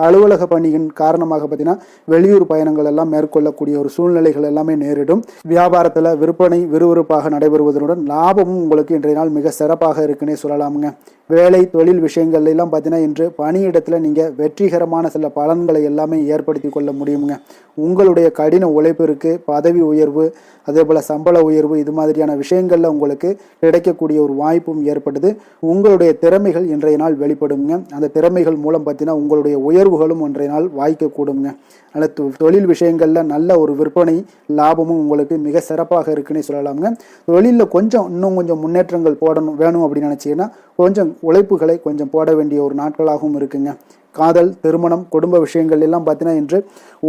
அலுவலக பணியின் காரணமாக பார்த்தீங்கன்னா வெளியூர் பயணங்கள் எல்லாம் மேற்கொள்ளக்கூடிய ஒரு சூழ்நிலைகள் எல்லாமே நேரிடும். வியாபாரத்தில் விற்பனை விறுவிறுப்பாக நடைபெறுவதனுடன் லாபமும் உங்களுக்கு இன்றைய நாள் மிக சிறப்பாக இருக்குன்னே சொல்லலாமுங்க. வேலை தொழில் விஷயங்கள்ல எல்லாம் பார்த்தீங்கன்னா இன்று பணியிடத்தில் நீங்கள் வெற்றிகரமான சில பலன்களை எல்லாமே ஏற்படுத்தி கொள்ள முடியுங்க. உங்களுடைய கடின உழைப்பிற்கு பதவி உயர்வு அதே போல் சம்பள உயர்வு இது மாதிரியான விஷயங்களில் உங்களுக்கு கிடைக்கக்கூடிய ஒரு வாய்ப்பும் ஏற்படுது. உங்களுடைய திறமைகள் இன்றைய நாள் வெளிப்படுங்க. அந்த திறமைகள் மூலம் பார்த்தீங்கன்னா உங்களுடைய உயர்வுகளும் இன்றைய நாள் வாய்க்கக்கூடுங்க. அதனால் தொழில் விஷயங்களில் நல்ல ஒரு விற்பனை லாபமும் உங்களுக்கு மிக சிறப்பாக இருக்குன்னே சொல்லலாமுங்க. தொழிலில் இன்னும் கொஞ்சம் முன்னேற்றங்கள் வேணும் அப்படின்னு நினச்சிங்கன்னா கொஞ்சம் உழைப்புகளை கொஞ்சம் போட வேண்டிய ஒரு நாட்களாகவும் இருக்குங்க. காதல் திருமணம் குடும்ப விஷயங்கள் எல்லாம் பார்த்தீங்கன்னா இன்று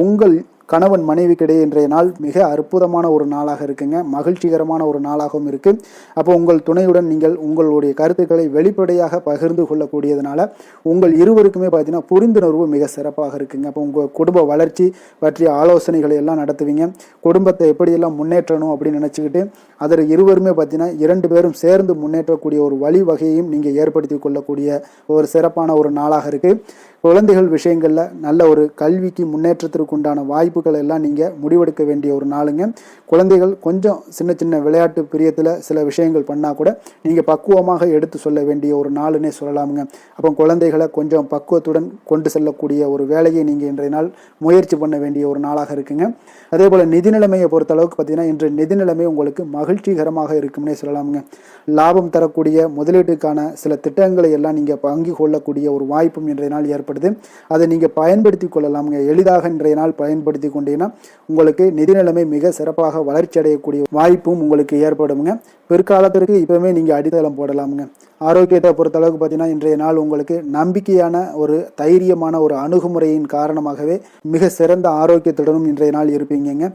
உங்கள் கணவன் மனைவிக்கிடையே இன்றைய நாள் மிக அற்புதமான ஒரு நாளாக இருக்குங்க. மகிழ்ச்சிகரமான ஒரு நாளாகவும் இருக்கு. அப்போ உங்கள் துணையுடன் நீங்கள் உங்களுடைய கருத்துக்களை வெளிப்படையாக பகிர்ந்து கொள்ளக்கூடியதுனால உங்கள் இருவருக்குமே பார்த்தீங்கன்னா புரிந்துணர்வு மிக சிறப்பாக இருக்குங்க. அப்போ உங்கள் குடும்ப வளர்ச்சி பற்றிய ஆலோசனைகளை எல்லாம் நடத்துவீங்க. குடும்பத்தை எப்படியெல்லாம் முன்னேற்றணும் அப்படின்னு நினச்சிக்கிட்டு அதில் இருவருமே பார்த்தீங்கன்னா 2 பேரும் சேர்ந்து முன்னேற்றக்கூடிய ஒரு வழிவகையையும் நீங்கள் ஏற்படுத்தி கொள்ளக்கூடிய ஒரு சிறப்பான ஒரு நாளாக இருக்குது. குழந்தைகள் விஷயங்களில் நல்ல ஒரு கல்விக்கு முன்னேற்றத்திற்கு உண்டான வாய்ப்புகள் எல்லாம் நீங்கள் முடிவெடுக்க வேண்டிய ஒரு நாளுங்க. குழந்தைகள் கொஞ்சம் சின்ன சின்ன விளையாட்டு பிரியத்தில் சில விஷயங்கள் பண்ணால் கூட நீங்கள் பக்குவமாக எடுத்து சொல்ல வேண்டிய ஒரு நாளுன்னே சொல்லலாமுங்க. அப்போ குழந்தைகளை கொஞ்சம் பக்குவத்துடன் கொண்டு செல்லக்கூடிய ஒரு வேலையை நீங்கள் இன்றைய நாள் முயற்சி பண்ண வேண்டிய ஒரு நாளாக இருக்குங்க. அதே போல் நிதி நிலைமையை பொறுத்த அளவுக்கு பார்த்தீங்கன்னா இன்று நிதி நிலைமை உங்களுக்கு மகிழ்ச்சிகரமாக இருக்கும்னே சொல்லலாமுங்க. லாபம் தரக்கூடிய முதலீட்டுக்கான சில திட்டங்களை எல்லாம் நீங்கள் பங்கு கொள்ளக்கூடிய ஒரு வாய்ப்பும் இன்றைய நாள் ஏற்படுது. அதை நீங்கள் பயன்படுத்தி கொள்ளலாமுங்க. எளிதாக இன்றைய நாள் பயன்படுத்தி கொண்டீங்கன்னா உங்களுக்கு நிதி நிலைமை மிக சிறப்பாக வளர்ச்சி அடையக்கூடிய வாய்ப்பும் உங்களுக்கு ஏற்படுங்க. பிற்காலத்திற்கு இப்பவுமே நீங்கள் அடித்தளம் போடலாமுங்க. ஆரோக்கியத்தை பொறுத்த அளவுக்கு பார்த்தீங்கன்னா இன்றைய நாள் உங்களுக்கு நம்பிக்கையான ஒரு தைரியமான ஒரு அணுகுமுறையின் காரணமாகவே மிக சிறந்த ஆரோக்கியத்துடனும் இன்றைய நாள் இருப்பீங்க.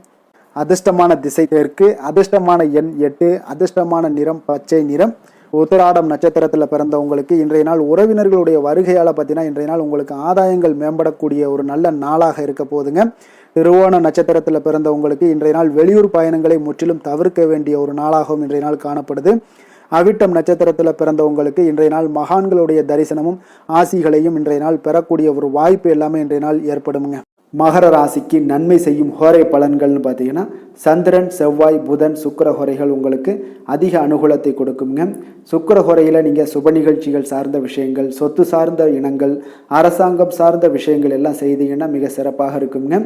அதிர்ஷ்டமான திசை தெற்கு, அதிர்ஷ்டமான எண் 8, அதிர்ஷ்டமான நிறம் பச்சை நிறம். உத்திராடம் நட்சத்திரத்தில் பிறந்தவங்களுக்கு இன்றைய நாள் உறவினர்களுடைய வருகையால் பார்த்தீங்கன்னா இன்றைய நாள் உங்களுக்கு ஆதாயங்கள் மேம்படக்கூடிய ஒரு நல்ல நாளாக இருக்க போதுங்க. திருவோண நட்சத்திரத்தில் பிறந்தவங்களுக்கு இன்றைய நாள் வெளியூர் பயணங்களை முற்றிலும் தவிர்க்க வேண்டிய ஒரு நாளாகவும் இன்றைய நாள் காணப்படுது. அவிட்டம் நட்சத்திரத்தில் பிறந்தவங்களுக்கு இன்றைய நாள் மகான்களுடைய தரிசனமும் ஆசிகளையும் இன்றைய நாள் பெறக்கூடிய ஒரு வாய்ப்பு எல்லாமே இன்றைய நாள் ஏற்படுங்க. மகர ராசிக்கு நன்மை செய்யும் ஹோரை பலன்கள்னு பார்த்தீங்கன்னா சந்திரன் செவ்வாய் புதன் சுக்கிர ஹோரைகள் உங்களுக்கு அதிக அனுகூலத்தை கொடுக்குங்க. சுக்கிர ஹோரையில் நீங்கள் சுப நிகழ்ச்சிகள் சார்ந்த விஷயங்கள், சொத்து சார்ந்த இனங்கள், அரசாங்கம் சார்ந்த விஷயங்கள் எல்லாம் செய்தீங்கன்னா மிக சிறப்பாக இருக்குங்க.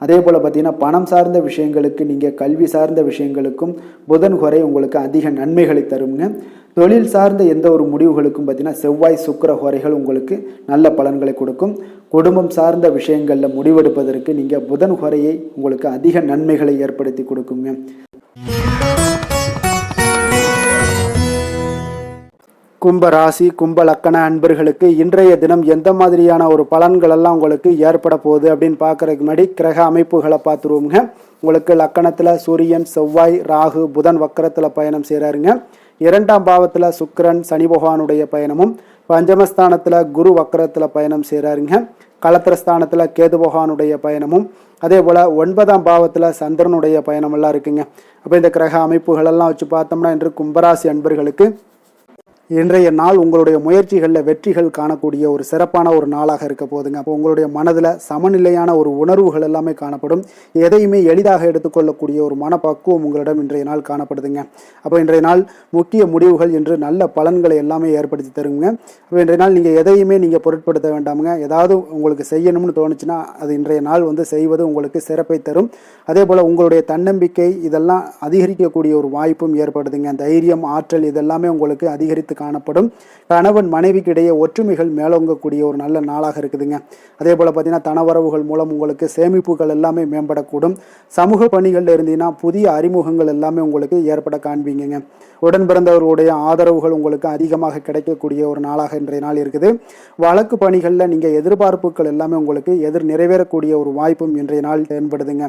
அதே போல் பார்த்தீங்கன்னா பணம் சார்ந்த விஷயங்களுக்கு நீங்கள் கல்வி சார்ந்த விஷயங்களுக்கும் புதன் ஹோரை உங்களுக்கு அதிக நன்மைகளை தருங்க. தொழில் சார்ந்த எந்த ஒரு முடிவுகளுக்கும் பார்த்தீங்கன்னா செவ்வாய் சுக்கிர ஹோரைகள் உங்களுக்கு நல்ல பலன்களை கொடுக்கும். குடும்பம் சார்ந்த விஷயங்களில் முடிவெடுப்பதற்கு நீங்கள் புதன் ஹோரையை உங்களுக்கு அதிக நன்மைகளை ஏற்படுத்தி கொடுக்குங்க. கும்ப ராசி கும்ப லக்கண அன்பர்களுக்கு இன்றைய தினம் எந்த மாதிரியான ஒரு பலன்கள் எல்லாம் உங்களுக்கு ஏற்பட போகுது அப்படின்னு பார்க்கறதுக்கு முன்னாடி கிரக அமைப்புகளை பார்த்துருவோங்க. உங்களுக்கு லக்கணத்தில் சூரியன் செவ்வாய் ராகு புதன் வக்கரத்தில் பயணம் செய்கிறாருங்க. 2ஆம் பாவத்தில் சுக்கிரன் சனி பகவானுடைய பயணமும் பஞ்சமஸ்தானத்தில் குரு வக்கரத்தில் பயணம் செய்கிறாருங்க. களத்திரஸ்தானத்தில் கேது பகவானுடைய பயணமும், அதே போல் 9ஆம் பாவத்தில் சந்திரனுடைய பயணமெல்லாம் இருக்குங்க. அப்போ இந்த கிரக அமைப்புகளெல்லாம் வச்சு பார்த்தோம்னா இன்று கும்பராசி அன்பர்களுக்கு இன்றைய நாள் உங்களுடைய முயற்சிகளில் வெற்றிகள் காணக்கூடிய ஒரு சிறப்பான ஒரு நாளாக இருக்க போகுதுங்க. அப்போ உங்களுடைய மனதில் சமநிலையான ஒரு உணர்வுகள் எல்லாமே காணப்படும். எதையுமே எளிதாக எடுத்துக்கொள்ளக்கூடிய ஒரு மனப்பக்குவம் உங்களிடம் இன்றைய நாள் காணப்படுதுங்க. அப்போ இன்றைய நாள் முக்கிய முடிவுகள் என்று நல்ல பலன்களை எல்லாமே ஏற்படுத்தி தருங்க. அப்போ இன்றைய நாள் நீங்கள் எதையுமே நீங்கள் பொருட்படுத்த வேண்டாமுங்க. ஏதாவது உங்களுக்கு செய்யணும்னு தோணுச்சுன்னா அது இன்றைய நாள் செய்வது உங்களுக்கு சிறப்பை தரும். அதே போல் உங்களுடைய தன்னம்பிக்கை இதெல்லாம் அதிகரிக்கக்கூடிய ஒரு வாய்ப்பும் ஏற்படுதுங்க. தைரியம், ஆற்றல் இதெல்லாமே உங்களுக்கு அதிகரித்து காணப்படும். கணவன் மனைவிக்கு இடையே ஒற்றுமைகள் மேலோங்கக்கூடிய ஒரு நல்ல நாளாக இருக்குதுங்க. அதே போல் பார்த்தீங்கன்னா தனவரவுகள் மூலம் உங்களுக்கு சேமிப்புகள் எல்லாமே மேம்படக்கூடும். சமூக பணிகளில் இருந்தீங்கன்னா புதிய அறிமுகங்கள் எல்லாமே உங்களுக்கு ஏற்பட காண்பீங்க. உடன் பிறந்தவர்களுடைய ஆதரவுகள் உங்களுக்கு அதிகமாக கிடைக்கக்கூடிய ஒரு நாளாக இன்றைய நாள் இருக்குது. வழக்கு பணிகளில் நீங்கள் எதிர்பார்ப்புகள் எல்லாமே உங்களுக்கு நிறைவேறக்கூடிய ஒரு வாய்ப்பும் இன்றைய நாள் தென்படுதுங்க.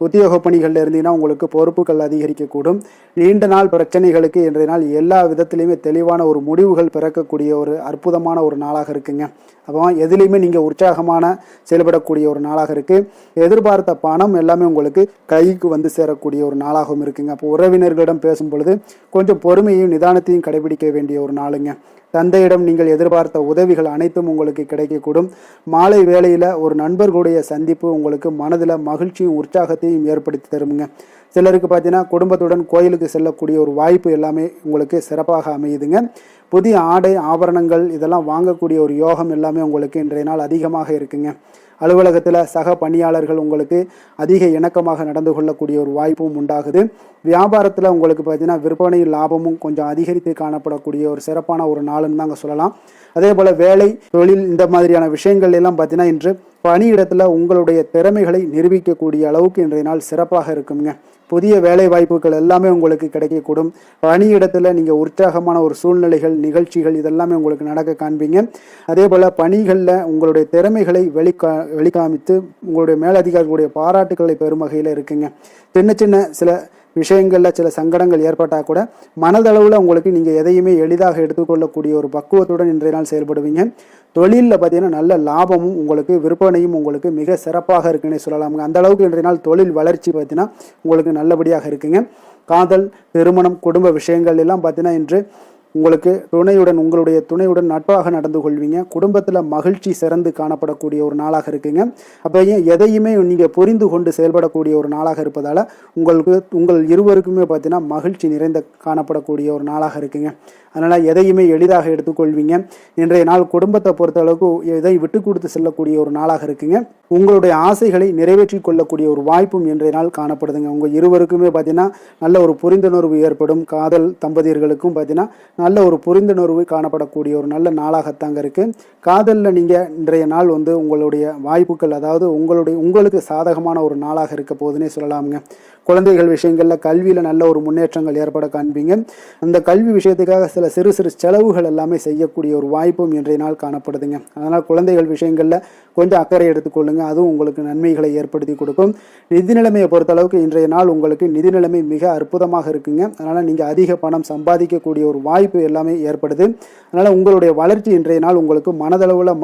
உத்தியோக பணிகளில் இருந்தீங்கன்னா உங்களுக்கு பொறுப்புகள் அதிகரிக்கக்கூடும். நீண்ட நாள் பிரச்சனைகளுக்கு இன்றைய நாள் எல்லா விதத்திலையுமே தெளிவான ஒரு முடிவுகள் பிறக்கக்கூடிய ஒரு அற்புதமான ஒரு நாளாக இருக்குங்க. அப்போ எதுலேயுமே நீங்கள் உற்சாகமான செயல்படக்கூடிய ஒரு நாளாக இருக்குது. எதிர்பார்த்த பணம் எல்லாமே உங்களுக்கு கைக்கு சேரக்கூடிய ஒரு நாளாகவும் இருக்குங்க. அப்போ உறவினர்களிடம் பேசும் பொழுது கொஞ்சம் பொறுமையும் நிதானத்தையும் கடைபிடிக்க வேண்டிய ஒரு நாளுங்க. தந்தையிடம் நீங்கள் எதிர்பார்த்த உதவிகள் அனைத்தும் உங்களுக்கு கிடைக்கக்கூடும். மாலை வேளையில் ஒரு நண்பர்களுடைய சந்திப்பு உங்களுக்கு மனதில் மகிழ்ச்சியும் உற்சாகத்தையும் ஏற்படுத்தி தருமுங்க. சிலருக்கு பார்த்தீங்கன்னா குடும்பத்துடன் கோயிலுக்கு செல்லக்கூடிய ஒரு வாய்ப்பு எல்லாமே உங்களுக்கு சிறப்பாக அமையுதுங்க. புதிய ஆடை ஆபரணங்கள் இதெல்லாம் வாங்கக்கூடிய ஒரு யோகம் எல்லாமே உங்களுக்கு இன்றைய நாள் அதிகமாக இருக்குங்க. அலுவலகத்தில் சக பணியாளர்கள் உங்களுக்கு அதிக இணக்கமாக நடந்து கொள்ளக்கூடிய ஒரு வாய்ப்பும் உண்டாகுது. வியாபாரத்தில் உங்களுக்கு பார்த்தீங்கன்னா விற்பனை லாபமும் கொஞ்சம் அதிகரித்து காணப்படக்கூடிய ஒரு சிறப்பான ஒரு நாளுன்னு தாங்க சொல்லலாம். அதே போல் வேலை, தொழில் இந்த மாதிரியான விஷயங்கள் எல்லாம் பார்த்தீங்கன்னா இன்று பணியிடத்தில் உங்களுடைய திறமைகளை நிரூபிக்கக்கூடிய அளவுக்கு இன்றைய நாள் சிறப்பாக இருக்குங்க. புதிய வேலை வாய்ப்புகள் எல்லாமே உங்களுக்கு கிடைக்கக்கூடும். பணியிடத்தில் நீங்கள் உற்சாகமான ஒரு சூழ்நிலைகள், நிகழ்ச்சிகள் இதெல்லாமே உங்களுக்கு நடக்க காண்பீங்க. அதே போல் பணிகளில் உங்களுடைய திறமைகளை வெளிக்காமித்து உங்களுடைய மேலதிகாரிகளுடைய பாராட்டுக்களை பெறும் வகையில் இருக்குங்க. சின்ன சின்ன சில விஷயங்களில் சில சங்கடங்கள் ஏற்பட்டால் கூட மனதளவில் உங்களுக்கு நீங்கள் எதையுமே எளிதாக எடுத்துக்கொள்ளக்கூடிய ஒரு பக்குவத்துடன் இன்றைய நாள் செயல்படுவீங்க. தொழிலில் பார்த்தீங்கன்னா நல்ல லாபமும் உங்களுக்கு விற்பனையும் உங்களுக்கு மிக சிறப்பாக இருக்குன்னு சொல்லலாமுங்க. அந்த அளவுக்கு இன்றைய நாள் தொழில் வளர்ச்சி பார்த்தீங்கன்னா உங்களுக்கு நல்லபடியாக இருக்குங்க. காதல், திருமணம், குடும்ப விஷயங்கள் எல்லாம் பார்த்தீங்கன்னா இன்று உங்களுக்கு உங்களுடைய துணையுடன் நட்பாக நடந்து கொள்வீங்க. குடும்பத்தில் மகிழ்ச்சி சிறந்து காணப்படக்கூடிய ஒரு நாளாக இருக்குங்க. அப்போ எதையுமே நீங்கள் புரிந்து கொண்டு செயல்படக்கூடிய ஒரு நாளாக இருப்பதால் உங்கள் இருவருக்குமே பார்த்தீங்கன்னா மகிழ்ச்சி நிறைந்த காணப்படக்கூடிய ஒரு நாளாக இருக்குங்க. அதனால் எதையுமே எளிதாக எடுத்துக்கொள்வீங்க. இன்றைய நாள் குடும்பத்தை பொறுத்தளவுக்கு எதை விட்டு கொடுத்து செல்லக்கூடிய ஒரு நாளாக இருக்குங்க. உங்களுடைய ஆசைகளை நிறைவேற்றி கொள்ளக்கூடிய ஒரு வாய்ப்பும் இன்றைய நாள் காணப்படுதுங்க. உங்கள் இருவருக்குமே பார்த்தீங்கன்னா நல்ல ஒரு புரிந்துணர்வு ஏற்படும். காதல் தம்பதியர்களுக்கும் பார்த்தீங்கன்னா நல்ல ஒரு புரிந்துணர்வு காணப்படக்கூடிய ஒரு நல்ல நாளாகத்தாங்க இருக்குது. காதலில் நீங்கள் இன்றைய நாள் உங்களுடைய வாய்ப்புகள், அதாவது உங்களுக்கு சாதகமான ஒரு நாளாக இருக்க போகுதுன்னே சொல்லலாமுங்க. குழந்தைகள் விஷயங்களில் கல்வியில் நல்ல ஒரு முன்னேற்றங்கள் ஏற்பட காண்பீங்க. அந்த கல்வி விஷயத்துக்காக சில சிறு சிறு செலவுகள் எல்லாமே செய்யக்கூடிய ஒரு வாய்ப்பும் இன்றைய நாள் காணப்படுதுங்க. அதனால் குழந்தைகள் விஷயங்களில் கொஞ்சம் அக்கறை எடுத்துக்கொள்ளுங்க. அதுவும் உங்களுக்கு நன்மைகளை ஏற்படுத்தி கொடுக்கும். நிதி நிலைமையை பொறுத்தளவுக்கு இன்றைய நாள் உங்களுக்கு நிதி நிலைமை மிக அற்புதமாக இருக்குங்க. அதனால் நீங்கள் அதிக பணம் சம்பாதிக்கக்கூடிய ஒரு வாய்ப்பு எல்லாமே ஏற்படுது. அதனால் உங்களுடைய வளர்ச்சி இன்றைய நாள் உங்களுக்கு மனதளவில்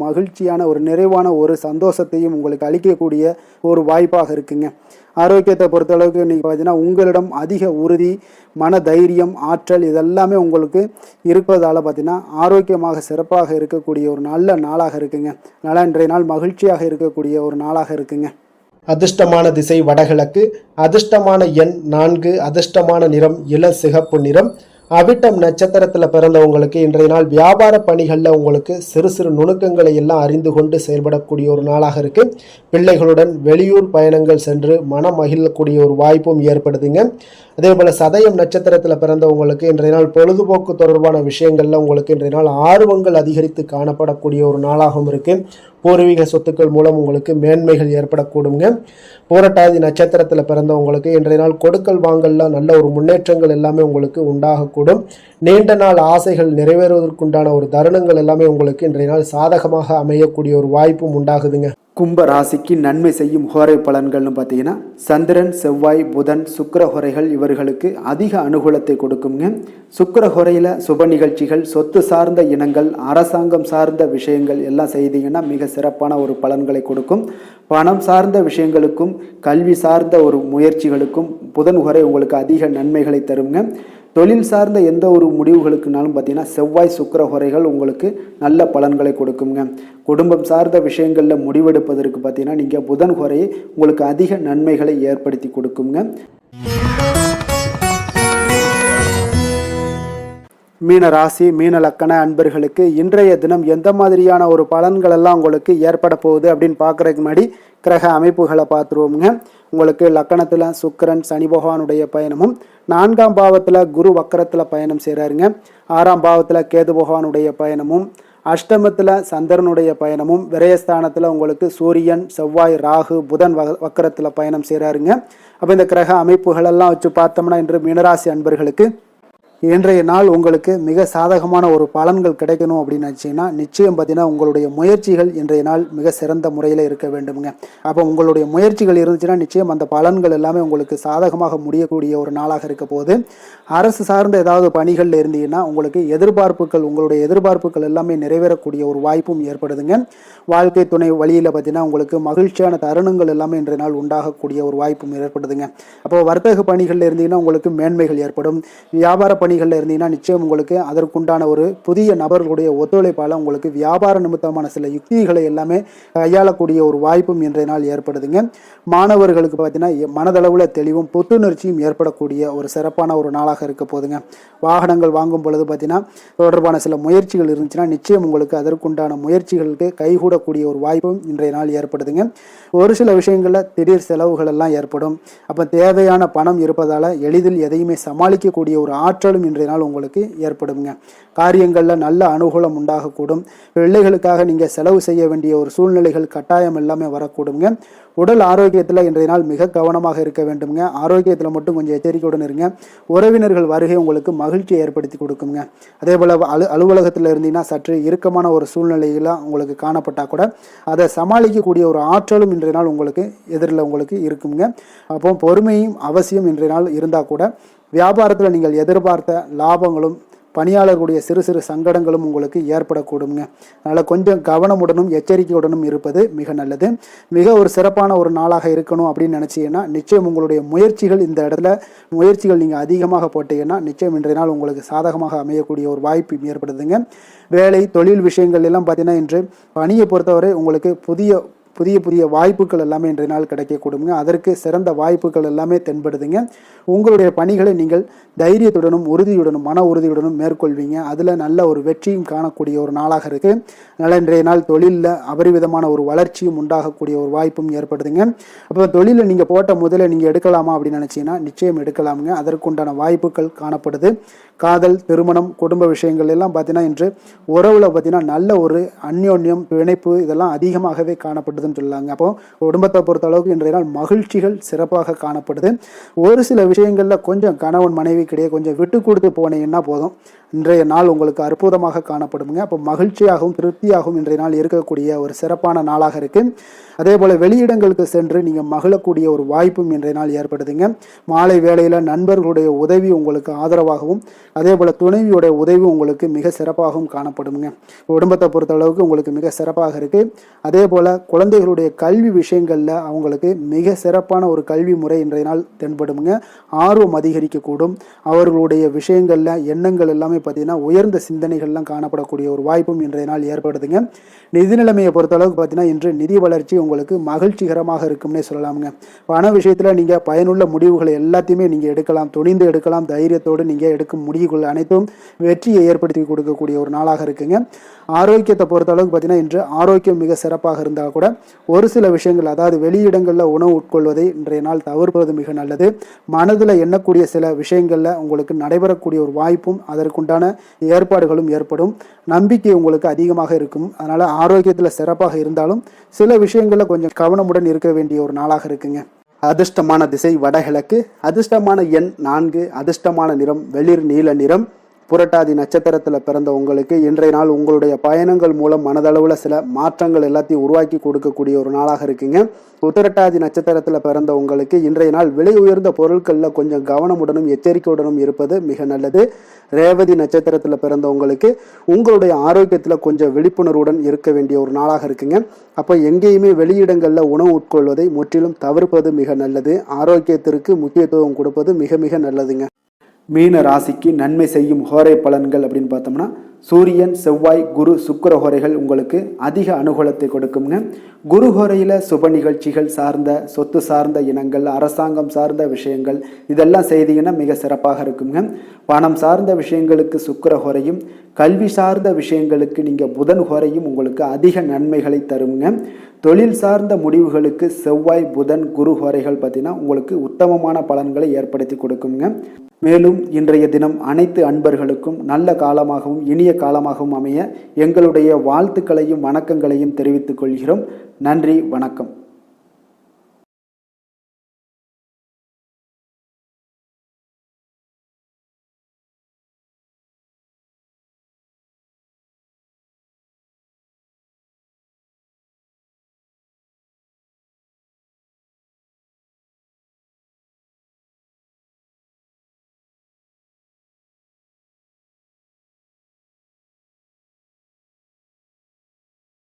மகிழ்ச்சியான ஒரு நிறைவான ஒரு சந்தோஷத்தையும் உங்களுக்கு அளிக்கக்கூடிய ஒரு வாய்ப்பாக இருக்குங்க. ஆரோக்கியத்தை பொறுத்தளவுக்கு நீங்கள் பார்த்தீங்கன்னா உங்களிடம் அதிக உறுதி, மன தைரியம், ஆற்றல் இதெல்லாமே உங்களுக்கு இருப்பதால் பார்த்தீங்கன்னா ஆரோக்கியமாக சிறப்பாக இருக்கக்கூடிய ஒரு நல்ல நாளாக இருக்குங்க. அதனால் இன்றைய நாள் மகிழ்ச்சியாக இருக்கக்கூடிய ஒரு நாளாக இருக்குங்க. அதிர்ஷ்டமான திசை வடகிழக்கு, அதிர்ஷ்டமான எண் 4, அதிர்ஷ்டமான நிறம் இளசிகப்பு நிறம். அவிட்டம் நட்சத்திரத்தில் பிறந்தவங்களுக்கு இன்றைய நாள் வியாபார பணிகளில் உங்களுக்கு சிறு சிறு நுணுக்கங்களை எல்லாம் அறிந்து கொண்டு செயல்படக்கூடிய ஒரு நாளாக இருக்குது. பிள்ளைகளுடன் வெளியூர் பயணங்கள் சென்று மனம் மகிழக்கூடிய ஒரு வாய்ப்பும் ஏற்படுதுங்க. அதே போல் சதயம் நட்சத்திரத்தில் பிறந்தவங்களுக்கு இன்றைய நாள் பொழுதுபோக்கு தொடர்பான விஷயங்களில் உங்களுக்கு இன்றைய நாள் ஆர்வங்கள் அதிகரித்து காணப்படக்கூடிய ஒரு நாளாகவும் இருக்குது. பூர்வீக சொத்துக்கள் மூலம் உங்களுக்கு மேன்மைகள் ஏற்படக்கூடுங்க. பூரட்டாதி நட்சத்திரத்தில் பிறந்தவங்களுக்கு இன்றைய நாள் கொடுக்கல் வாங்கல்லாம் நல்ல ஒரு முன்னேற்றங்கள் எல்லாமே உங்களுக்கு உண்டாகக்கூடும். நீண்ட நாள் ஆசைகள் நிறைவேறுவதற்குண்டான ஒரு தருணங்கள் எல்லாமே உங்களுக்கு இன்றைய நாள் சாதகமாக அமையக்கூடிய ஒரு வாய்ப்பும் உண்டாகுதுங்க. கும்ப ராசிக்கு நன்மை செய்யும் ஹோரை பலன்கள்னு பார்த்தீங்கன்னா சந்திரன், செவ்வாய், புதன், சுக்கிர ஹோரைகள் இவர்களுக்கு அதிக அனுகூலத்தை கொடுக்குங்க. சுக்கிர ஹோரையில் சுப நிகழ்ச்சிகள், சொத்து சார்ந்த இனங்கள், அரசாங்கம் சார்ந்த விஷயங்கள் எல்லாம் செய்தீங்கன்னா மிக சிறப்பான ஒரு பலன்களை கொடுக்கும். பணம் சார்ந்த விஷயங்களுக்கும் கல்வி சார்ந்த ஒரு முயற்சிகளுக்கும் புதன் ஹோரை உங்களுக்கு அதிக நன்மைகளை தருங்க. தொழில் சார்ந்த எந்த ஒரு முடிவுகளுக்குனாலும் பார்த்தீங்கன்னா செவ்வாய், சுக்கிர ஹோரைகள் உங்களுக்கு நல்ல பலன்களை கொடுக்குங்க. குடும்பம் சார்ந்த விஷயங்களில் முடிவெடுப்பதற்கு பார்த்தீங்கன்னா நீங்கள் புதன் ஹோரையை உங்களுக்கு அதிக நன்மைகளை ஏற்படுத்தி கொடுக்குங்க. மீன ராசி, மீன லக்கண அன்பர்களுக்கு இன்றைய தினம் எந்த மாதிரியான ஒரு பலன்கள் எல்லாம் உங்களுக்கு ஏற்பட போகுது அப்படின்னு பார்க்குறதுக்கு முன்னாடி கிரக அமைப்புகளை பார்த்துருவோம்ங்க. உங்களுக்கு லக்கணத்தில் சுக்கிரன், சனி பகவானுடைய பயணமும், 4ஆம் பாவத்தில் குரு வக்கரத்தில் பயணம் செய்கிறாருங்க. 6ஆம் பாவத்தில் கேது பகவானுடைய பயணமும், அஷ்டமத்தில் சந்திரனுடைய பயணமும், விரயஸ்தானத்தில் உங்களுக்கு சூரியன், செவ்வாய், ராகு, புதன் வக்கரத்தில் பயணம் செய்கிறாருங்க. அப்போ இந்த கிரக அமைப்புகளெல்லாம் வச்சு பார்த்தோம்னா இன்று மீனராசி அன்பர்களுக்கு இன்றைய நாள் உங்களுக்கு மிக சாதகமான ஒரு பலன்கள் கிடைக்கணும் அப்படின்னு நினச்சிங்கன்னா நிச்சயம் பார்த்தீங்கன்னா உங்களுடைய முயற்சிகள் இன்றைய நாள் மிக சிறந்த முறையில் இருக்க வேண்டுமுங்க. அப்போ உங்களுடைய முயற்சிகள் இருந்துச்சுன்னா நிச்சயம் அந்த பலன்கள் எல்லாமே உங்களுக்கு சாதகமாக முடியக்கூடிய ஒரு நாளாக இருக்க போகுது. அரசு சார்ந்த ஏதாவது பணிகளில் இருந்தீங்கன்னா உங்களுக்கு உங்களுடைய எதிர்பார்ப்புகள் எல்லாமே நிறைவேறக்கூடிய ஒரு வாய்ப்பும் ஏற்படுதுங்க. வாழ்க்கை துணை வழியில் பார்த்தீங்கன்னா உங்களுக்கு மகிழ்ச்சியான தருணங்கள் எல்லாமே இன்றைய நாள் உண்டாகக்கூடிய ஒரு வாய்ப்பும் ஏற்படுதுங்க. அப்போ வர்த்தக பணிகளில் இருந்தீங்கன்னா உங்களுக்கு மேன்மைகள் ஏற்படும். வியாபார பணிகளில் இருந்தீங்கன்னா நிச்சயம் உங்களுக்கு அதற்குண்டான ஒரு புதிய நபர்களுடைய ஒத்துழைப்பால் உங்களுக்கு வியாபார நிமித்தமான சில யுக்திகளை எல்லாமே கையாளக்கூடிய ஒரு வாய்ப்பும் இன்றைய நாள் ஏற்படுதுங்க. மாணவர்களுக்கு பார்த்தீங்கன்னா மனதளவில் தெளிவும் புத்துணர்ச்சியும் ஏற்படக்கூடிய ஒரு சிறப்பான ஒரு நாளாக இருக்க போதுங்க. வாகனங்கள் வாங்கும் பொழுது பார்த்தீங்கன்னா தொடர்பான சில முயற்சிகள் இருந்துச்சுன்னா நிச்சயம் உங்களுக்கு அதற்குண்டான முயற்சிகளுக்கு கைகூடக்கூடிய ஒரு வாய்ப்பும் இன்றைய நாள் ஏற்படுதுங்க. ஒரு சில விஷயங்களில் திடீர் செலவுகள் எல்லாம் ஏற்படும். அப்போ தேவையான பணம் இருப்பதால் எளிதில் எதையுமே சமாளிக்கக்கூடிய ஒரு ஆற்றலும் இன்றைய நாள் உங்களுக்கு ஏற்படுங்க. காரியங்களில் நல்ல அனுகூலம் உண்டாகக்கூடும். பிள்ளைகளுக்காக நீங்கள் செலவு செய்ய வேண்டிய ஒரு சூழ்நிலைகள் கட்டாயம் எல்லாமே வரக்கூடுங்க. உடல் ஆரோக்கியத்தில் இன்றைய நாள் மிக கவனமாக இருக்க வேண்டுங்க. ஆரோக்கியத்தில் மட்டும் கொஞ்சம் எச்சரிக்கையுடன் இருங்க. உறவினர்கள் வருகை உங்களுக்கு மகிழ்ச்சியை ஏற்படுத்தி கொடுக்குங்க. அதே போல் அலுவலகத்தில் இருந்தீங்கன்னா சற்று இறுக்கமான ஒரு சூழ்நிலையெல்லாம் உங்களுக்கு காணப்பட்டால் கூட அதை சமாளிக்கக்கூடிய ஒரு ஆற்றலும் இன்றைய நாள் உங்களுக்கு எதிரில் உங்களுக்கு இருக்குங்க. அப்போ பொறுமையும் அவசியம் இன்றைய நாள் இருந்தால் கூட வியாபாரத்தில் நீங்கள் எதிர்பார்த்த லாபங்களும் பணியாளர்களுடைய சிறு சிறு சங்கடங்களும் உங்களுக்கு ஏற்படக்கூடுங்க. அதனால் கொஞ்சம் கவனமுடனும் எச்சரிக்கையுடனும் இருப்பது மிக நல்லது. மிக ஒரு சிறப்பான ஒரு நாளாக இருக்கணும் அப்படின்னு நினச்சிங்கன்னா நிச்சயம் உங்களுடைய முயற்சிகள் இந்த இடத்துல நீங்கள் அதிகமாக போட்டீங்கன்னா நிச்சயம் இன்றைய நாள் உங்களுக்கு சாதகமாக அமையக்கூடிய ஒரு வாய்ப்பு ஏற்படுதுங்க. வேலை தொழில் விஷயங்கள் எல்லாம் பார்த்தீங்கன்னா இன்று பணியை பொறுத்தவரை உங்களுக்கு புதிய வாய்ப்புகள் எல்லாமே இன்றைய நாள் கிடைக்கக்கூடுங்க. அதற்கு சிறந்த வாய்ப்புகள் எல்லாமே தென்படுதுங்க. உங்களுடைய பணிகளை நீங்கள் தைரியத்துடனும் உறுதியுடனும் மன உறுதியுடனும் மேற்கொள்வீங்க. அதில் நல்ல ஒரு வெற்றியும் காணக்கூடிய ஒரு நாளாக இருக்குது. அதனால் இன்றைய நாள் தொழிலில் அபரிவிதமான ஒரு வளர்ச்சியும் உண்டாகக்கூடிய ஒரு வாய்ப்பும் ஏற்படுதுங்க. அப்போ தொழிலில் நீங்கள் போட்ட முதல்ல நீங்கள் எடுக்கலாமா அப்படின்னு நினச்சிங்கன்னா நிச்சயம் எடுக்கலாமுங்க. அதற்குண்டான வாய்ப்புகள் காணப்படுது. காதல், திருமணம், குடும்ப விஷயங்கள் எல்லாம் பார்த்தீங்கன்னா இன்று உறவில் பார்த்தீங்கன்னா நல்ல ஒரு அந்யோன்யம், பிணைப்பு இதெல்லாம் அதிகமாகவே காணப்படுதுன்னு சொல்லலாங்க. அப்போ குடும்பத்தை பொறுத்த அளவுக்கு இன்றைய நாள் மகிழ்ச்சிகள் சிறப்பாக காணப்படுது. ஒரு சில விஷயங்களில் கொஞ்சம் கணவன் மனைவி கிடையாது கொஞ்சம் விட்டு கொடுத்து போனீங்கன்னா போதும், இன்றைய நாள் உங்களுக்கு அற்புதமாக காணப்படுங்க. அப்போ மகிழ்ச்சியாகவும் திருப்தியாகவும் இன்றைய நாள் இருக்கக்கூடிய ஒரு சிறப்பான நாளாக இருக்குது. அதே போல் வெளியிடங்களுக்கு சென்று நீங்கள் மகிழக்கூடிய ஒரு வாய்ப்பும் இன்றைய நாள் ஏற்படுதுங்க. மாலை வேளையில் நண்பர்களுடைய உதவி உங்களுக்கு ஆதரவாகவும் அதே போல் துணைவியோடைய உதவி உங்களுக்கு மிக சிறப்பாகவும் காணப்படுங்க. குடும்பத்தை பொறுத்த அளவுக்கு உங்களுக்கு மிக சிறப்பாக இருக்குது. அதே போல் குழந்தைகளுடைய கல்வி விஷயங்களில் அவங்களுக்கு மிக சிறப்பான ஒரு கல்வி முறை இன்றைய நாள் தென்படுங்க. ஆர்வம் அதிகரிக்கக்கூடும். அவர்களுடைய விஷயங்களில் எண்ணங்கள் எல்லாமே பார்த்தீங்கன்னா உயர்ந்த சிந்தனைகள்லாம் காணப்படக்கூடிய ஒரு வாய்ப்பும் இன்றைய நாள் ஏற்படுதுங்க. நிதி நிலைமையை பொறுத்த அளவுக்கு பார்த்தீங்கன்னா இன்று நிதி வளர்ச்சி உங்களுக்கு மகிழ்ச்சிகரமாக இருக்கும்னே சொல்லலாமுங்க. பண விஷயத்தில் நீங்கள் பயனுள்ள முடிவுகளை எல்லாத்தையுமே நீங்கள் எடுக்கலாம், துணிந்து எடுக்கலாம். தைரியத்தோடு நீங்கள் எடுக்கும் முடிவுகள் அனைத்தும் வெற்றியை ஏற்படுத்தி கொடுக்கக்கூடிய ஒரு நாளாக இருக்குங்க. ஆரோக்கியத்தை பொறுத்த அளவுக்கு பார்த்தீங்கன்னா இன்று ஆரோக்கியம் மிக சிறப்பாக இருந்தால் கூட ஒரு சில விஷயங்கள் அதாவது வெளியிடங்களில் உணவு உட்கொள்வதை இன்றைய நாள் தவிர்ப்பது மிக நல்லது. மனதில் எண்ணக்கூடிய சில விஷயங்களில் உங்களுக்கு நடைபெறக்கூடிய ஒரு வாய்ப்பும் அதற்குண்டான ஏற்பாடுகளும் ஏற்படும். நம்பிக்கை உங்களுக்கு அதிகமாக இருக்கும். அதனால் ஆரோக்கியத்தில் சிறப்பாக இருந்தாலும் சில விஷயங்களில் கொஞ்சம் கவனமுடன் இருக்க வேண்டிய ஒரு நாளாக இருக்குங்க. அதிர்ஷ்டமான திசை வடகிழக்கு, அதிர்ஷ்டமான எண் 4, அதிர்ஷ்டமான நிறம் வெளிர் நீல நிறம், புரட்டாதி நட்சத்திரத்தில் பிறந்த உங்களுக்கு இன்றைய நாள் உங்களுடைய பயணங்கள் மூலம் மனதளவில் சில மாற்றங்கள் எல்லாத்தையும் உருவாக்கி கொடுக்கக்கூடிய ஒரு நாளாக இருக்குங்க. உத்திரட்டாதி நட்சத்திரத்தில் பிறந்த உங்களுக்கு இன்றைய நாள் விலை உயர்ந்த பொருட்களில் கொஞ்சம் கவனமுடனும் எச்சரிக்கையுடனும் இருப்பது மிக நல்லது. ரேவதி நட்சத்திரத்தில் பிறந்த உங்களுக்கு உங்களுடைய ஆரோக்கியத்தில் கொஞ்சம் விழிப்புணர்வுடன் இருக்க வேண்டிய ஒரு நாளாக இருக்குங்க. அப்போ எங்கேயுமே வெளியிடங்களில் உணவு உட்கொள்வதை முற்றிலும் தவிர்ப்பது மிக நல்லது. ஆரோக்கியத்திற்கு முக்கியத்துவம் கொடுப்பது மிக மிக நல்லதுங்க. மீன ராசிக்கு நன்மை செய்யும் ஹோரை பலன்கள் அப்படின்னு பார்த்தோம்னா, சூரியன், செவ்வாய், குரு, சுக்கிர ஹோரைகள் உங்களுக்கு அதிக அனுகூலத்தை கொடுக்குங்க. குரு ஹோரையில் சுப நிகழ்ச்சிகள் சார்ந்த, சொத்து சார்ந்த இனங்கள், அரசாங்கம் சார்ந்த விஷயங்கள் இதெல்லாம் செய்தீங்கன்னா மிக சிறப்பாக இருக்குங்க. பணம் சார்ந்த விஷயங்களுக்கு சுக்கிர ஹோரையும், கல்வி சார்ந்த விஷயங்களுக்கு நீங்கள் புதன் ஹோரையும் உங்களுக்கு அதிக நன்மைகளை தருங்க. தொழில் சார்ந்த முடிவுகளுக்கு செவ்வாய், புதன், குரு ஹோரைகள் பார்த்தீங்கன்னா உங்களுக்கு உத்தமமான பலன்களை ஏற்படுத்தி கொடுக்குங்க. மேலும் இன்றைய தினம் அனைத்து அன்பர்களுக்கும் நல்ல காலமாகவும் இனிய காலமாகவும் அமைய எங்களுடைய வாழ்த்துக்களையும் வணக்கங்களையும் தெரிவித்துக் கொள்கிறோம். நன்றி, வணக்கம்.